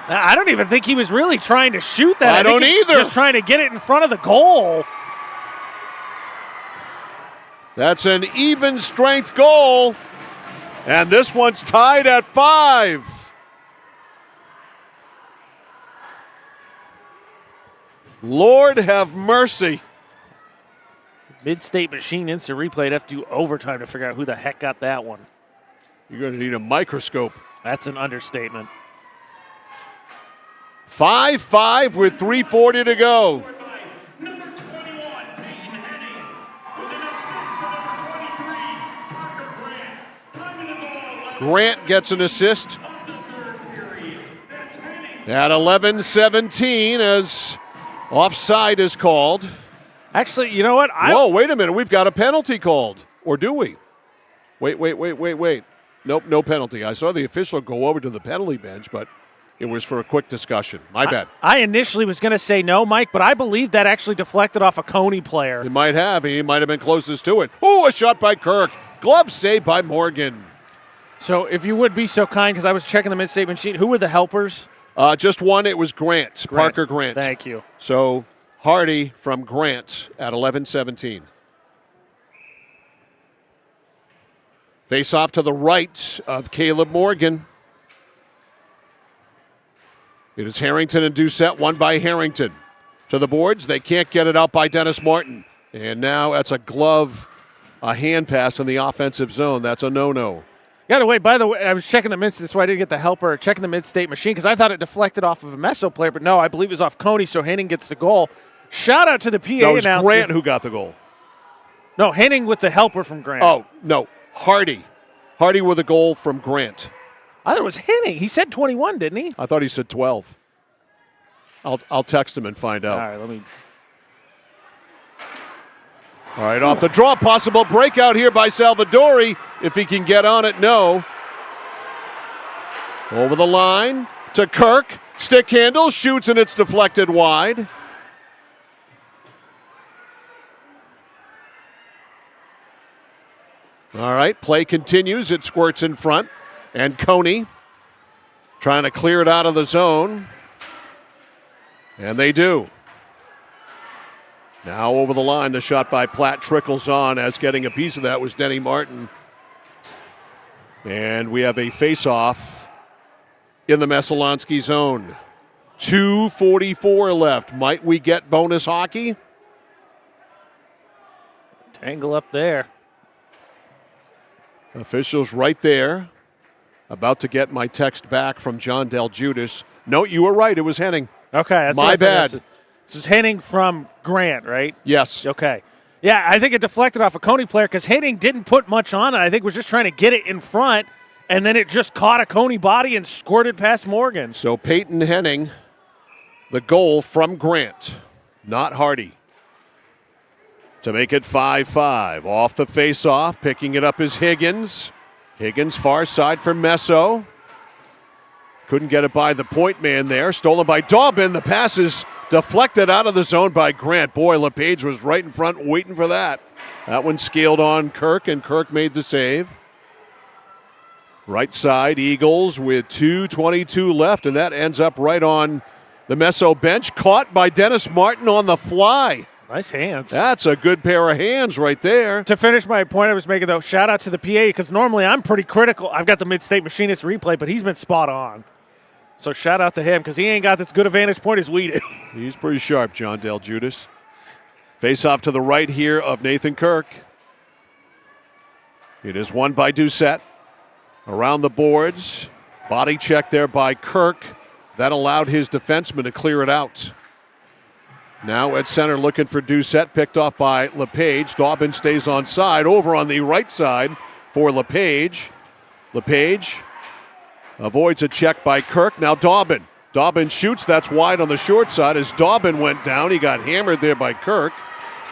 I don't even think he was really trying to shoot that. I don't either. Just trying to get it in front of the goal. That's an even strength goal. And this one's tied at 5. Lord have mercy. Mid-State Machine instant replay. I'd have to do overtime to figure out who the heck got that one. You're going to need a microscope. That's an understatement. 5-5 with 3:40 to go. Grant gets an assist at 11:17 as offside is called. Actually, you know what? Whoa, wait a minute. We've got a penalty called. Or do we? Wait. Nope, no penalty. I saw the official go over to the penalty bench, but it was for a quick discussion. My bad. I initially was going to say no, Mike, but I believe that actually deflected off a Cony player. It might have. He might have been closest to it. Oh, a shot by Kirk. Glove saved by Morgan. So if you would be so kind, because I was checking the mid-state machine, who were the helpers? Just one. It was Grant. Parker Grant. Thank you. So Hardy from Grant at 11:17. Face off to the right of Caleb Morgan. It is Harrington and Doucette, one by Harrington. To the boards, they can't get it out by Dennis Martin. And now that's a hand pass in the offensive zone. That's a no-no. By the way, I was checking the mid, that's why I didn't get the helper, checking the mid-state machine, because I thought it deflected off of a Meso player, but no, I believe it was off Cony, so Henning gets the goal. Shout out to the PA That was announcer. Grant who got the goal. No, Henning with the helper from Grant. Oh, no, Hardy. Hardy with a goal from Grant. I thought it was Henning. He said 21, didn't he? I thought he said 12. I'll text him and find out. All right, let me. All right, off the draw, possible breakout here by Salvadori. If he can get on it, no. Over the line to Kirk. Stick handle, shoots, and it's deflected wide. All right, play continues. It squirts in front. And Cony trying to clear it out of the zone. And they do. Now over the line, the shot by Platt trickles on, as getting a piece of that was Denny Martin. And we have a face-off in the Messalonskee zone. 2:44 left. Might we get bonus hockey? Tangle up there. Officials right there. About to get my text back from John Del Judas. No, you were right. It was Henning. Okay. That's my bad. This is Henning from Grant, right? Yes. Okay. Yeah, I think it deflected off a Cony player because Henning didn't put much on it. I think was just trying to get it in front, and then it just caught a Cony body and squirted past Morgan. So Peyton Henning, the goal from Grant, not Hardy. To make it 5-5. Off the face-off, picking it up is Higgins. Higgins far side for Meso. Couldn't get it by the point man there. Stolen by Dobbin. The pass is deflected out of the zone by Grant. Boy, LePage was right in front waiting for that. That one scaled on Kirk, and Kirk made the save. Right side, Eagles with 2:22 left, and that ends up right on the Meso bench. Caught by Dennis Martin on the fly. Nice hands. That's a good pair of hands right there. To finish my point I was making, though, shout out to the PA, because normally I'm pretty critical. I've got the mid-state machinist replay, but he's been spot on. So shout out to him, because he ain't got as good a vantage point as we do. He's pretty sharp, John Del Judas. Face off to the right here of Nathan Kirk. It is won by Doucette. Around the boards. Body check there by Kirk. That allowed his defenseman to clear it out. Now at center looking for Doucette, picked off by LePage. Dobbin stays on side, over on the right side for LePage. LePage avoids a check by Kirk. Now Dobbin. Dobbin shoots, that's wide on the short side. As Dobbin went down, he got hammered there by Kirk.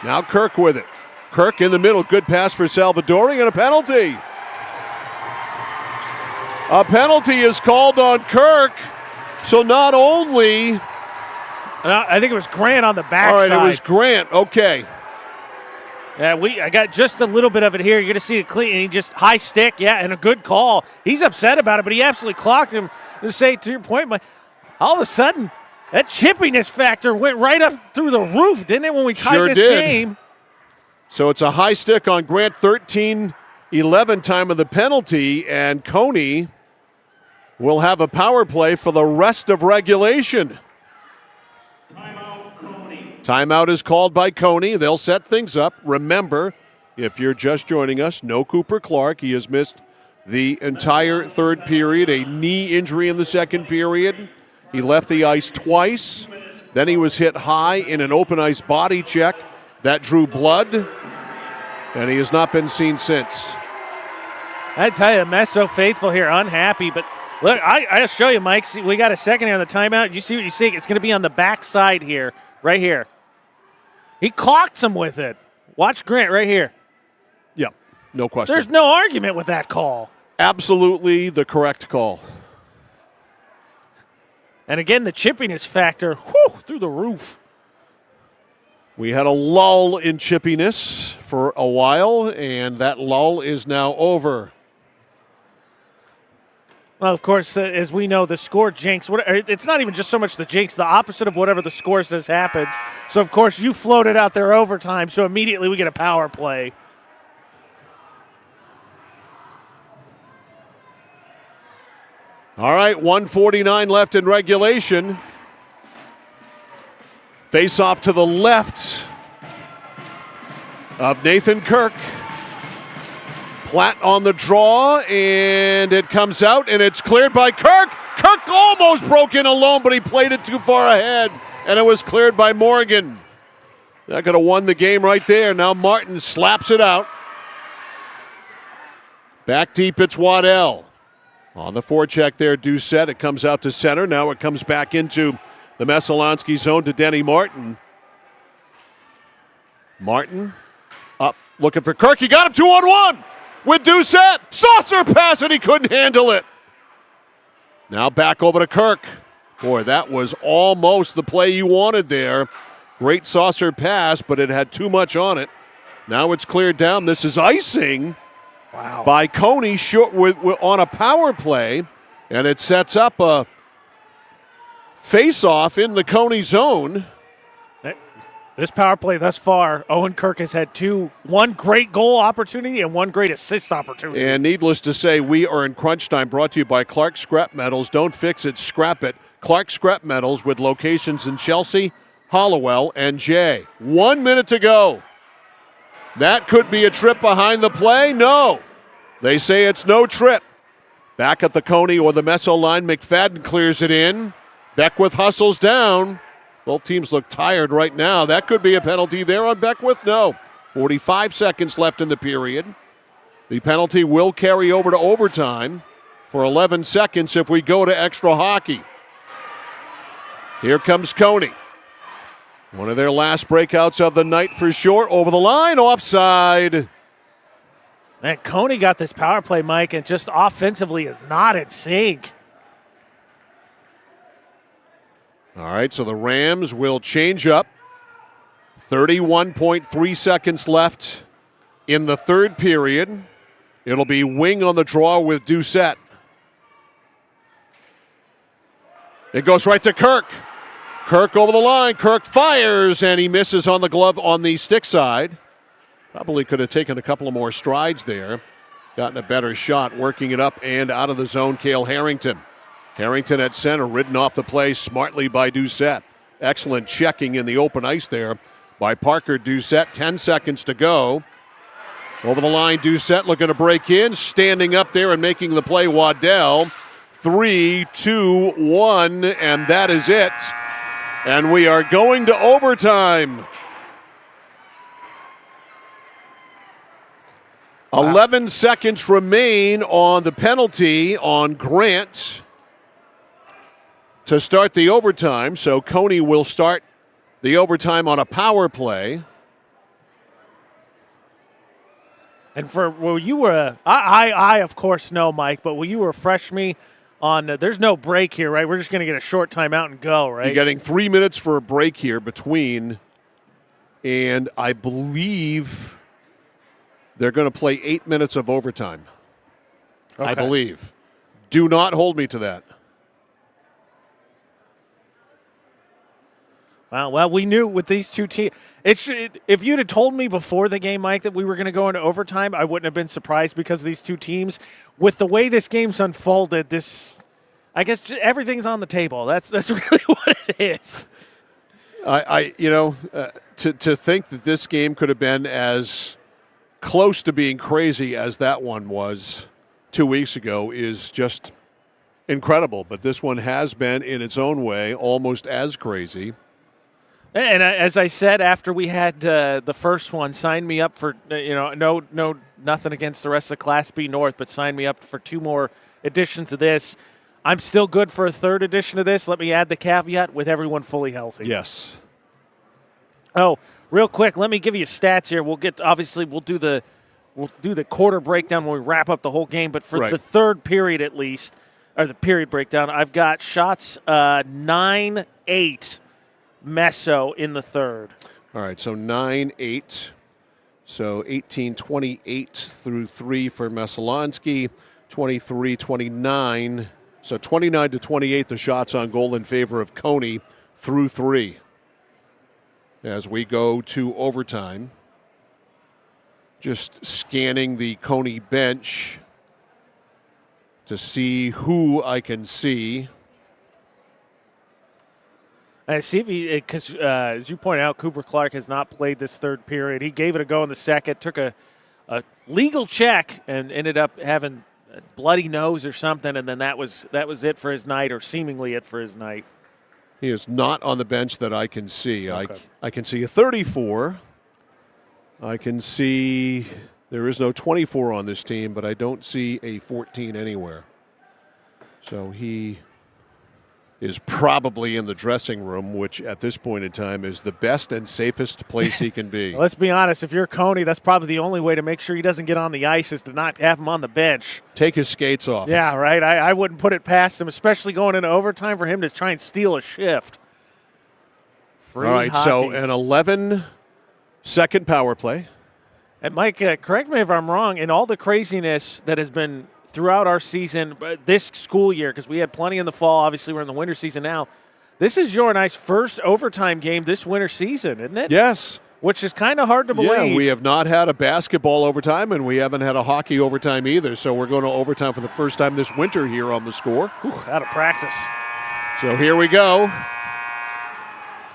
Now Kirk with it. Kirk in the middle, good pass for Salvadori, and a penalty. A penalty is called on Kirk. So not only... I think it was Grant on the backside. All right, it was Grant. Okay. Yeah, I got just a little bit of it here. You're going to see it clean. And he just high stick, yeah, and a good call. He's upset about it, but he absolutely clocked him. To say, to your point, all of a sudden, that chippiness factor went right up through the roof, didn't it, when we tied this game? So it's a high stick on Grant, 13-11 time of the penalty, and Cony will have a power play for the rest of regulation. Timeout, Cony. Timeout is called by Cony. They'll set things up. Remember, if you're just joining us, no Cooper Clark. He has missed the entire third period, a knee injury in the second period. He left the ice twice. Then he was hit high in an open ice body check that drew blood, and he has not been seen since. I tell you, Messo faithful here, unhappy. But look, I'll show you, Mike. See, we got a second here on the timeout. You see what you see? It's going to be on the back side here, right here. He clocked him with it. Watch Grant right here. Yep, no question. There's no argument with that call. Absolutely the correct call. And again, the chippiness factor, through the roof. We had a lull in chippiness for a while, and that lull is now over. Well, of course, as we know, the score jinx. It's not even just so much the jinx. The opposite of whatever the score says happens. So, of course, you floated out there overtime, so immediately we get a power play. All right, 1:49 left in regulation. Face off to the left of Nathan Kirk. Platt on the draw, and it comes out, and it's cleared by Kirk. Kirk almost broke in alone, but he played it too far ahead, and it was cleared by Morgan. That could have won the game right there. Now Martin slaps it out. Back deep, it's Waddell. On the forecheck there, Doucette. It comes out to center. Now it comes back into the Messalonskee zone to Denny Martin. Martin up, looking for Kirk. He got him 2-on-1 with Doucette. Saucer pass, and he couldn't handle it. Now back over to Kirk. Boy, that was almost the play you wanted there. Great saucer pass, but it had too much on it. Now it's cleared down. This is icing by Cony short on a power play, and it sets up a face-off in the Cony zone. This power play thus far, Owen Kirk has had one great goal opportunity and one great assist opportunity. And needless to say, we are in crunch time, brought to you by Clark Scrap Metals. Don't fix it, scrap it. Clark Scrap Metals with locations in Chelsea, Hollowell, and Jay. 1 minute to go. That could be a trip behind the play. No. They say it's no trip. Back at the Cony or the Messo line, McFadden clears it in. Beckwith hustles down. Both teams look tired right now. That could be a penalty there on Beckwith. No. 45 seconds left in the period. The penalty will carry over to overtime for 11 seconds if we go to extra hockey. Here comes Cony. One of their last breakouts of the night for sure. Over the line, offside. Man, Cony got this power play, Mike, and just offensively is not in sync. All right, so the Rams will change up. 31.3 seconds left in the third period. It'll be wing on the draw with Doucette. It goes right to Kirk. Kirk over the line. Kirk fires, and he misses on the glove on the stick side. Probably could have taken a couple of more strides there. Gotten a better shot, working it up and out of the zone, Cale Harrington. Harrington at center, ridden off the play smartly by Doucette. Excellent checking in the open ice there by Parker Doucette. 10 seconds to go. Over the line, Doucette looking to break in. Standing up there and making the play, Waddell. 3, 2, 1, and that is it. And we are going to overtime. 11 seconds remain on the penalty on Grant to start the overtime. So Cony will start the overtime on a power play. And I of course know, Mike, but will you refresh me on, there's no break here, right? We're just going to get a short timeout and go, right? You're getting 3 minutes for a break here between, and I believe they're going to play 8 minutes of overtime. Okay. I believe. Do not hold me to that. Well, we knew with these two teams. If you'd have told me before the game, Mike, that we were going to go into overtime, I wouldn't have been surprised because these two teams, with the way this game's unfolded, I guess everything's on the table. That's really what it is. To think that this game could have been as close to being crazy as that one was 2 weeks ago is just incredible. But this one has been, in its own way, almost as crazy. And as I said after we had the first one, sign me up for nothing against the rest of Class B North, but sign me up for 2 more editions of this. I'm still good for a 3rd edition of this. Let me add the caveat with everyone fully healthy. Yes. Oh, real quick, let me give you stats here. We'll do the quarter breakdown when we wrap up the whole game, but for the 3rd period at least, or the period breakdown, I've got shots 9-8 Meso in the 3rd. All right, so 9-8. So 18-28 through 3 for Messalonskee, 23-29. So 29-28 the shots on goal in favor of Cony through 3. As we go to overtime, just scanning the Cony bench to see who I can see. I see because as you point out, Cooper Clark has not played this 3rd period. He gave it a go in the 2nd, took a legal check, and ended up having a bloody nose or something, and then that was it for his night, or seemingly it for his night. He is not on the bench that I can see. Okay. I can see a 34. I can see there is no 24 on this team, but I don't see a 14 anywhere. So he is probably in the dressing room, which at this point in time is the best and safest place he can be. Let's be honest, if you're Cony, that's probably the only way to make sure he doesn't get on the ice is to not have him on the bench. Take his skates off. Yeah, right. I wouldn't put it past him, especially going into overtime for him to try and steal a shift. All right, hockey. So an 11-second power play. And Mike, correct me if I'm wrong, in all the craziness that has been throughout our season, this school year, because we had plenty in the fall, obviously we're in the winter season now, this is your and I's first overtime game this winter season, isn't it? Yes. Which is kind of hard to believe. Yeah, we have not had a basketball overtime, and we haven't had a hockey overtime either, so we're going to overtime for the first time this winter here on the Score. Whew, out of practice. So here we go.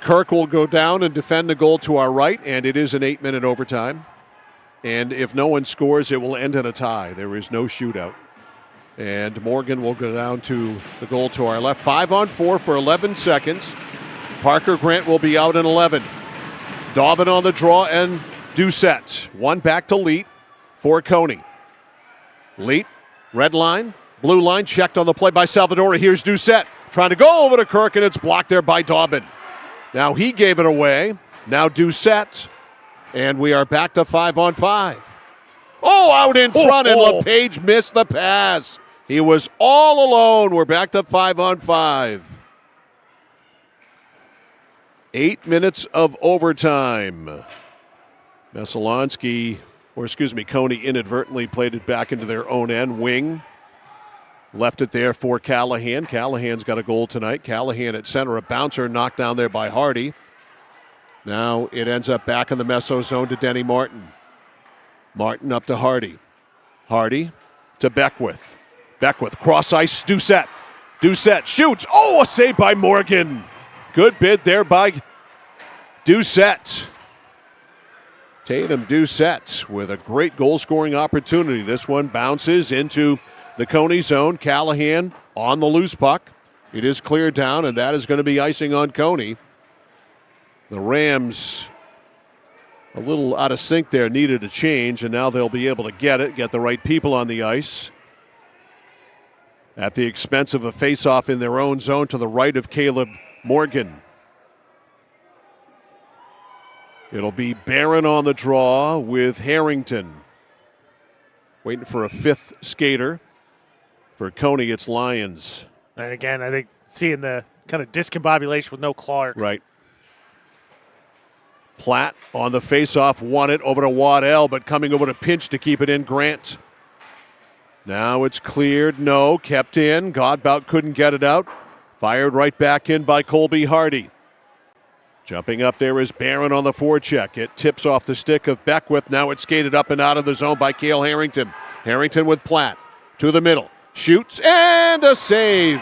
Kirk will go down and defend the goal to our right, and it is an 8-minute overtime. And if no one scores, it will end in a tie. There is no shootout. And Morgan will go down to the goal to our left. 5-on-4 for 11 seconds. Parker Grant will be out in 11. Dobbin on the draw and Doucette. One back to Leet for Cony. Leet, red line, blue line, checked on the play by Salvadori. Here's Doucette trying to go over to Kirk, and it's blocked there by Dobbin. Now he gave it away. Now Doucette. And we are back to 5-on-5. Oh, out in front, and LePage missed the pass. He was all alone. We're back to 5-on-5. 8 minutes of overtime. Cony inadvertently played it back into their own end. Wing left it there for Callahan. Callahan's got a goal tonight. Callahan at center, a bouncer knocked down there by Hardy. Now it ends up back in the Meso zone to Denny Martin. Martin up to Hardy. Hardy to Beckwith. Beckwith, cross ice, Doucette. Doucette shoots. Oh, a save by Morgan. Good bid there by Doucette. Tatum Doucette with a great goal-scoring opportunity. This one bounces into the Cony zone. Callahan on the loose puck. It is cleared down, and that is going to be icing on Cony. The Rams a little out of sync there, needed a change, and now they'll be able to get the right people on the ice. At the expense of a face-off in their own zone to the right of Caleb Morgan. It'll be Barron on the draw with Harrington. Waiting for a fifth skater. For Cony, it's Lyons. And again, I think seeing the kind of discombobulation with no Clark. Right. Platt on the face-off, won it over to Waddell, but coming over to pinch to keep it in, Grant. Now it's cleared, no, kept in. Godbout couldn't get it out. Fired right back in by Colby Hardy. Jumping up there is Barron on the forecheck. It tips off the stick of Beckwith. Now it's skated up and out of the zone by Cale Harrington. Harrington with Platt to the middle. Shoots and a save.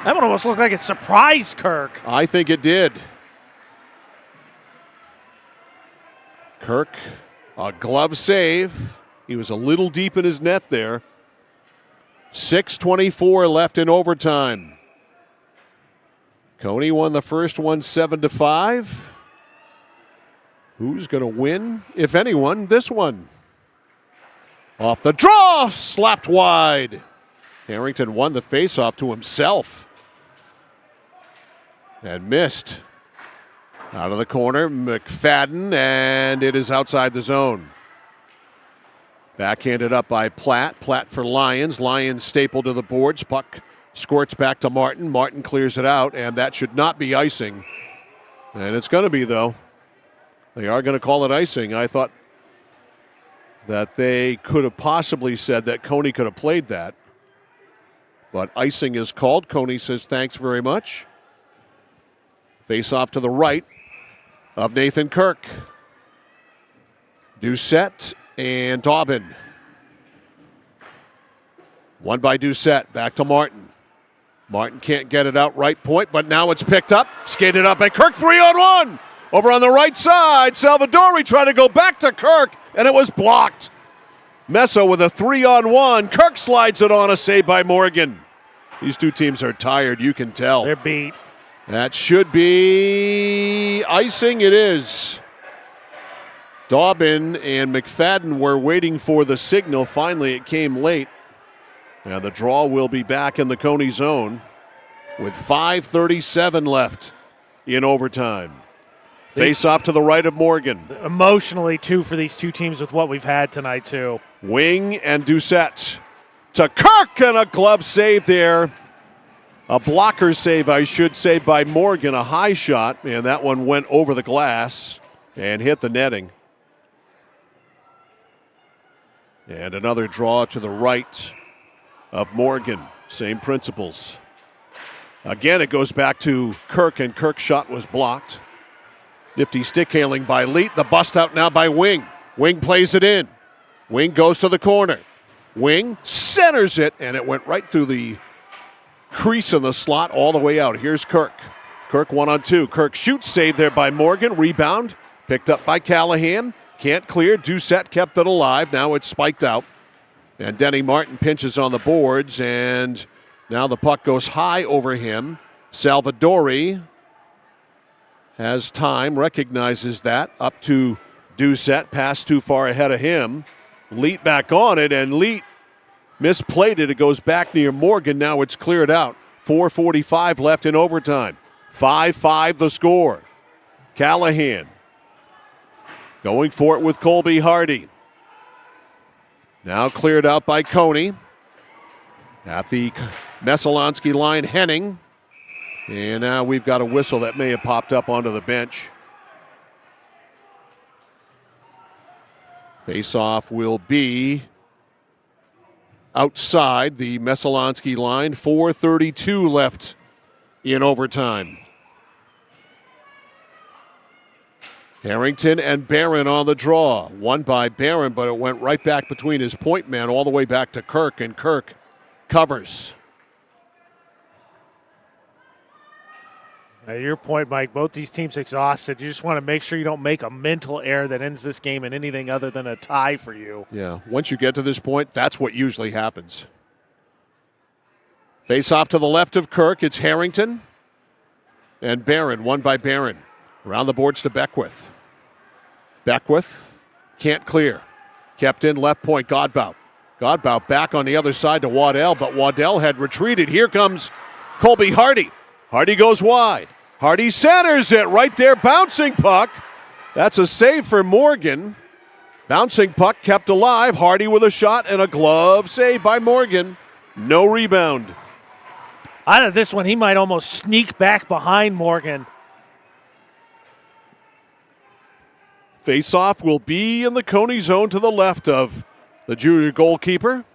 That one almost looked like it surprised Kirk. I think it did. Kirk, a glove save. He was a little deep in his net there. 6:24 left in overtime. Cony won the first one 7-5. Who's going to win, if anyone, this one? Off the draw, slapped wide. Harrington won the faceoff to himself and missed. Out of the corner, McFadden, and it is outside the zone. Backhanded up by Platt. Platt for Lions. Lions stapled to the boards. Puck squirts back to Martin. Martin clears it out, and that should not be icing. And it's going to be, though. They are going to call it icing. I thought that they could have possibly said that Cony could have played that. But icing is called. Cony says thanks very much. Face off to the right of Nathan Kirk. Doucette and Dobbin. Won by Doucette. Back to Martin. Martin can't get it out right point, but now it's picked up. Skated up, and Kirk 3-on-1. Over on the right side, Salvadori tried to go back to Kirk, and it was blocked. Messo with a 3-on-1. Kirk slides it on, a save by Morgan. These two teams are tired, you can tell. They're beat. That should be icing. It is. Dobbin and McFadden were waiting for the signal. Finally, it came late. Now the draw will be back in the Cony zone with 5:37 left in overtime. Face off to the right of Morgan. Emotionally, too, for these two teams with what we've had tonight, too. Wing and Doucette to Kirk, and a glove save there. A blocker save, I should say, by Morgan. A high shot, and that one went over the glass and hit the netting. And another draw to the right of Morgan. Same principles. Again, it goes back to Kirk, and Kirk's shot was blocked. Nifty stick handling by Leet. The bust out now by Wing. Wing plays it in. Wing goes to the corner. Wing centers it, and it went right through the crease in the slot all the way out. Here's Kirk. Kirk 1-on-2. Kirk shoots, saved there by Morgan. Rebound picked up by Callahan. Can't clear. Doucette kept it alive. Now it's spiked out. And Denny Martin pinches on the boards, and now the puck goes high over him. Salvadori has time, recognizes that. Up to Doucette, pass too far ahead of him. Leet back on it, and Leet misplayed it. It goes back near Morgan. Now it's cleared out. 4:45 left in overtime. 5-5 the score. Callahan going for it with Colby Hardy. Now cleared out by Cony. At the Messalonskee line, Henning. And now we've got a whistle that may have popped up onto the bench. Face-off will be outside the Messalonskee line. 4:32 left in overtime. Harrington and Barron on the draw. Won by Barron, but it went right back between his point man all the way back to Kirk, and Kirk covers. At your point, Mike, both these teams exhausted. You just want to make sure you don't make a mental error that ends this game in anything other than a tie for you. Yeah, once you get to this point, that's what usually happens. Face off to the left of Kirk. It's Harrington and Barron, won by Barron. Around the boards to Beckwith. Beckwith can't clear. Kept in left point, Godbout. Godbout back on the other side to Waddell, but Waddell had retreated. Here comes Colby Hardy. Hardy goes wide. Hardy centers it right there, bouncing puck. That's a save for Morgan. Bouncing puck kept alive. Hardy with a shot and a glove save by Morgan. No rebound. Out of this one, he might almost sneak back behind Morgan. Face-off will be in the Cony zone to the left of the junior goalkeeper.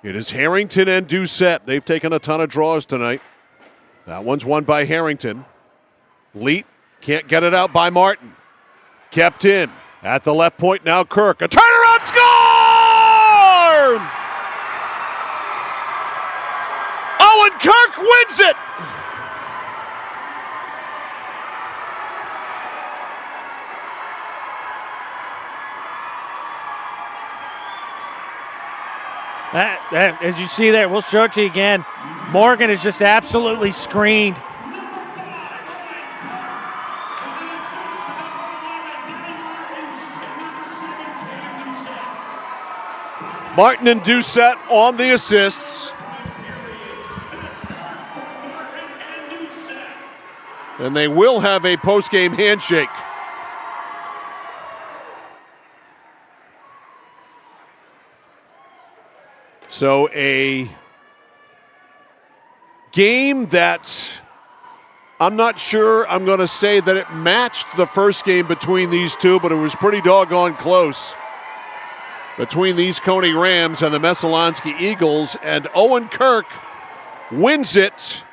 It is Harrington and Doucette. They've taken a ton of draws tonight. That one's won by Harrington. Leet can't get it out by Martin. Kept in. At the left point now, Kirk. A turnaround, score! wins it! As you see there, we'll show it to you again. Morgan is just absolutely screened. Martin and Doucette on the assists. And they will have a post-game handshake. So a game that I'm not sure I'm going to say that it matched the first game between these two, but it was pretty doggone close between these Cony Rams and the Messalonskee Eagles. And Owen Kirk wins it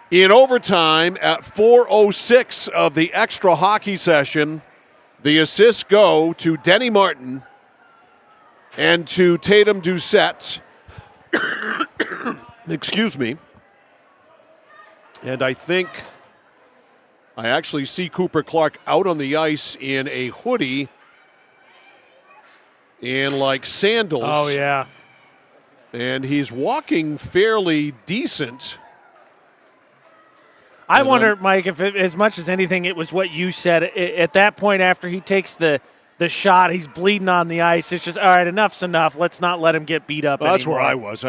in overtime at 4:06 of the extra hockey session. The assists go to Denny Martin and to Tatum Doucette. Excuse me. And I think I actually see Cooper Clark out on the ice in a hoodie and like sandals. Oh, yeah. And he's walking fairly decent. I wonder, Mike, if as much as anything, it was what you said. At that point, after he takes the shot, he's bleeding on the ice. It's just, all right, enough's enough. Let's not let him get beat up anymore. That's where I was.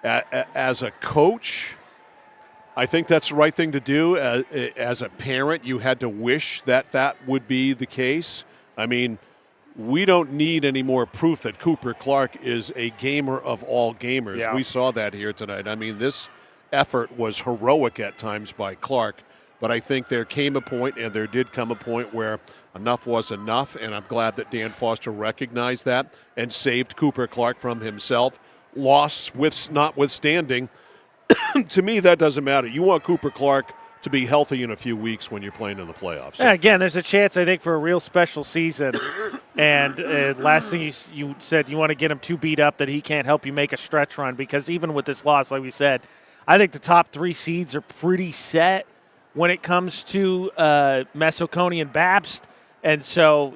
As a coach, I think that's the right thing to do. As a parent, you had to wish that would be the case. I mean, we don't need any more proof that Cooper Clark is a gamer of all gamers. Yeah. We saw that here tonight. I mean, this effort was heroic at times by Clark, but I think there came a point, and there did come a point where enough was enough, and I'm glad that Dan Foster recognized that and saved Cooper Clark from himself. Loss notwithstanding, to me, that doesn't matter. You want Cooper Clark to be healthy in a few weeks when you're playing in the playoffs. Yeah, again, there's a chance, I think, for a real special season. And last thing you said, you want to get him too beat up that he can't help you make a stretch run, because even with this loss, like we said, I think the top three seeds are pretty set when it comes to Cony and Babst. And so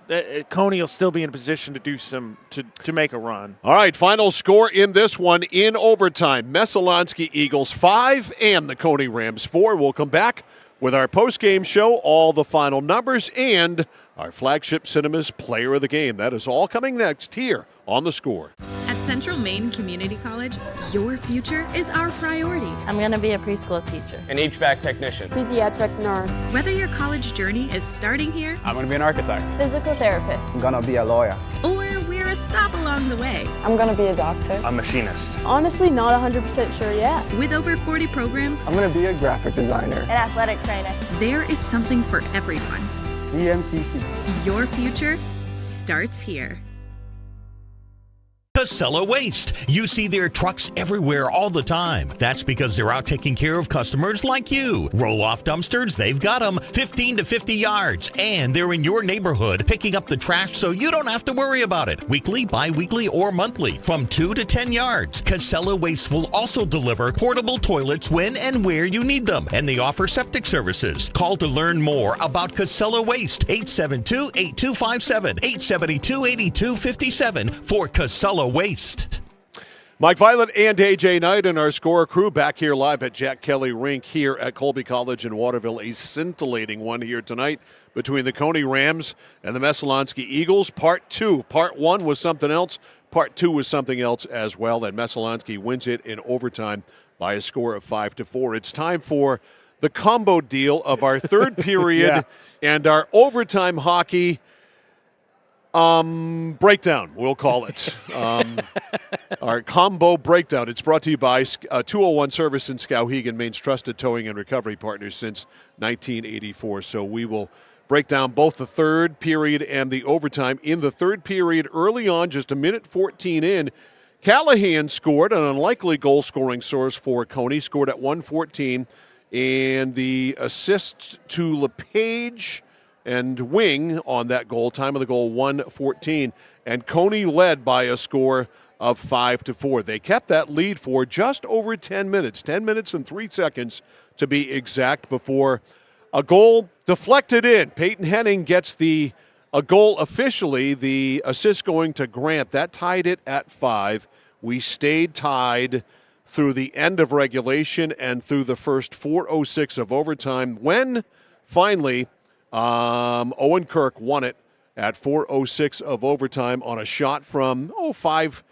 Cony will still be in a position to do to make a run. All right, final score in this one in overtime. Messalonskee Eagles 5 and the Cony Rams 4. We'll come back with our post-game show, all the final numbers, and our flagship Cinemas Player of the Game. That is all coming next here on The Score. At Central Maine Community College, your future is our priority. I'm going to be a preschool teacher. An HVAC technician. Pediatric nurse. Whether your college journey is starting here, I'm going to be an architect. Physical therapist. I'm going to be a lawyer. or we're a stop along the way. I'm going to be a doctor. A machinist. Honestly, not 100% sure yet. With over 40 programs, I'm going to be a graphic designer. An athletic trainer. there is something for everyone. CMCC. Your future starts here. Casella Waste. You see their trucks everywhere all the time. That's because they're out taking care of customers like you. Roll-off dumpsters, they've got them 15 to 50 yards. And they're in your neighborhood picking up the trash so you don't have to worry about it. Weekly, bi-weekly, or monthly from 2 to 10 yards. Casella Waste will also deliver portable toilets when and where you need them. And they offer septic services. Call to learn more about Casella Waste. 872-8257, 872-8257 for Casella Waste. Mike Violet and AJ Knight and our Score crew back here live at Jack Kelly Rink here at Colby College in Waterville. A scintillating one here tonight between the Cony Rams and the Messalonskee Eagles. Part 2. Part 1 was something else. Part 2 was something else as well. And Messalonskee wins it in overtime by a score of 5-4. It's time for the combo deal of our third period and our overtime hockey breakdown, we'll call it. Our combo breakdown. It's brought to you by 201 Service in Skowhegan, Maine's trusted towing and recovery partner since 1984. So we will break down both the third period and the overtime. In the third period, early on, just a minute 14 in, Callahan scored, an unlikely goal-scoring source for Cony, scored at 1:14, and the assist to LePage and Wing on that goal, time of the goal 1:14, and Cony led by a score of 5-4. They kept that lead for just over 10 minutes, 10 minutes and 3 seconds to be exact, before a goal deflected in. Peyton Henning gets a goal officially, the assist going to Grant. That tied it at 5. We stayed tied through the end of regulation and through the first 4:06 of overtime, when finally Owen Kirk won it at 4:06 of overtime on a shot from 5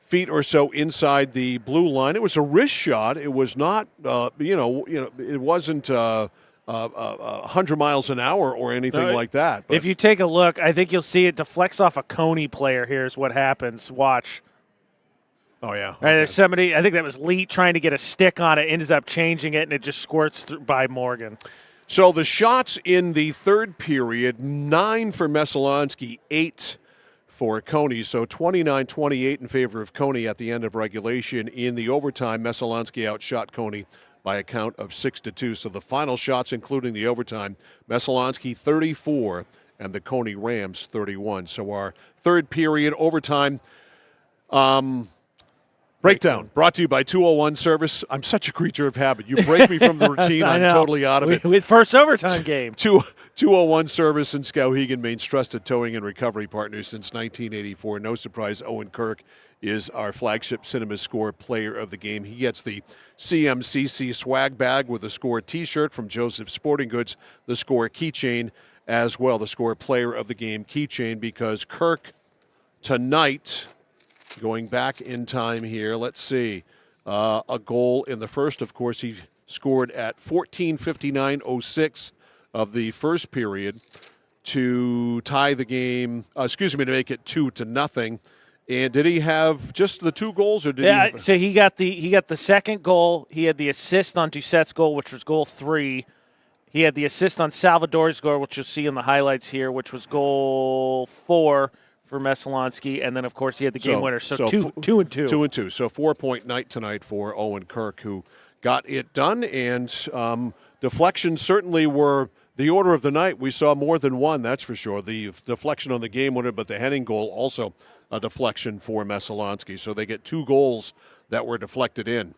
feet or so inside the blue line. It was a wrist shot. It was not, it wasn't 100 miles an hour or anything like that. But if you take a look, I think you'll see it deflects off a Cony player. Here's what happens. Watch. Oh, yeah. Right, there's somebody, I think that was Lee trying to get a stick on it, ends up changing it, and it just squirts through by Morgan. So the shots in the third period, 9 for Messalonskee, 8 for Cony. So 29-28 in favor of Cony at the end of regulation. In the overtime, Messalonskee outshot Cony by a count of 6-2. So the final shots, including the overtime, Messalonskee 34 and the Cony Rams 31. So our third period overtime breakdown brought to you by 201 Service. I'm such a creature of habit. You break me from the routine. I'm totally out of it. With first overtime game. 201 Service in Skowhegan, Maine's trusted towing and recovery partner since 1984. No surprise, Owen Kirk is our flagship Cinema Score player of the game. He gets the CMCC swag bag with the Score T-shirt from Joseph Sporting Goods, the Score keychain as well, the Score player of the game keychain, because Kirk tonight, going back in time here, let's see, a goal in the first, of course, he scored at 14:59:06 of the first period to tie the game, to make it 2-0. And did he have just the 2 goals, or did he? So he got the second goal. He had the assist on Doucette's goal, which was goal 3. He had the assist on Salvador's goal, which you'll see in the highlights here, which was goal 4 for Messalonskee, and then of course he had the game winner. So 2 and 2. 2 and 2. So 4-point night tonight for Owen Kirk, who got it done. And deflections certainly were the order of the night. We saw more than one, that's for sure. The deflection on the game winner, but the Henning goal also a deflection for Messalonskee. So they get 2 goals that were deflected in.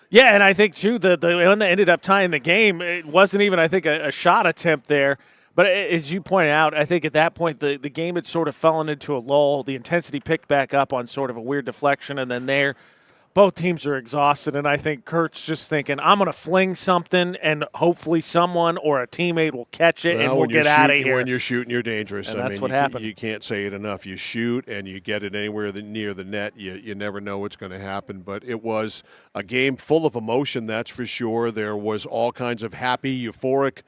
Yeah, and I think too the one that ended up tying the game, it wasn't even, I think, a shot attempt there. But as you pointed out, I think at that point the game had sort of fallen into a lull. The intensity picked back up on sort of a weird deflection, and then both teams are exhausted. And I think Kurt's just thinking, I'm going to fling something, and hopefully someone or a teammate will catch it, and we'll get out of here. When you're shooting, you're dangerous. And that's what happened. You can't say it enough. You shoot, and you get it anywhere near the net. You never know what's going to happen. But it was a game full of emotion, that's for sure. There was all kinds of happy, euphoric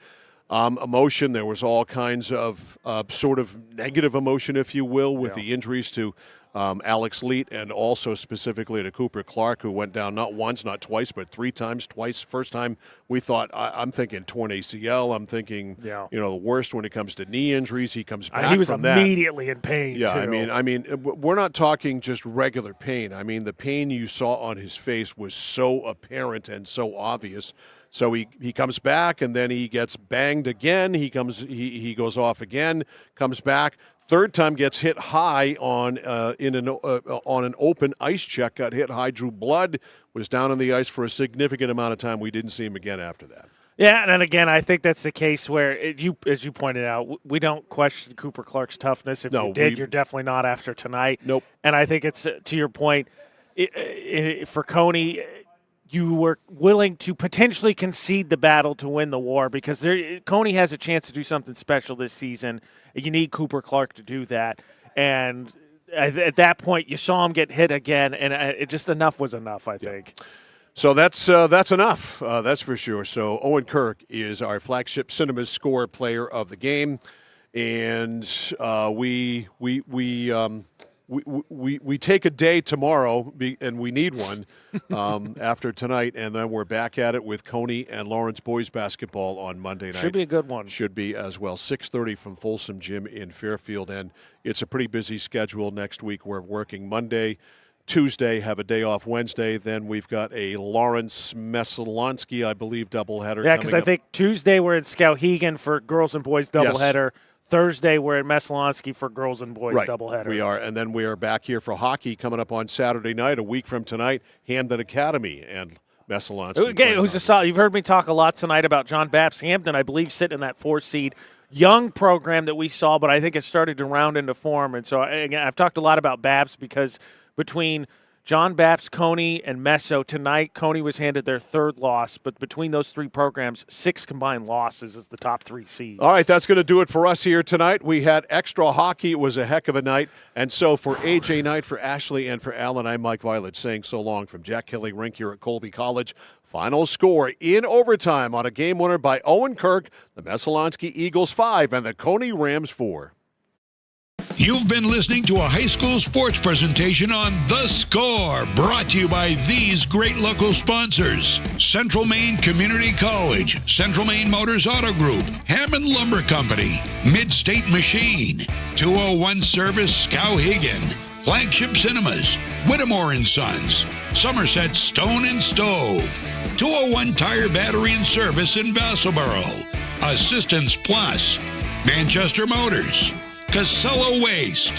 emotion. There was all kinds of sort of negative emotion, if you will, with the injuries to Alex Leet and also specifically to Cooper Clark, who went down not once, not twice, but 3 times. Twice. First time we thought, I'm thinking torn ACL. I'm thinking, the worst when it comes to knee injuries. He comes back he was from immediately in pain, Yeah, too. I mean, we're not talking just regular pain. I mean, the pain you saw on his face was so apparent and so obvious. So he comes back, and then he gets banged again. He goes off again, comes back. Third time gets hit high on an open ice check. Got hit high, drew blood, was down on the ice for a significant amount of time. We didn't see him again after that. Yeah, and again, I think that's the case where, as you pointed out, we don't question Cooper Clark's toughness. If you did, you're definitely not after tonight. Nope. And I think it's, to your point, for Cony, you were willing to potentially concede the battle to win the war, because Cony has a chance to do something special this season. You need Cooper Clark to do that. And at that point, you saw him get hit again, and just enough was enough, I think. So that's enough, that's for sure. So Owen Kirk is our flagship Cinema Score player of the game, and we take a day tomorrow, and we need one after tonight, and then we're back at it with Cony and Lawrence boys basketball on Monday night. Should be a good one. Should be as well. 6:30 from Folsom Gym in Fairfield, and it's a pretty busy schedule next week. We're working Monday, Tuesday, have a day off Wednesday. Then we've got a Lawrence Messalonskee, I believe, doubleheader. Yeah, because I think Tuesday we're in Skowhegan for girls and boys doubleheader. Yes. Thursday, we're at Messalonskee for girls and boys Right. doubleheader. We are, and then we are back here for hockey coming up on Saturday night, a week from tonight, Hamden Academy and Messalonskee. Okay, who's a solid. You've heard me talk a lot tonight about John Baps. Hampton, I believe, sitting in that 4th seed. Young program that we saw, but I think it started to round into form. And so, again, I've talked a lot about Baps because between John Baps, Cony, and Messo tonight, Cony was handed their 3rd loss. But between those 3 programs, 6 combined losses is the top 3 seeds. All right, that's going to do it for us here tonight. We had extra hockey. It was a heck of a night. And so for AJ Knight, for Ashley, and for Alan, I'm Mike Violet saying so long from Jack Kelly Rink here at Colby College. Final score in overtime on a game winner by Owen Kirk, the Messalonskee Eagles 5 and the Cony Rams 4. You've been listening to a high school sports presentation on The Score, brought to you by these great local sponsors: Central Maine Community College, Central Maine Motors Auto Group, Hammond Lumber Company, Mid-State Machine, 201 Service Skowhegan, Flagship Cinemas, Whittemore & Sons, Somerset Stone and Stove, 201 Tire Battery and Service in Vassalboro, Assistance Plus, Manchester Motors, Casella Waste,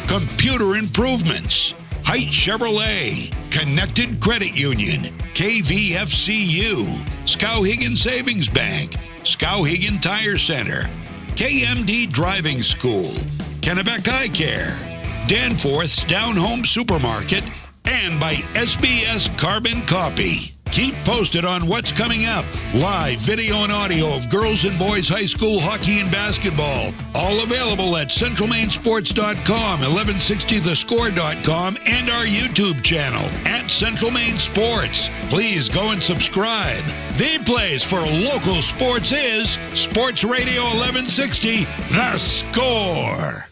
Computer Improvements, Height Chevrolet, Connected Credit Union, KVFCU, Skowhegan Savings Bank, Skowhegan Tire Center, KMD Driving School, Kennebec Eye Care, Danforth's Down Home Supermarket, and by SBS Carbon Copy. Keep posted on what's coming up. Live video and audio of girls and boys high school hockey and basketball. All available at centralmainsports.com, 1160thescore.com, and our YouTube channel at Central Maine Sports. Please go and subscribe. The place for local sports is Sports Radio 1160, The Score.